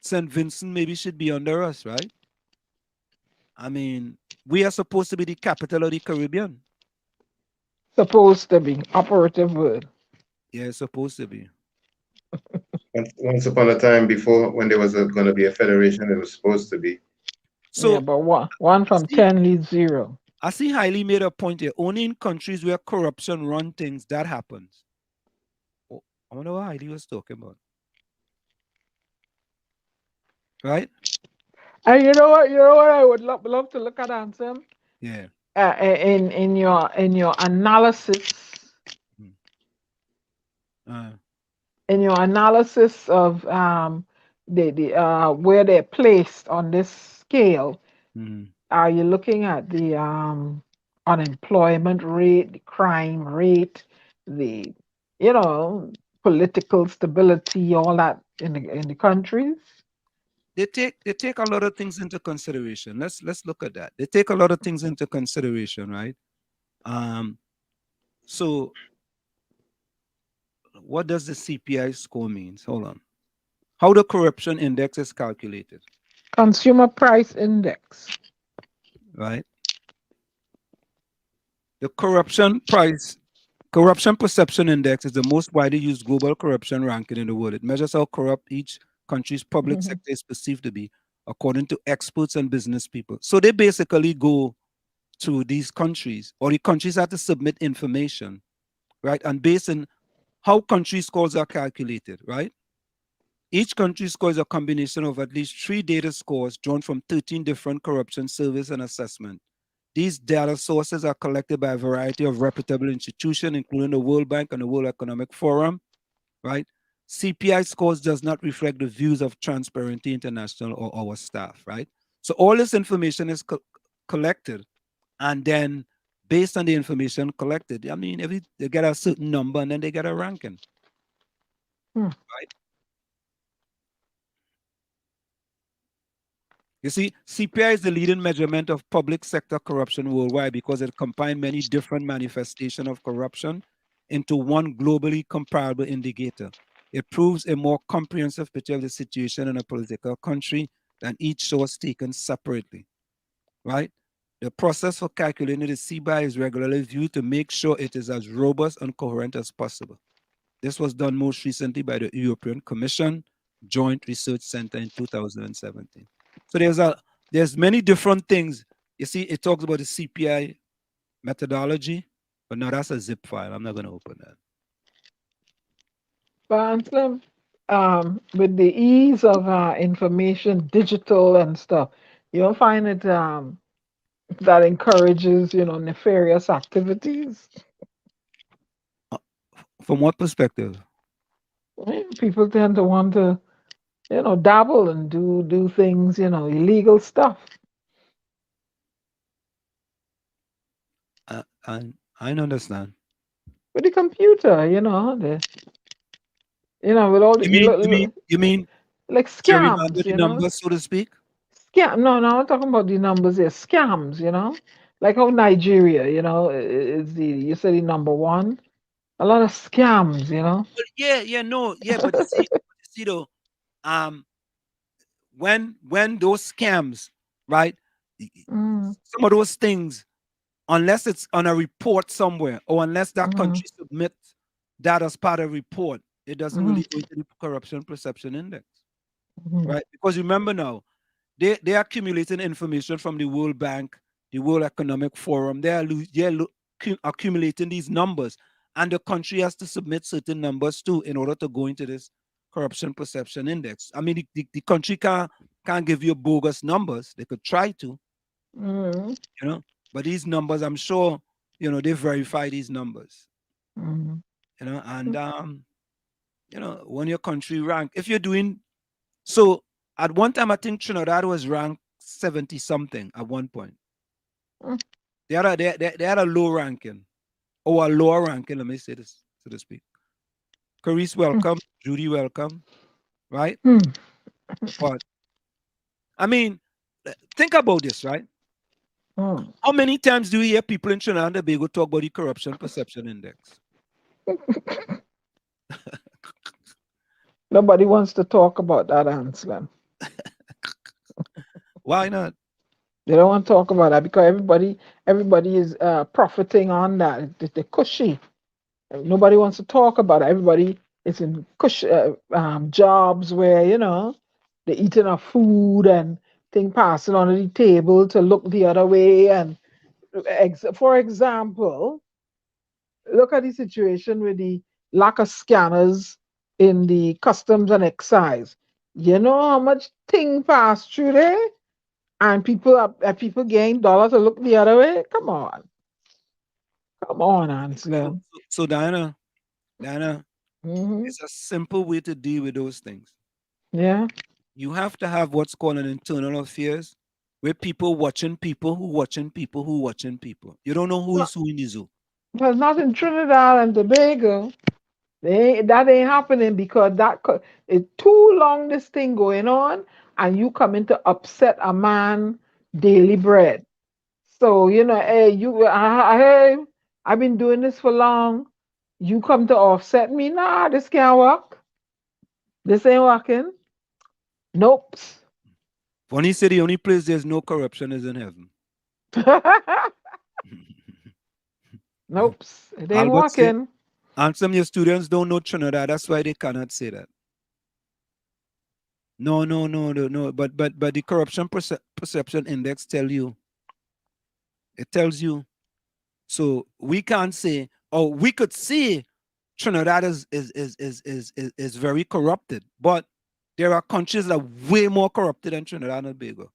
St. Vincent maybe should be under us, right? I mean, we are supposed to be the capital of the Caribbean. Supposed to be. Operative word. Yeah, it's supposed to be. Once upon a time, before when there was going to be a federation, it was supposed to be. So, yeah, but one from 10 leads 0. I see Hailey made a point here. Only in countries where corruption run things, that happens. Oh, I wonder what Hailey was talking about. Right? And you know what I would love to look at, Anselm? Yeah. In your analysis. In your analysis of the where they're placed on this scale, are you looking at the unemployment rate, the crime rate, the political stability, all that in the countries? They take a lot of things into consideration. Let's look at that. They take a lot of things into consideration, right? So what does the CPI score mean? Hold on. how the corruption index is calculated. Consumer price index. Right. The corruption perception index is the most widely used global corruption ranking in the world. It measures how corrupt each country's public sector is perceived to be, according to experts and business people. So they basically go to these countries, or the countries have to submit information, right? And based on how country scores are calculated, right? Each country score is a combination of at least 3 data scores drawn from 13 different corruption surveys and assessment. These data sources are collected by a variety of reputable institutions, including the World Bank and the World Economic Forum, right? CPI scores does not reflect the views of Transparency International or our staff, right? So all this information is collected, and then based on the information collected, I mean, they get a certain number and then they get a ranking, right? You see, CPI is the leading measurement of public sector corruption worldwide because it combines many different manifestations of corruption into one globally comparable indicator. It proves a more comprehensive picture of the situation in a political country than each source taken separately, right? The process for calculating the CPI is regularly viewed to make sure it is as robust and coherent as possible. This was done most recently by the European Commission Joint Research Center in 2017. So there's many different things. You see, it talks about the CPI methodology, but now that's a zip file. I'm not going to open that. But Anselm, with the ease of information, digital and stuff, you don't find it that encourages, nefarious activities? From what perspective? People tend to want to, dabble and do things, illegal stuff. I understand. With the computer, with all the you mean like scams, the numbers, so to speak? No, I'm talking about the numbers here. Scams, like how Nigeria, is you said the number one. A lot of scams, But but you see though, when those scams, right? Some of those things, unless it's on a report somewhere, or unless that country submits that as part of a report, it doesn't really go into the corruption perception index, right? Because remember now, they're accumulating information from the World Bank, the World Economic Forum. They're accumulating these numbers, and the country has to submit certain numbers too in order to go into this corruption perception index. I mean, the country can't give you bogus numbers. They could try to, but these numbers, I'm sure, they verify these numbers, and when your country rank, if you're doing so. At one time, I think Trinidad was ranked 70 something at one point. They had a low ranking, or a lower ranking. Let me say this, so to speak. Carice, welcome. Judy, welcome. Right? But I mean, think about this, right? How many times do you hear people in Trinidad and Tobago talk about the corruption perception index? Nobody wants to talk about that, Anselm. Why not? They don't want to talk about that because everybody is profiting on that. They're cushy. Nobody wants to talk about it. Everybody is in jobs where, they're eating our food and things passing on the table to look the other way. And for example, look at the situation with the lack of scanners in the customs and excise. You know how much thing passed through there? And people getting dollars to look the other way? Come on, Anselm. So Diana, it's a simple way to deal with those things. Yeah. You have to have what's called an internal affairs, where people watching people who watching people who watching people. You don't know who is who in the zoo. But not in Trinidad and Tobago. That ain't happening because it's too long this thing going on, and you coming to upset a man daily bread. So hey, I've been doing this for long. You come to offset me? Nah, this can't work. This ain't working. Nope. When he said the only place there's no corruption is in heaven. Nope. It ain't working. And some of your students don't know Trinidad. That's why they cannot say that. No. But the corruption perception index tells you. It tells you. So we can't say, or we could say Trinidad is very corrupted, but there are countries that are way more corrupted than Trinidad and Tobago.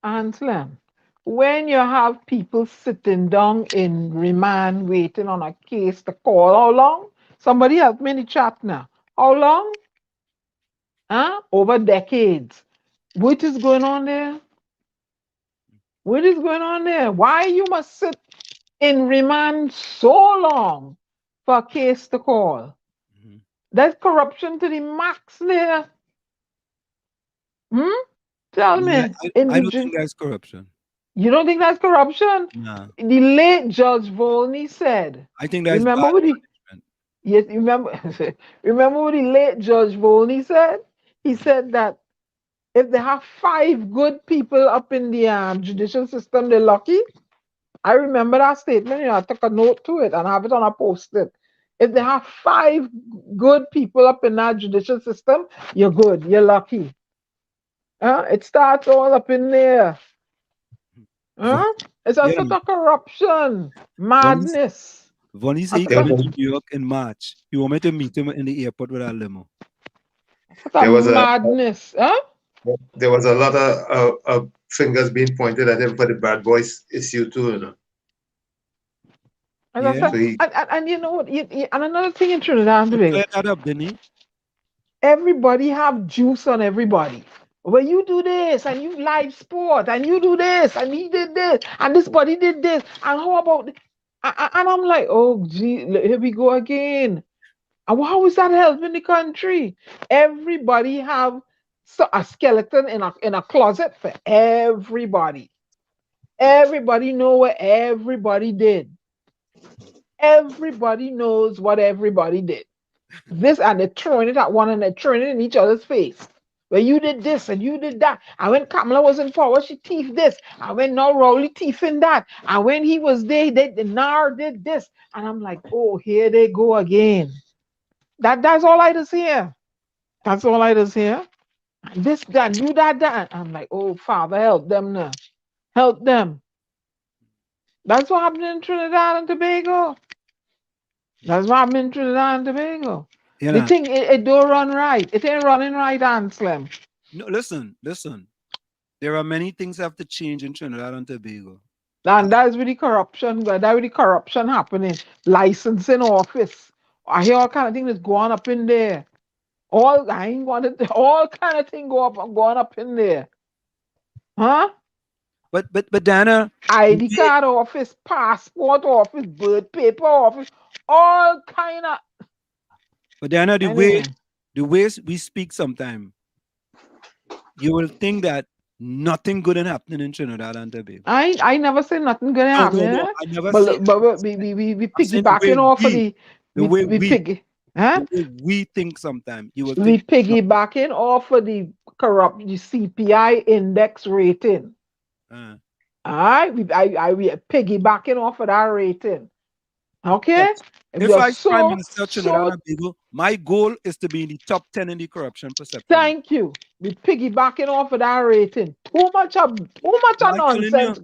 Anselm, when you have people sitting down in remand waiting on a case to call, how long? Somebody help me in the chat now. How long? Over decades. What is going on there? What is going on there? Why you must sit in remand so long for a case to call? That's corruption to the max there. Tell me. I don't think that's corruption. You don't think that's corruption? No. The late Judge Volney said. I think that's remember what yes, remember what the late Judge Volney said? He said that if they have 5 good people up in the judicial system, they're lucky. I remember that statement. I took a note to it and have it on a post-it. If they have 5 good people up in that judicial system, you're good. You're lucky. It starts all up in there. It's a sort of corruption, madness. Vonnie said he coming to New York in March. You want me to meet him in the airport with a limo. There was madness. There was a lot of fingers being pointed at him for the bad boys issue too, you know. And you know what? And another thing in Trinidad and Tobago. That up, didn't he? Everybody have juice on everybody. Well, you do this, and you live sport, and you do this, and he did this, and this body did this, and how about? And I'm like, oh, gee, here we go again. And how is that helping the country? Everybody have a skeleton in a closet for everybody. Everybody know what everybody did. Everybody knows what everybody did. This, and they're throwing it at one and they're throwing it in each other's face. Well, you did this and you did that. And when Kamala was in power, she thieved this. And when now Rowley thieving that. And when he was there, the NAR did this. And I'm like, oh, here they go again. That's all I just hear. That's all I just hear. And this, that, you that. I'm like, oh, Father, help them now. Help them. That's what happened in Trinidad and Tobago. That's what happened in Trinidad and Tobago. You know, they think it don't run right. It ain't running right, Anselm. No, listen. There are many things that have to change in Trinidad and Tobago. And that's where the corruption, happening. Licensing office. I hear all kind of things that's going up in there. All kind of thing going up in there. Huh? But Dana, ID card office, passport office, birth paper office, all kind of. But Dana, the way we speak sometimes, you will think that nothing good is happening in Trinidad and Tobago. I never say nothing good happening. No, I never but we piggybacking off of the way we think sometimes. You will we piggybacking off of the CPI index rating. All right, we are piggybacking off of that rating. Okay. Yes. If I Prime Minister of Trinidad and Tobago, my goal is to be in the top 10 in the corruption perception. Thank you. We piggybacking off of that rating. Too much nonsense.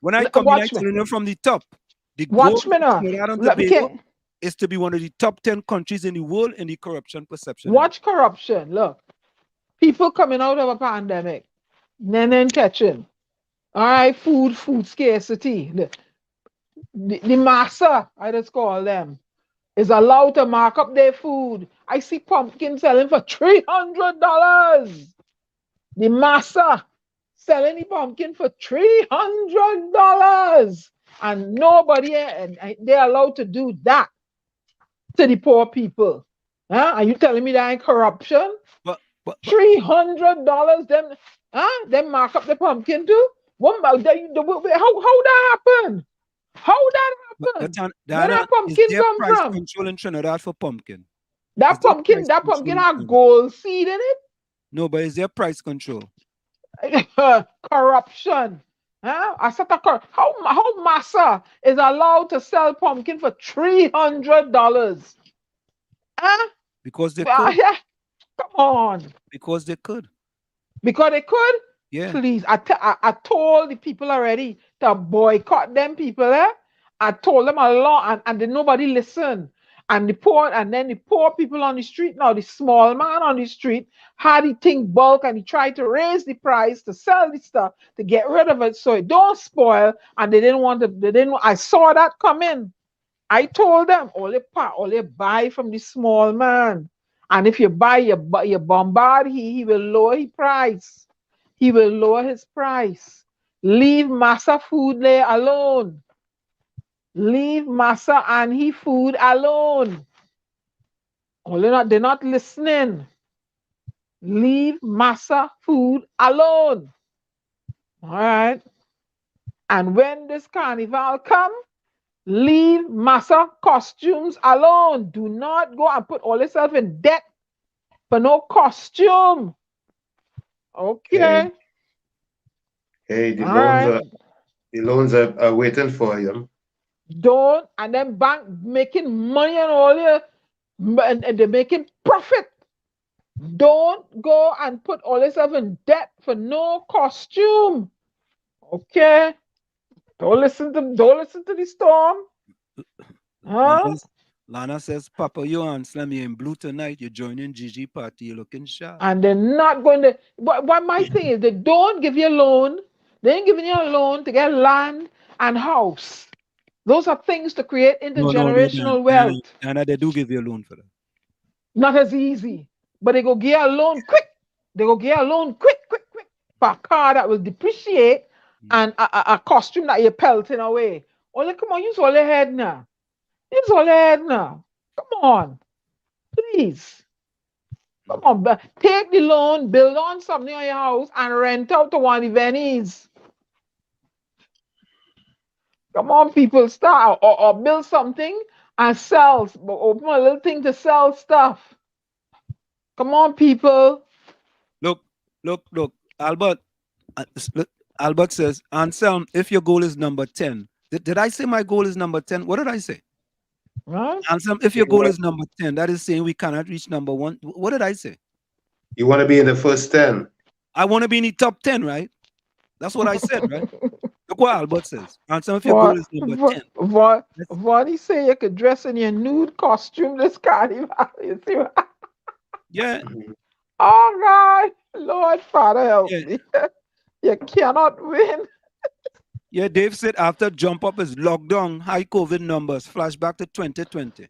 When I come in from the top, the goal of Trinidad and Tobago is to be one of the top 10 countries in the world in the corruption perception. Watch corruption. Look, people coming out of a pandemic, then catching. All right, food scarcity. The massa, I just call them, is allowed to mark up their food. I see pumpkin selling for $300. The massa selling the pumpkin for $300. And nobody, and they're allowed to do that to the poor people. Are you telling me that ain't corruption? But $300, them mark up the pumpkin too? How that happen? How that happen? Where that pumpkin come from? Control in Trinidad for pumpkin. That pumpkin have gold seed in it? No, but is there price control? Corruption. Huh? I said how Massa is allowed to sell pumpkin for $300? Huh? Because they could. Yeah. Come on. Because they could. Because they could? Yeah. Please. I told the people already to boycott them people. I told them a lot and then nobody listened. And the poor people on the street now, the small man on the street had the thing bulk and he tried to raise the price to sell the stuff to get rid of it so it don't spoil. And I saw that coming. I told them all they buy from the small man. And if you buy, you bombard, he will lower his price. He will lower his price. Leave Massa food there alone. Leave Massa and he food alone. Oh, they're not listening. Leave Massa food alone. All right. And when this carnival come, leave Massa costumes alone. Do not go and put all yourself in debt for no costume. Okay. Hey, the loans are waiting for you. Don't, and then bank making money and all your, and they're making profit. Don't go and put all yourself in debt for no costume. Okay. Don't listen to the storm. Huh? Lana says, Papa, you Anselm, you're in blue tonight. You're joining Gigi party. You're looking sharp. And they're not going to. But my thing is, they don't give you a loan. They ain't giving you a loan to get land and house. Those are things to create intergenerational wealth. And they do give you a loan for that. Not as easy. But they go give you a loan quick. They go give you a loan quick. For a car that will depreciate and a costume that you're pelting away. Oh, come on, use all your head now. Use all your head now. Come on. Please. Come on. Take the loan, build on something on your house, and rent out to one of the venues. Come on, people, start or build something and sell. Open a little thing to sell stuff. Come on, people. Look. Albert says, Anselm, if your goal is number 10. Did I say my goal is number 10? What did I say? Right. Anselm, if your goal is number 10, that is saying we cannot reach number 1. What did I say? You want to be in the first 10. I want to be in the top 10, right? That's what I said, right? Look what Albert says. Anselm, if your goal is number 10. What he say you could dress in your nude costume this carnival. You see what? Yeah. All right. Lord Father help me. You cannot win. Yeah, Dave said after jump up is lockdown, high COVID numbers, flashback to 2020.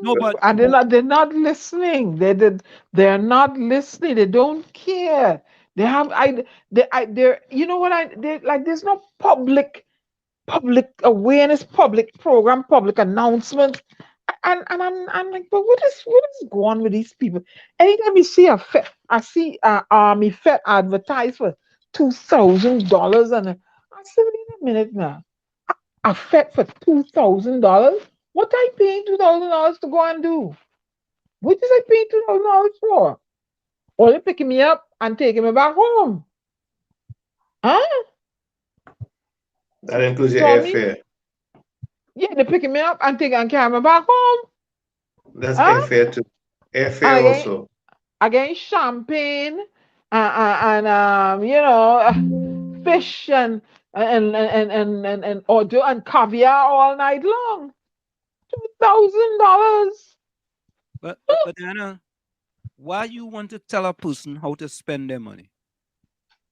No, but and they're not listening. They're not listening. They don't care. They have they're you know what there's no public awareness, public program, public announcement. And I'm like, but what is going on with these people? Anytime you see I see Army Fed advertised for $2,000, and I said, wait a minute now, a Fed for $2,000? What I paying $2,000 to go and do? What is I paying $2,000 for? Or they picking me up and taking me back home? Huh? That includes your airfare. Yeah, they're picking me up and carrying me back home. That's airfare too. Airfare also. Again, champagne and fish and caviar all night long. $2,000. But Anna, why you want to tell a person how to spend their money?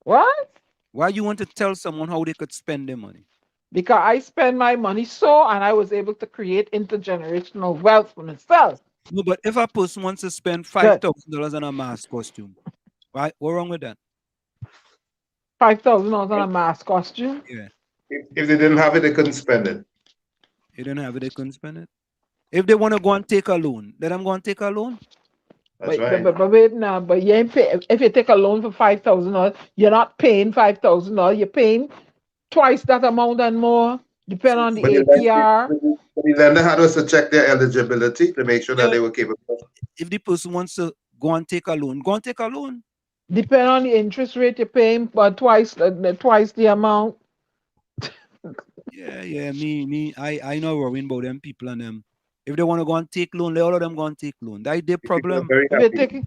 What? Why you want to tell someone how they could spend their money? Because I spend my money and I was able to create intergenerational wealth for myself. No, but if a person wants to spend $5,000 on a mask costume, right? What's wrong with that? $5,000 on a mask costume? Yeah. If they didn't have it, they couldn't spend it. They didn't have it, they couldn't spend it. If they want to go and take a loan, let them go and take a loan. That's right. But wait now, but you ain't pay, if you take a loan for $5,000, you're not paying $5,000. You're paying twice that amount and more, depending on the APR. The lender had us to check their eligibility to make sure that they were capable. if the person wants to go and take a loan, go and take a loan. Depend on the interest rate you're paying, but twice the amount. Yeah. I know worrying about them people and them. If they want to go and take loan, let all of them go and take loan. That's their problem. Take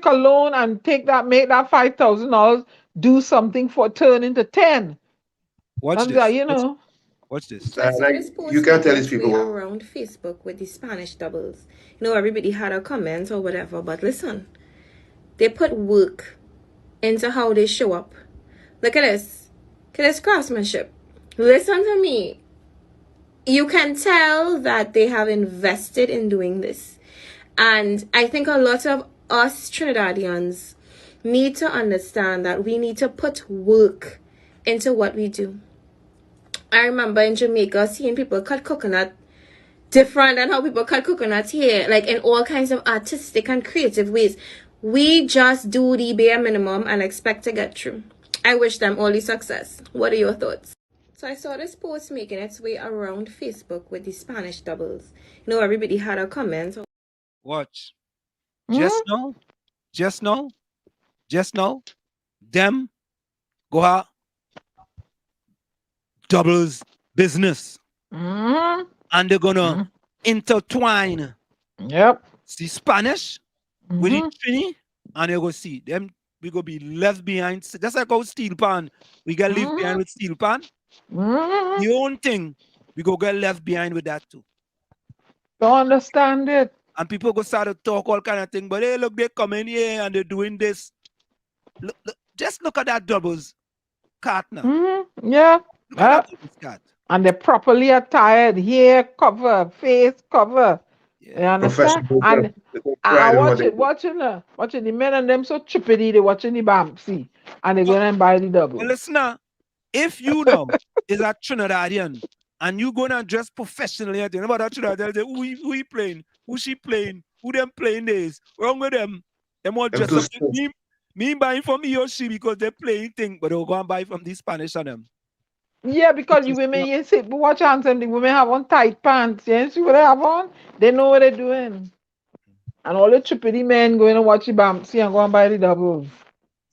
a loan and make that $5,000 do something for turn into 10. Watch this. That, you know. Watch this. So I saw this post you can't tell these people around Facebook with the Spanish doubles. You know, everybody had a comment or whatever, but listen, they put work into how they show up. Look at this. Look at this craftsmanship. Listen to me. You can tell that they have invested in doing this. And I think a lot of us Trinidadians need to understand that we need to put work into what we do. I remember in Jamaica seeing people cut coconut different than how people cut coconut here, like in all kinds of artistic and creative ways. We just do the bare minimum and expect to get through. I wish them all the success. What are your thoughts? So I saw this post making its way around Facebook with the Spanish doubles. You know, everybody had a comment. Watch. Just know, them go out doubles business. And they're gonna intertwine. Yep. See Spanish with the Trini, and you go see them. We go be left behind. Just like how steel pan, we get left behind with steel pan. The own thing, we go get left behind with that too. Don't understand it. And people go start to talk all kind of thing, but hey, look, they come in here and they're doing this. Look, just look at that doubles cart now. Yeah. Look at that doubles cart. And they're properly attired, hair cover, face cover. You understand? And watching the men and them so chippity, they watching the Bamsi. And they're going and buy the double. Well, listen now, if you know is a Trinidadian and you going to dress professionally, you know about that Trinidadian, who he playing? Who she playing? Who them playing this? Wrong with them. Them all dress up. Me buying from he or she because they're playing thing, but they'll go and buy from the Spanish on them. Yeah, because the women, you see, but watch Anselm, the women have on tight pants. You see what they have on? They know what they're doing. And all the trippity men going to watch the Bamsi and go and buy the doubles.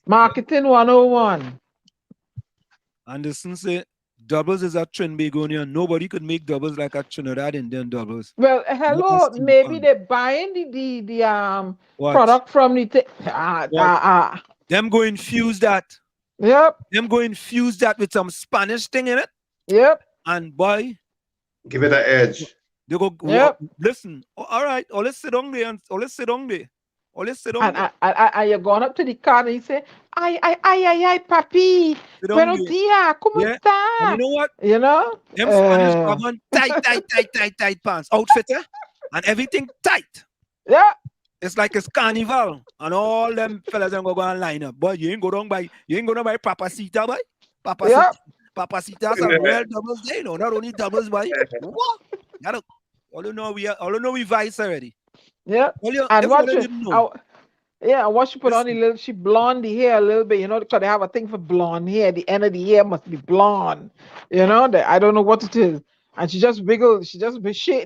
Marketing 101. Anderson say doubles is a Trinbagonian. Nobody could make doubles like a Trinidad Indian doubles. Well, hello, maybe they're buying the product from the them go infuse that. Yep. Them go infuse that with some Spanish thing in it. Yep. And boy, give it an edge. They go, listen, all right, let's sit on there. And you're going up to the car and you say, ay, papi, buenos días, ¿cómo está? And you know what? You know? Them Spanish have on tight pants, outfitter, and everything tight. Yeah. It's like it's carnival, and all them fellas are go and line up. Boy, you ain't going to buy Papacita, boy. Papacitas are real doubles, they know, not only doubles, boy. What? All you know we vice already. Yeah. And watch it. What she put on she blonde the hair a little bit, you know, because they have a thing for blonde hair. The end of the hair must be blonde. You know, I don't know what it is. And she just shake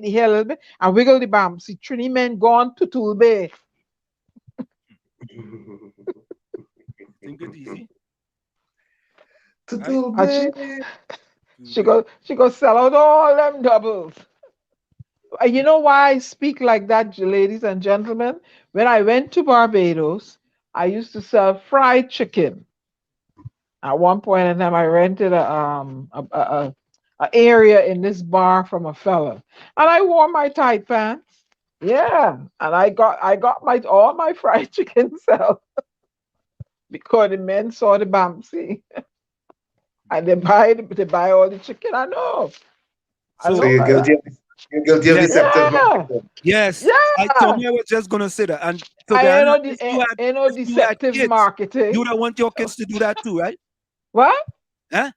the hair a little bit and wiggle the bam. See, Trini men gone to Tulbe. Think it easy. She go sell out all them doubles. You know why I speak like that, ladies and gentlemen? When I went to Barbados, I used to sell fried chicken. At one point in time, I rented a area in this bar from a fella, and I wore my tight pants. Yeah, and I got all my fried chicken sell because the men saw the Bamsi and they buy all the chicken. I know. So you're guilty. You're guilty of deceptive marketing. Yes. Yeah. I told you I was just gonna say that. And so I know deceptive marketing. You don't want your kids to do that too, right? What? Huh?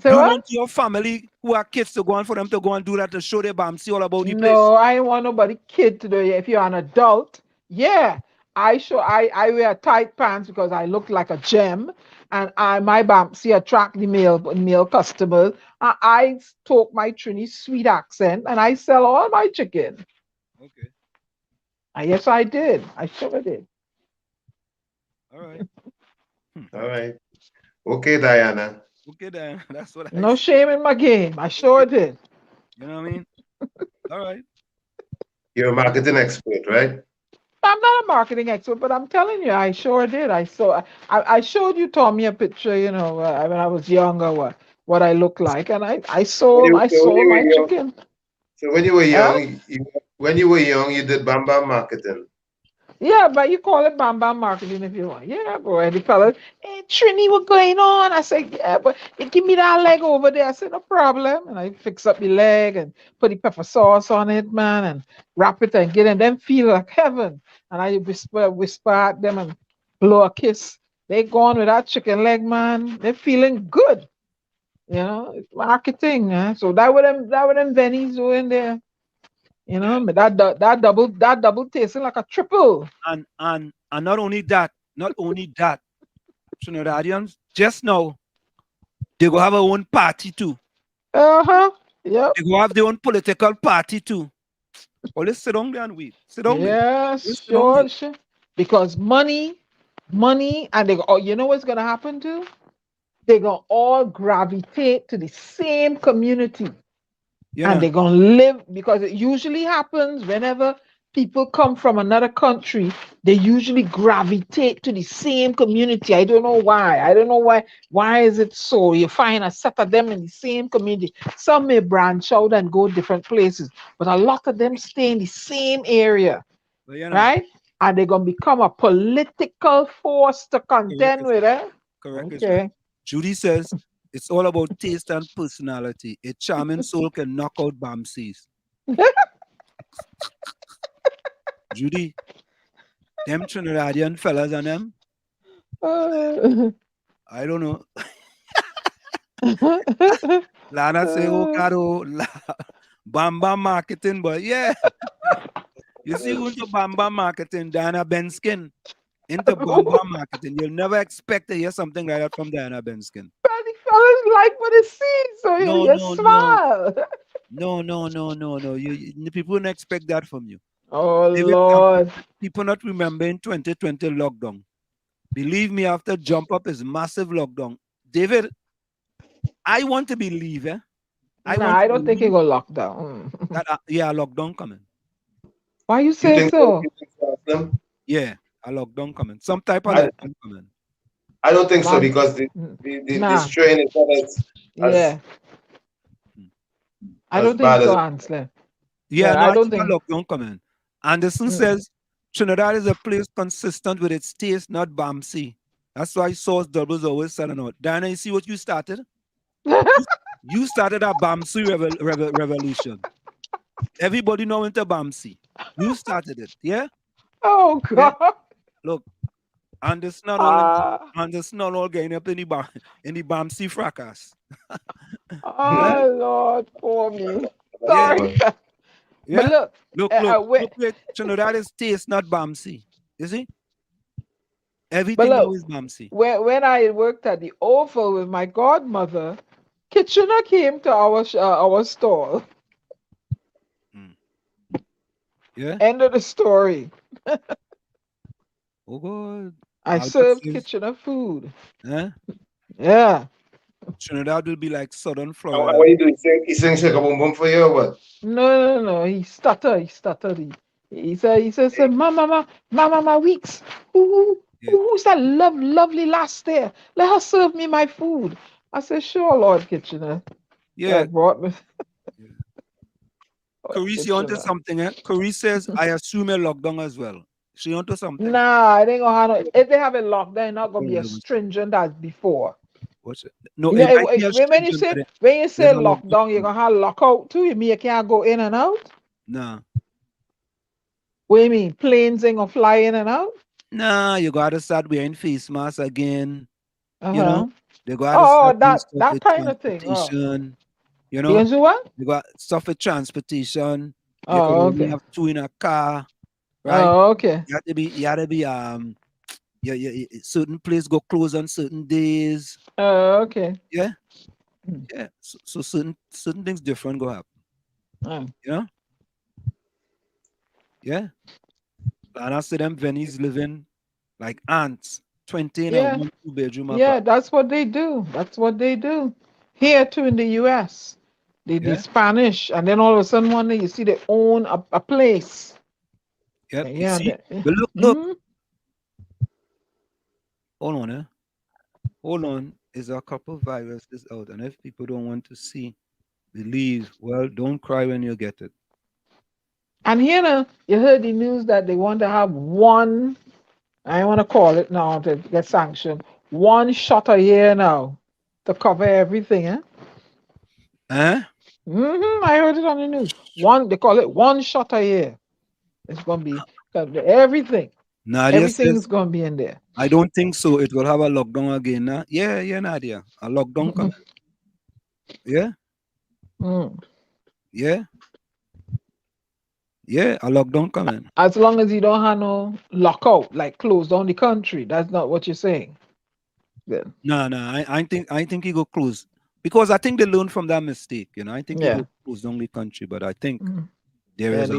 So you what? Want your family who are kids to go on for them to go and do that to show their Bamsi all about the place? No, I don't want nobody kid to do it. If you're an adult, yeah. I wear tight pants because I look like a gem, and my Bamsi attract the male customers. I talk my Trini sweet accent, and I sell all my chicken. Okay. Yes, I did. I sure did. All right. All right. Okay, Diana. Okay, Diana. That's what I No shame in my game. I sure did. You know what I mean? All right. You're a marketing expert, right? I'm not a marketing expert, but I'm telling you, I sure did. I showed you Tommy a picture, when I was younger, what I look like, and I sold my chicken. So when you were young, you did Bam Bam marketing. Yeah, but you call it Bam Bam marketing if you want. Yeah, boy. The fella, hey Trini, what going on? I said, yeah, but you give me that leg over there. I said, no problem. And I fix up the leg and put the pepper sauce on it, man, and wrap it and get in. Them feel like heaven. And I whisper at them and blow a kiss. They gone with that chicken leg, man. They're feeling good. It's marketing. So that what them Benny's doing there. But that double tasting like a triple. And not only that, Trinidadians just now they go have a own party too. Yep. They go have their own political party too. Well, let's sit down there and wait. Sit down there. Yes, sure. Because money, and they go, you know what's gonna happen too? They're gonna all gravitate to the same community. And they're going to live, because it usually happens whenever people come from another country, they usually gravitate to the same community. I don't know why. Why is it so? You find a set of them in the same community. Some may branch out and go different places, but a lot of them stay in the same area, right? And they're going to become a political force to contend with it. Correct. Okay. Judy says, it's all about taste and personality. A charming soul can knock out Bamsies. Judy, them Trinidadian fellas and them, I don't know. Lana say, oh God, Bam Bam marketing, but yeah. You see, into Bam Bam marketing, Diana Benskin. Into Bam Bam marketing. You'll never expect to hear something like that from Diana Benskin. Fellas like what it sees, so you smile. No. You people don't expect that from you. Oh, Lord. People not remembering 2020 lockdown. Believe me, after jump up is massive lockdown. David, I want to believe, I don't think it will lock down. Yeah, lockdown coming. Why you say so? Yeah, a lockdown coming. Some type of lockdown coming. I don't think so, because the strain is not I don't think so, Anselm. I don't think lockdown coming. Anderson says Trinidad is a place consistent with its taste, not Bamsi. That's why sauce doubles always selling out. Diana, you see what you started? You started a Bamsi revolution. Everybody know into Bamsi. You started it, yeah? Oh God! Yeah? Look. And it's not all getting up in the Bamsi fracas. Oh Lord, for me. Sorry. Yeah. But look, Trinidad is taste, not Bamsi. You see? Everything now is Bamsi. When I worked at the Oval with my godmother, Kitchener came to our stall. Yeah. End of the story. Oh God. I served Kitchener food. Huh? Yeah. Trinidad will be like Southern Florida. What are you doing? He sings like a boom boom for you or what? No. He stuttered. He said, Mama Weeks. Who's that lovely lass there? Let her serve me my food. I said, sure, Lord Kitchener. Yeah. Brought me. Carice, you onto something, eh? Carice says, I assume a lockdown as well. She onto something. Nah, it ain't gonna have if they have a lockdown, not gonna be as stringent as before. What's it? No, when you say lockdown, you're gonna have lockout too. You mean you can't go in and out? Nah. What do you mean? Planes ain't gonna fly in and out? Nah, you gotta start wearing face masks again. You know, they gotta that kind of thing. You know, you what? You got stuff with transportation. You can only have two in a car, right? Oh, okay. You have to be certain place go close on certain days. Oh, okay. Yeah. Yeah. So certain things different go happen. You know? Yeah. And I see them Venice living like ants, 20 in a 1-2 bedroom apartment. Yeah, that's what they do. That's what they do. Here too in the US. The Spanish, and then all of a sudden one day you see they own a place. Yep. Yeah. But look. Hold on, Hold on. Is a couple viruses out, and if people don't want to see, believe, well, don't cry when you get it. And here, you heard the news that they want to have one, I want to call it now to get sanctioned, one shot a year now to cover everything, Huh? I heard it on the news. They call it one shot a year. It's going to be everything. Everything's going to be in there. I don't think so. It will have a lockdown again. Nah? Yeah, Nadia. A lockdown coming. Yeah? Yeah? Yeah, a lockdown coming. As long as you don't have no lockout, like close down the country. That's not what you're saying. Yeah. No, I think he go close. Because I think they learned from that mistake, I think he go close down the country, but I think there is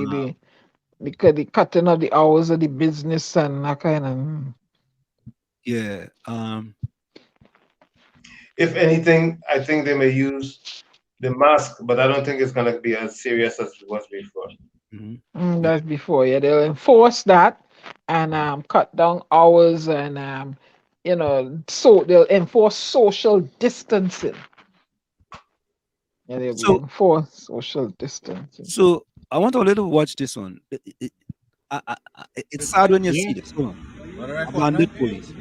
because the cutting of the hours of the business and that kind of Yeah. If anything, I think they may use the mask, but I don't think it's going to be as serious as it was before. That's before, they'll enforce that and cut down hours and so they'll enforce social distancing. Yeah, they'll enforce social distancing. So I want to watch this one. It's sad when you see this. Hold on. Bandit police.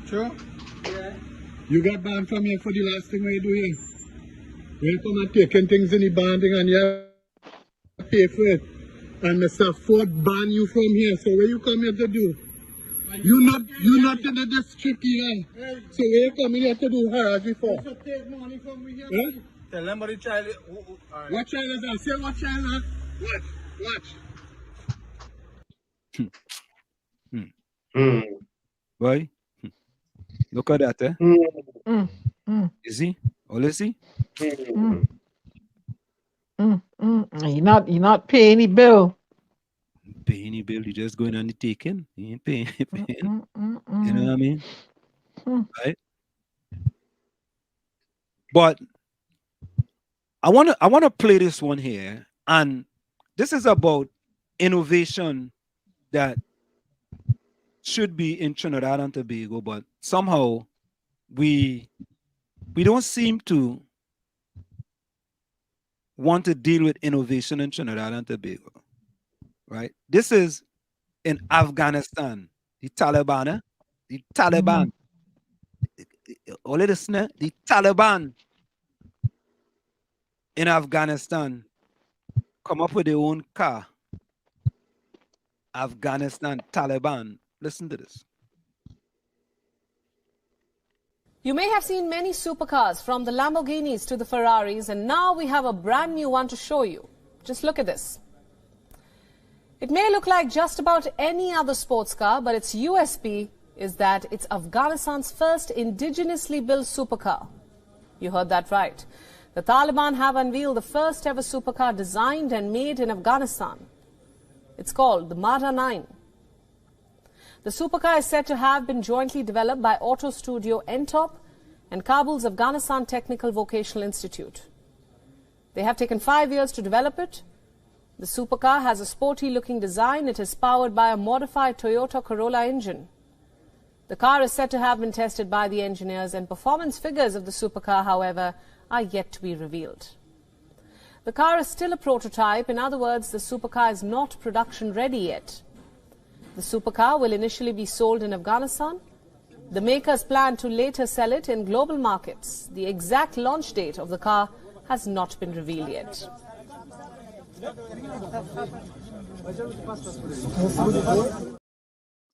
Sure. You got banned from here for the last thing you do here. You come and taking things in the banding and you pay for it. And Mr. Ford ban you from here. So what you come here to do? You're not in the district here. So what you come here to do harassment for? You should take money from me here. Huh? Tell them what the child is. What child is that? Say what child is that? Watch. Boy, look at that, You see? Oh, let's see. You're not paying any bill. Pay any bill, you just going on the taking. You ain't paying. You know what I mean? Right? But I wanna play this one here, and this is about innovation that should be in Trinidad and Tobago, but somehow we don't seem to want to deal with innovation in Trinidad and Tobago. Right? This is in Afghanistan. The Taliban. All of this, the Taliban in Afghanistan come up with their own car. Afghanistan Taliban. Listen to this. You may have seen many supercars, from the Lamborghinis to the Ferraris, and now we have a brand new one to show you. Just look at this. It may look like just about any other sports car, but its USP is that it's Afghanistan's first indigenously built supercar. You heard that right. The Taliban have unveiled the first ever supercar designed and made in Afghanistan. It's called the Mata 9. The supercar is said to have been jointly developed by Auto Studio Entop and Kabul's Afghanistan Technical Vocational Institute. They have taken 5 years to develop it. The supercar has a sporty-looking design. It is powered by a modified Toyota Corolla engine. The car is said to have been tested by the engineers, and performance figures of the supercar, however, are yet to be revealed. The car is still a prototype. In other words, the supercar is not production ready yet. The supercar will initially be sold in Afghanistan. The makers plan to later sell it in global markets. The exact launch date of the car has not been revealed yet.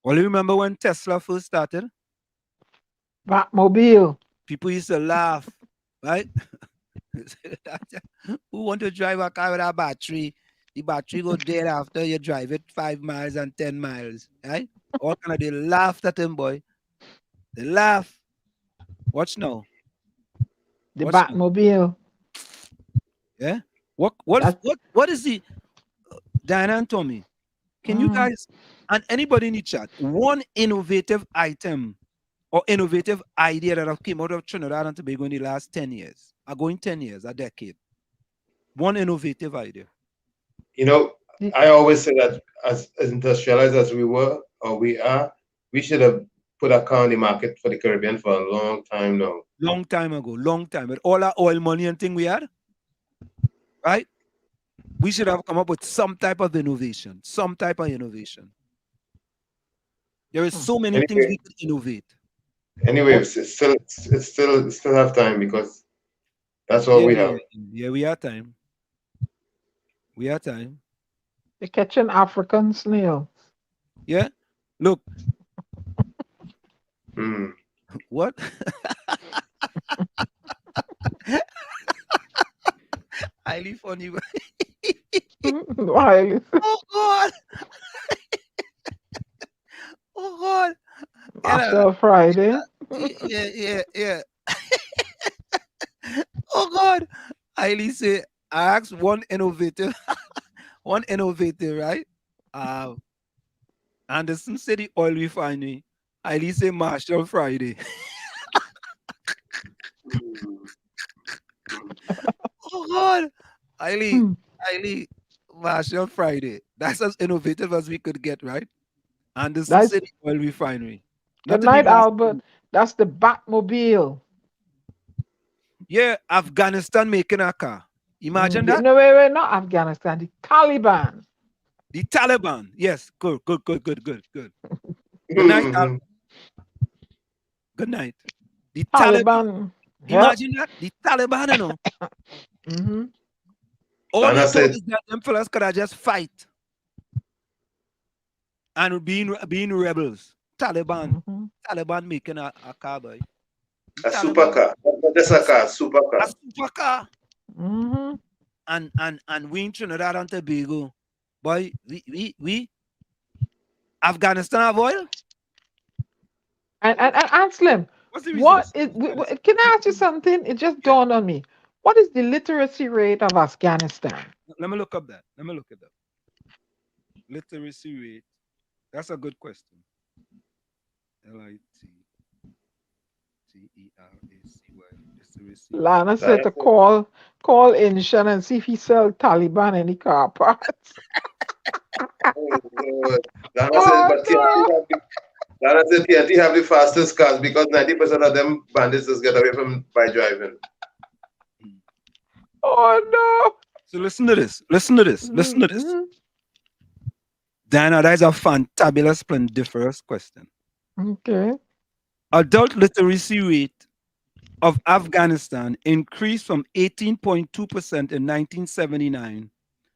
Well, you remember when Tesla first started? Batmobile. People used to laugh, right? Who want to drive a car with a battery? The battery go dead after you drive it 5 miles and 10 miles, right? All kind of, they laughed at him, boy. They laugh. Watch now. The Batmobile. Yeah. What is the Diana and Tommy? Can you guys, and anybody in the chat, one innovative item or innovative idea that have came out of Trinidad and Tobago in the last 10 years, going 10 years, a decade? One innovative idea. You know, I always say that as industrialized as we were or we are, we should have put a car in the market for the Caribbean for a long time now. Long time ago, long time. With all our oil money and thing we had, right? We should have come up with some type of innovation. Some type of innovation. There is so many things we could innovate. Anyway, it's still have time because that's all we have. Yeah, we have time. We have time. They catch an African snail. Yeah. Look. What? Highly funny. Why? Oh God. Oh God. After Friday. Yeah. Oh God. Highly say I asked one innovative, right? Anderson City Oil Refinery. Highly say Marshall Friday. Oh God. Highly Marshall Friday. That's as innovative as we could get, right? Anderson City Oil Refinery. Good night, Albert. That's the Batmobile. Yeah, Afghanistan making a car. Imagine that. No, wait, not Afghanistan. The Taliban. The Taliban. Yes, good. Good night, Albert. Good night. The Taliban. Imagine that. The Taliban, you know. All they thought is that them fellas could just fight and being rebels. Taliban. Taliban making a car, boy. A supercar. Not just a car, supercar. A supercar. And we in Trinidad and Tobago, boy, we Afghanistan have oil. And Anselm, can I ask you something? It just dawned on me. What is the literacy rate of Afghanistan? Let me look up that. Literacy rate. That's a good question. Literacy. Lana said to call Inshan and see if he sell Taliban any car parts. Lana said TNT have the fastest cars because 90% of them bandits just get away from by driving. Oh no! So listen to this. Diana, that is a fantabulous, splendiferous question. Okay. Adult literacy rate of Afghanistan increased from 18.2% in 1979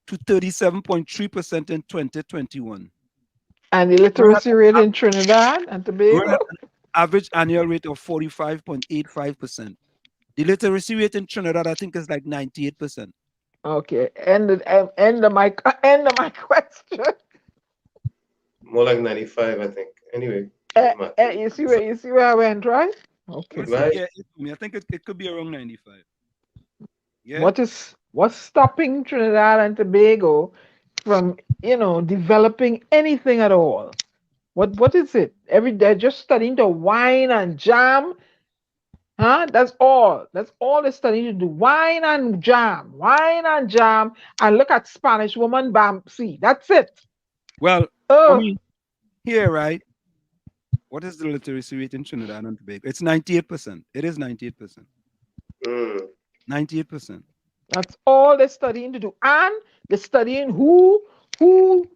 to 37.3% in 2021. And the literacy rate in Trinidad and Tobago? An average annual rate of 45.85%. The literacy rate in Trinidad, I think, is like 98%. Okay, end of my question. More like 95, I think. Anyway. You see where I went, right? Okay. Right. Yeah, I think it could be around 95. Yeah. What's stopping Trinidad and Tobago from developing anything at all? What is it? Every day just studying to wine and jam. Huh? That's all they're studying to do. Wine and jam, and look at Spanish woman Bamsi. That's it. Well, I mean, here, right? What is the literacy rate in Trinidad and Tobago? It's 98%. It is 98%. 98%. That's all they're studying to do. And they're studying who horning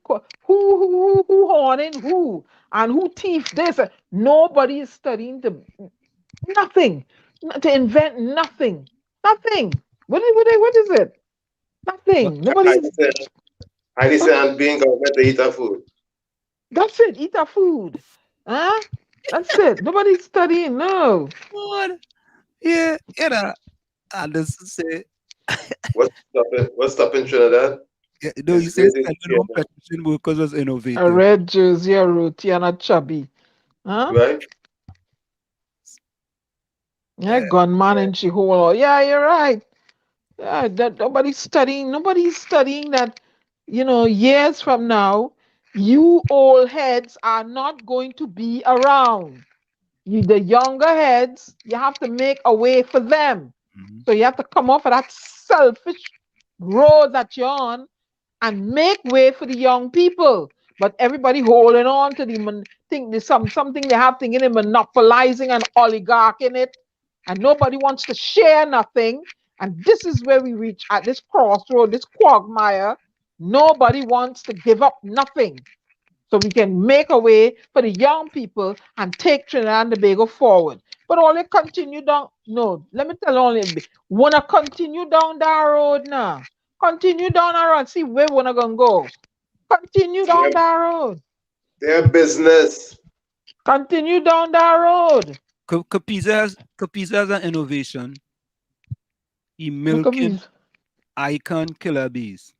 who and who thief this. Nobody is studying nothing. To invent nothing. What is it? Nothing. Nobody. I say being government to eat our food. That's it. Eat our food. Huh? That's it. Nobody's studying. No. What? Yeah. And this say. What's stopping Trinidad? Yeah, no, you say petition workers was innovative. A red jersey, a roti, and a chubby. Huh? Right. Yeah, gunman and Chihuahua. Yeah, you're right. Yeah, that nobody's studying that, years from now, you old heads are not going to be around. The younger heads, you have to make a way for them. So you have to come off of that selfish road that you're on and make way for the young people. But everybody holding on to the think there's something they have thinking in monopolizing and oligarching it, and nobody wants to share nothing. And this is where we reach at this crossroad, this quagmire. Nobody wants to give up nothing. So we can make a way for the young people and take Trinidad and Tobago forward. But only continue down. No, let me tell you only wanna continue down that road now. Continue down the road. See where we're gonna go. Continue down that road. Their business. Continue down that road. Capiza has an innovation. He milking icon killer bees.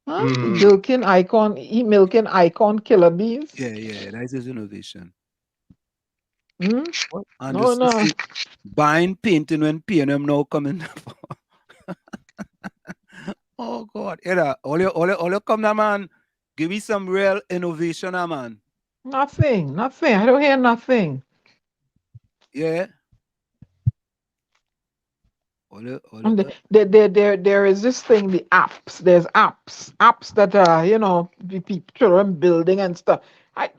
Huh? Milking icon killer bees. Yeah, that's his innovation. And no. Buying painting when P&M now coming. Oh God, all you come now, man. Give me some real innovation, man. Nothing. I don't hear nothing. Yeah. There is this thing, the apps. There's apps that are, children building and stuff. I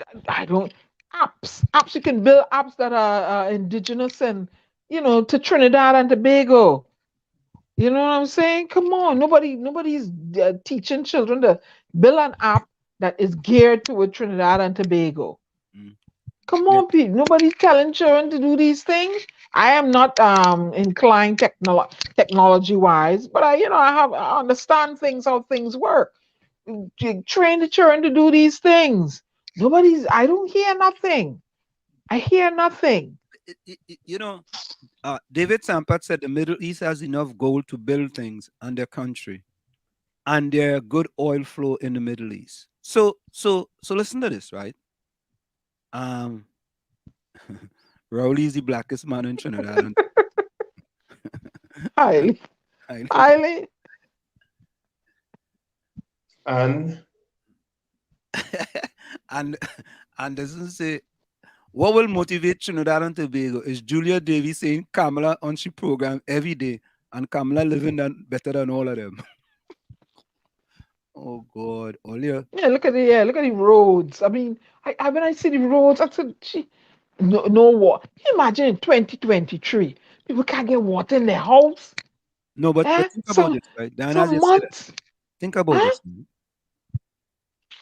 don't apps. You can build apps that are indigenous and to Trinidad and Tobago. You know what I'm saying? Come on, nobody's teaching children to build an app that is geared toward Trinidad and Tobago. Come on, people. Nobody's telling children to do these things. I am not inclined technology-wise, but I understand how things work. You train the children to do these things. I don't hear nothing. I hear nothing. David Sampat said the Middle East has enough gold to build things on their country, and there's good oil flow in the Middle East. So listen to this, right? Rowley is the blackest man in Trinidad. Highly. And doesn't say what will motivate Trinidad and Tobago is Julia Davis saying Kamala on she program every day, and Kamala living better than all of them. Oh God, Olia. Yeah, look at the roads. I mean, I when I see the roads, I said, no water. Can you imagine in 2023, people can't get water in their house? No, but think about this, right? Diana just said it. Think about this.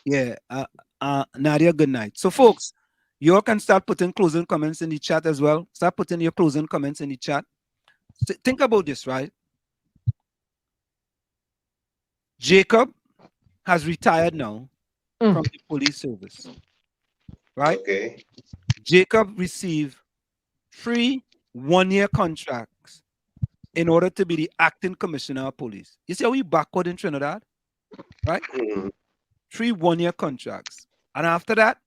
Yeah, Nadia, good night. So, folks, you all can start putting closing comments in the chat as well. Start putting your closing comments in the chat. So, think about this, right? Jacob has retired now from the police service, right? Okay. Jacob received 3 one-year contracts in order to be the acting commissioner of police. You see how we backward in Trinidad, right? 3 one-year contracts, and after that,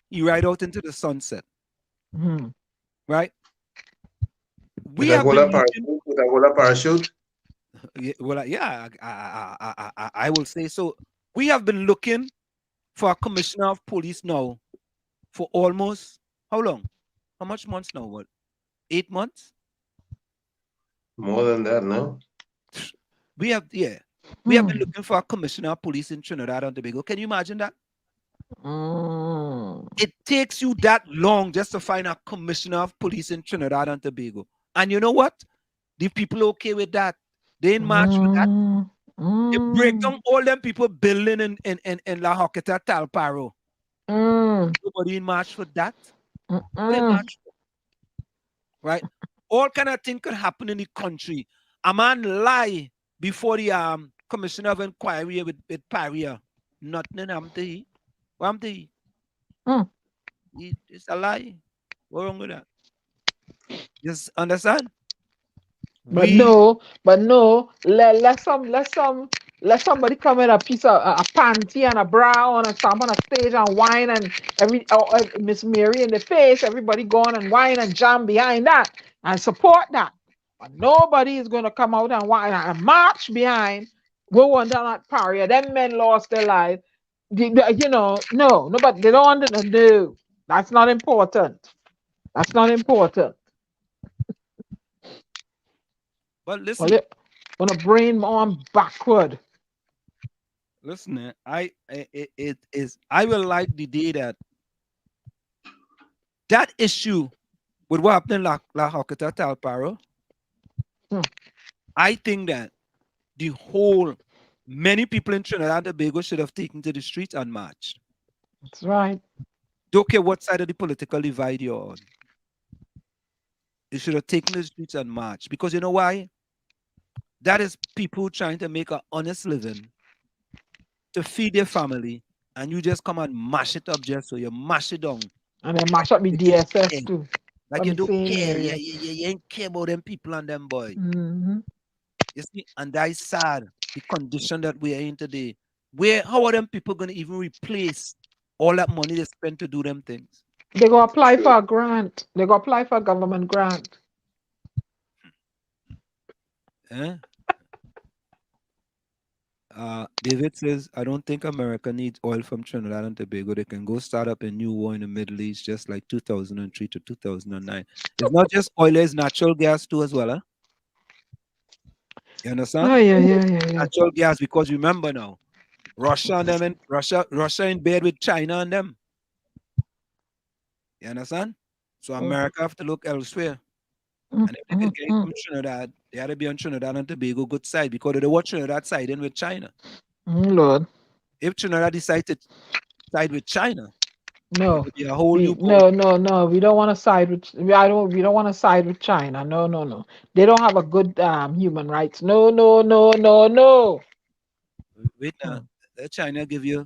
he ride out into the sunset, right? We have a parachute. Yeah, well, yeah, I will say so. We have been looking for a commissioner of police now for almost how long? How much months now? What? 8 months? More than that, no? We have been looking for a commissioner of police in Trinidad and Tobago. Can you imagine that? It takes you that long just to find a commissioner of police in Trinidad and Tobago. And you know what? The people okay with that. They ain't march with that. They break down all them people building in La Hoqueta, Talparo. Nobody in march for that. Right? All kind of things could happen in the country. A man lie before the commissioner of inquiry with Paria. Nothing happened to he. What happened to he? It's a lie. What's wrong with that? Just understand? But no, let somebody come in a piece of a panty and a bra on and stomp on a stage and whine and Miss Mary in the face, everybody go on and whine and jam behind that and support that. But nobody is going to come out and whine and march behind, go on down that Paria. Them men lost their lives. No, but they don't want to do. That's not important. That's not important. But listen, on a brain on backward. Listen, I will like the day that issue with what happened in La Hokata Talparo. I think that many people in Trinidad and Tobago should have taken to the streets and marched. That's right. Don't care what side of the political divide you're on. They should have taken to the streets and marched. Because you know why? That is people trying to make an honest living to feed their family, and you just come and mash it up just so you mash it down. And then mash up the DSS too. Like you don't care. Yeah, you ain't care about them people and them boy. You see, and that's sad, the condition that we are in today. How are them people going to even replace all that money they spend to do them things? They go apply for a grant. They go apply for a government grant. David says, I don't think America needs oil from Trinidad and Tobago. They can go start up a new war in the Middle East just like 2003 to 2009. It's not just oil, it's natural gas too as well. Huh? You understand? Yeah. Natural gas, because remember now, Russia and them, Russia in bed with China and them. You understand? So America have to look elsewhere. And if they can get from Trinidad, they had to be on Trinidad and Tobago good side, because they don't want Trinidad siding with China. Lord. If Trinidad decides to side with China, no, be a whole new no. We don't want to side with. We don't want to side with China. No. They don't have a good human rights. No. Wait now. China give you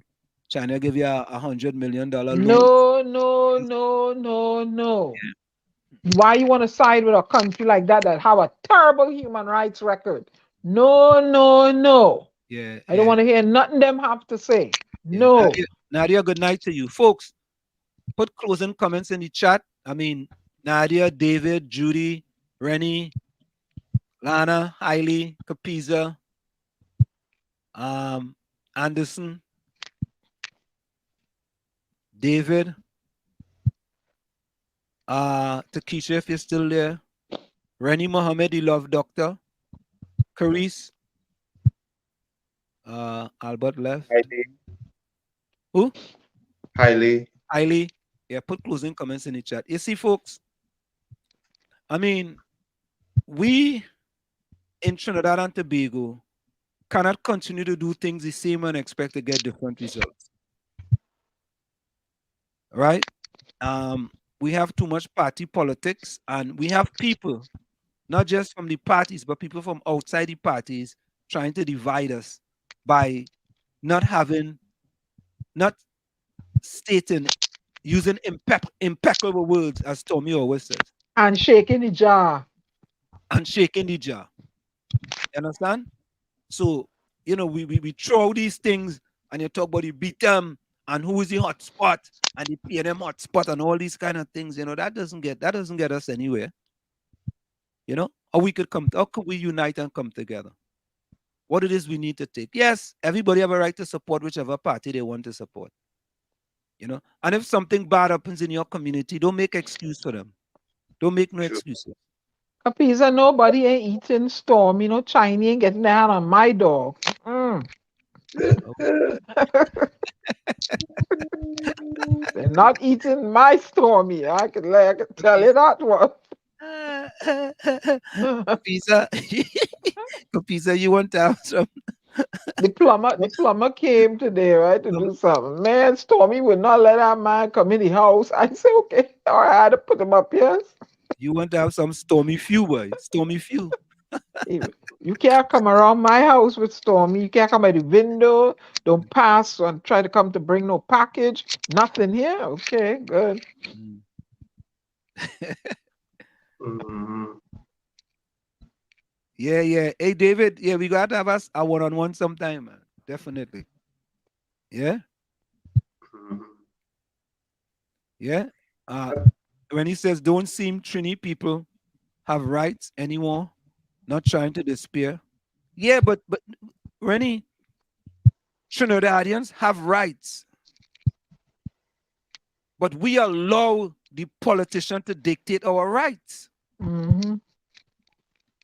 $100 million loan. No. Yeah. Why you want to side with a country like that have a terrible human rights record? No. Yeah. I don't want to hear nothing them have to say. Yeah. No. Nadia, good night to you. Folks, put closing comments in the chat. I mean, Nadia, David, Judy, Rennie, Lana, Hailey, Capiza, Anderson, David, Takesha, if you're still there, Rennie Mohammed, the love doctor, Carice, Albert left. Hailey. Who? Hailey. Yeah, put closing comments in the chat. You see, folks, I mean, we in Trinidad and Tobago cannot continue to do things the same and expect to get different results. Right? We have too much party politics, and we have people, not just from the parties, but people from outside the parties trying to divide us by not stating, using impeccable words, as Tommy always says. And shaking the jar. You understand? So, we throw these things, and you talk about the beat them, and who is the hot spot, and the PNM hot spot, and all these kind of things. That doesn't get us anywhere. How could we unite and come together? What it is we need to take. Yes, everybody have a right to support whichever party they want to support. And if something bad happens in your community, don't make excuse for them. Don't make no excuses. Capiza, nobody ain't eating Stormy. No Chinese ain't getting their hand on my dog. They're not eating my Stormy. I can tell you that one. Capiza, you want to have some? The plumber came today, right, to do something. Man, Stormy would not let our man come in the house. I said, okay, all right, I had to put him up, yes. You want to have some Stormy few, boy. Stormy few. You can't come around my house with Stormy. You can't come at the window. Don't pass and try to come to bring no package. Nothing here. Okay, good. Yeah. Hey, David. Yeah, we got to have us a one-on-one sometime, man. Definitely. Yeah. Yeah. When he says, don't seem Trini people have rights anymore, not trying to despair. Yeah, but Rennie, Trinidadians have rights, but we allow the politician to dictate our rights. Mm-hmm.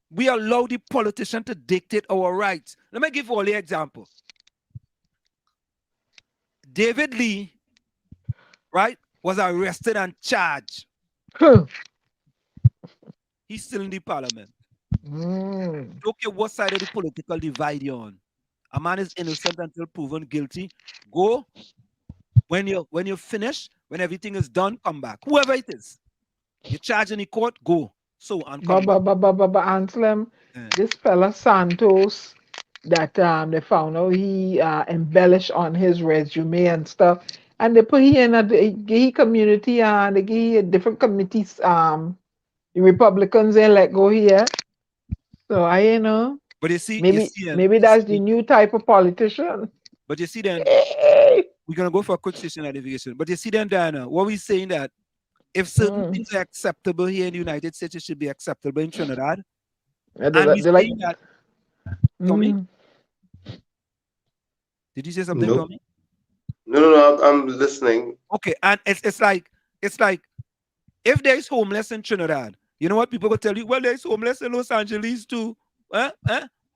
We allow the politician to dictate our rights. Let me give all the example. David Lee, right, was arrested and charged. He's still in the parliament. Okay, what side of the political divide you're on? A man is innocent until proven guilty. Go. When you're finished, when everything is done, come back. Whoever it is. You're charged in the court, go. So and come But Anselm, this fella Santos that they found out he embellished on his resume and stuff, and they put he in the community and they give different committees the Republicans ain't let go here. So I know. But you see, maybe that's the new type of politician. But you see then we're gonna go for a quick station identification. But you see then, Diana, what we're saying that if certain things are acceptable here in the United States, it should be acceptable in Trinidad. And we're saying that. Tommy, did you say something, no. Tommy? No, I'm listening. Okay, and it's like if there's homeless in Trinidad, you know what people will tell you? Well, there's homeless in Los Angeles too.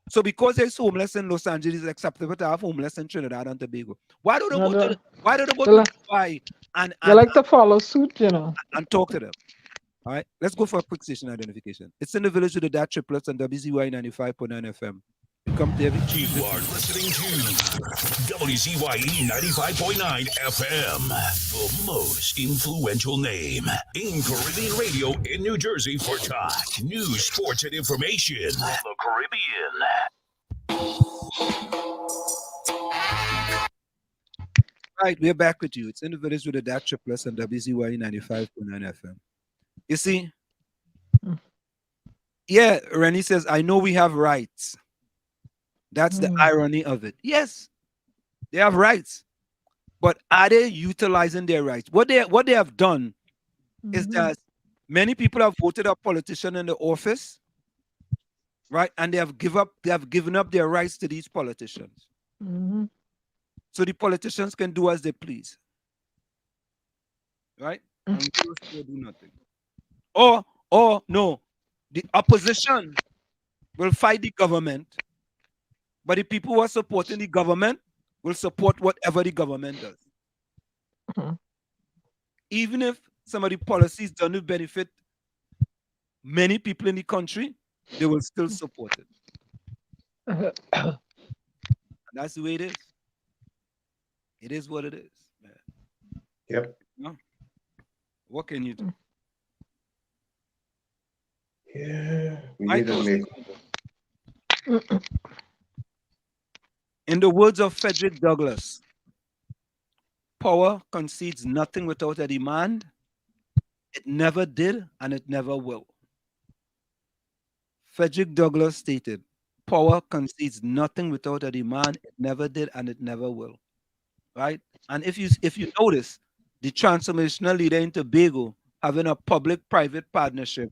So because there's homeless in Los Angeles, it's acceptable to have homeless in Trinidad and Tobago. Why don't they go to Dubai and they like to follow suit, you know, and talk to them? All right, let's go for a quick station identification. It's in the village with the DAT Triplets and WZYE 95.9 FM. You come to every Tuesday. You are listening to WZYE 95.9 FM, the most influential name in Caribbean radio in New Jersey for talk, news, sports, and information from the Caribbean. Right, we're back with you. It's in the village with the DAT Triplets and WZYE 95.9 FM. You see? Yeah, Rennie says, I know we have rights. That's the irony of it. Yes, they have rights, but are they utilizing their rights? What they have done is that many people have voted a politician in the office, right? And they have given up their rights to these politicians. So the politicians can do as they please, right? And they do nothing. Or no, the opposition will fight the government. But the people who are supporting the government will support whatever the government does. Even if some of the policies don't benefit many people in the country, they will still support it. And that's the way it is. It is what it is. Man. Yep. No? What can you do? Yeah. We need to make... In the words of Frederick Douglass, power concedes nothing without a demand. It never did, and it never will. Frederick Douglass stated, power concedes nothing without a demand. It never did, and it never will. Right? And if you notice, the transformational leader in Tobago having a public-private partnership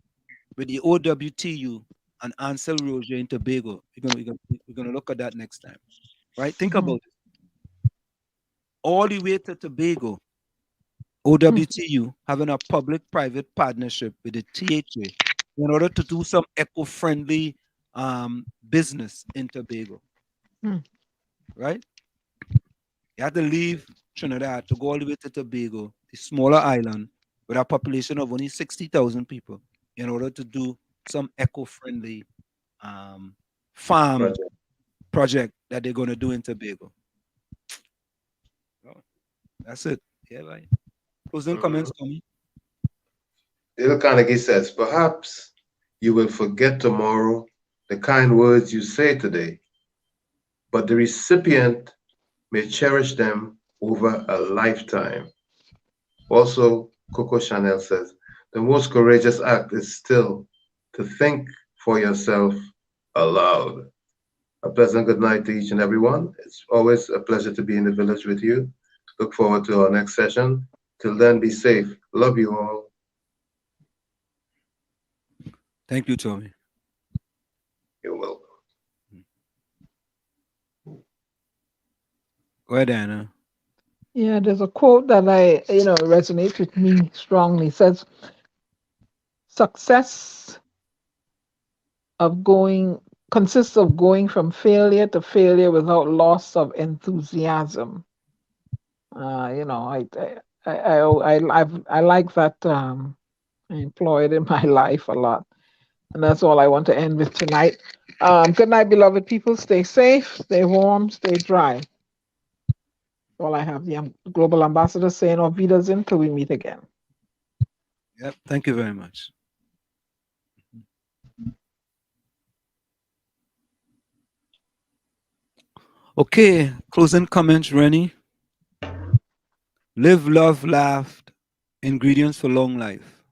with the OWTU and Anselm in Tobago. We're gonna look at that next time. Right? Think about it. All the way to Tobago, OWTU having a public-private partnership with the THA in order to do some eco-friendly business in Tobago. Right? You have to leave Trinidad to go all the way to Tobago, the smaller island, with a population of only 60,000 people, in order to do some eco-friendly farm project that they're going to do in Tobago. Oh, that's it. Yeah, right. Closing comments, Tommy. Dale Carnegie says, perhaps you will forget tomorrow the kind words you say today, but the recipient may cherish them over a lifetime. Also, Coco Chanel says, the most courageous act is still to think for yourself aloud. A pleasant good night to each and everyone. It's always a pleasure to be in the village with you. Look forward to our next session. Till then, be safe. Love you all. Thank you, Tommy. You're welcome. Where, Diana? Yeah, there's a quote that resonates with me strongly. It says, success consists of going from failure to failure without loss of enthusiasm. I like that. I employ it in my life a lot, and that's all I want to end with tonight. Good night, beloved people. Stay safe, stay warm, stay dry. All I have, the global ambassador saying auf Wiedersehen until we meet again. Yep. Thank you very much. Okay, closing comments, Rennie. Live, love, laugh. Ingredients for long life.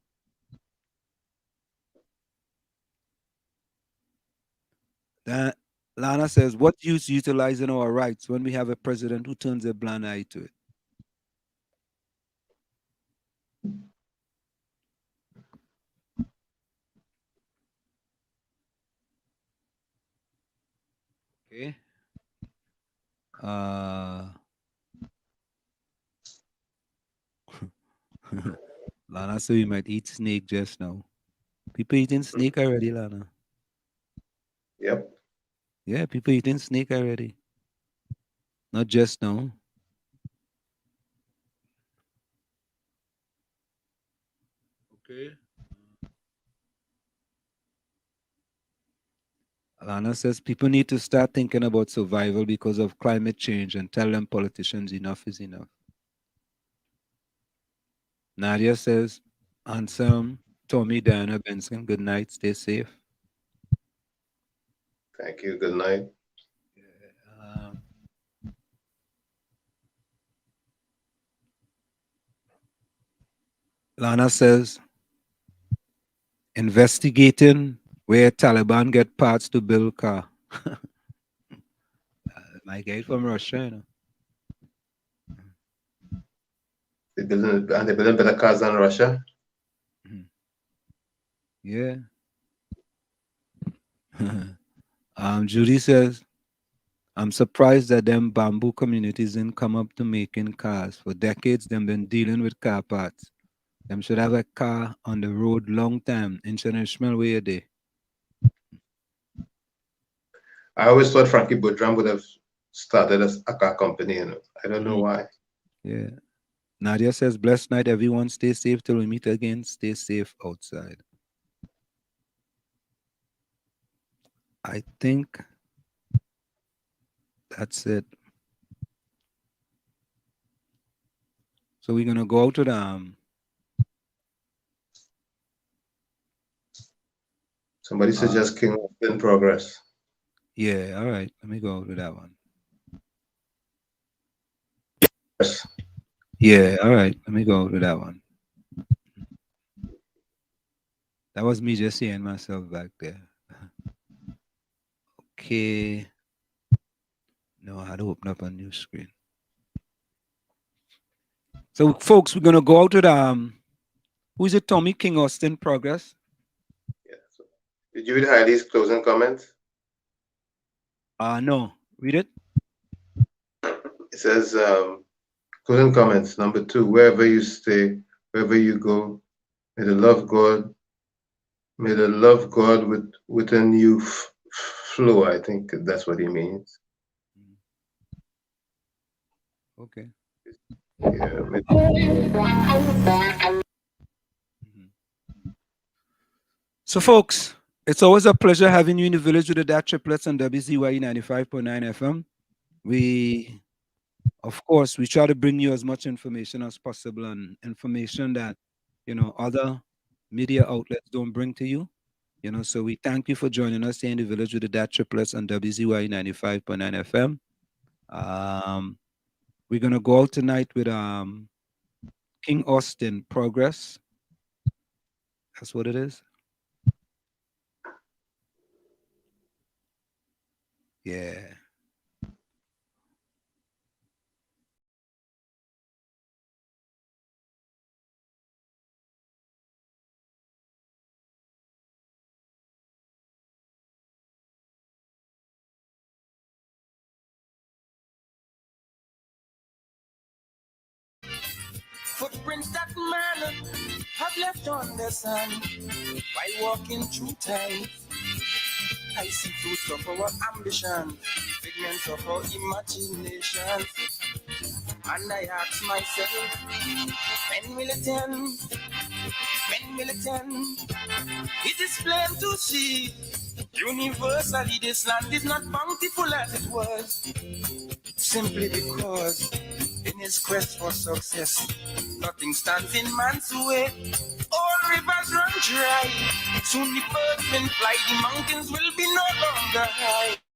Lana says, what use utilizing our rights when we have a president who turns a blind eye to it? Okay. Lana said we might eat snake just now. People eating snake already, Lana. Yep. Yeah, people eating snake already. Not just now. Okay. Alana says people need to start thinking about survival because of climate change and tell them politicians enough is enough. Nadia says, Anselm, Tommy, Diana, Benson, good night. Stay safe. Thank you. Good night. Lana says, investigating where Taliban get parts to build car. My guy from Russia, you know. They're building better cars than Russia. Yeah. Judy says, I'm surprised that them bamboo communities didn't come up to making cars. For decades, them been dealing with car parts. Them should have a car on the road long time. International way a day. I always thought Frankie Boudram would have started a car company, you know. I don't know why. Yeah. Nadia says, blessed night, everyone. Stay safe till we meet again. Stay safe outside. I think that's it. So we're going to go to the... Somebody suggests King in progress. Yeah, all right. Let me go to that one. Yes. Yeah, all right. Let me go to that one. That was me just seeing myself back there. Okay. No, I had to open up a new screen. So, folks, we're going to go out to the... who is it, Tommy King Austin progress? Yeah. So, did you read Heidi's closing comments? No. Read it. It says, closing comments, number 2, wherever you stay, wherever you go, may the love God within you flow. I think that's what he means. Okay. Yeah. So, folks, it's always a pleasure having you in the village with the DAT Triplets on WZYE 95.9 FM. We, of course, we try to bring you as much information as possible and information that, other media outlets don't bring to you. So we thank you for joining us here in the village with the DAT Triplets on WZYE 95.9 FM. We're going to go out tonight with King Austin Progress. That's what it is. Yeah. moments that man have left on the sun while walking through time. I see fruits of our ambition, figments of our imagination. And I ask myself, when will it end? When will it end? It is plain to see, universally this land is not bountiful as it was. Simply because in his quest for success, nothing stands in man's way. All rivers run dry. Soon the birds will fly, the mountains will be no longer high.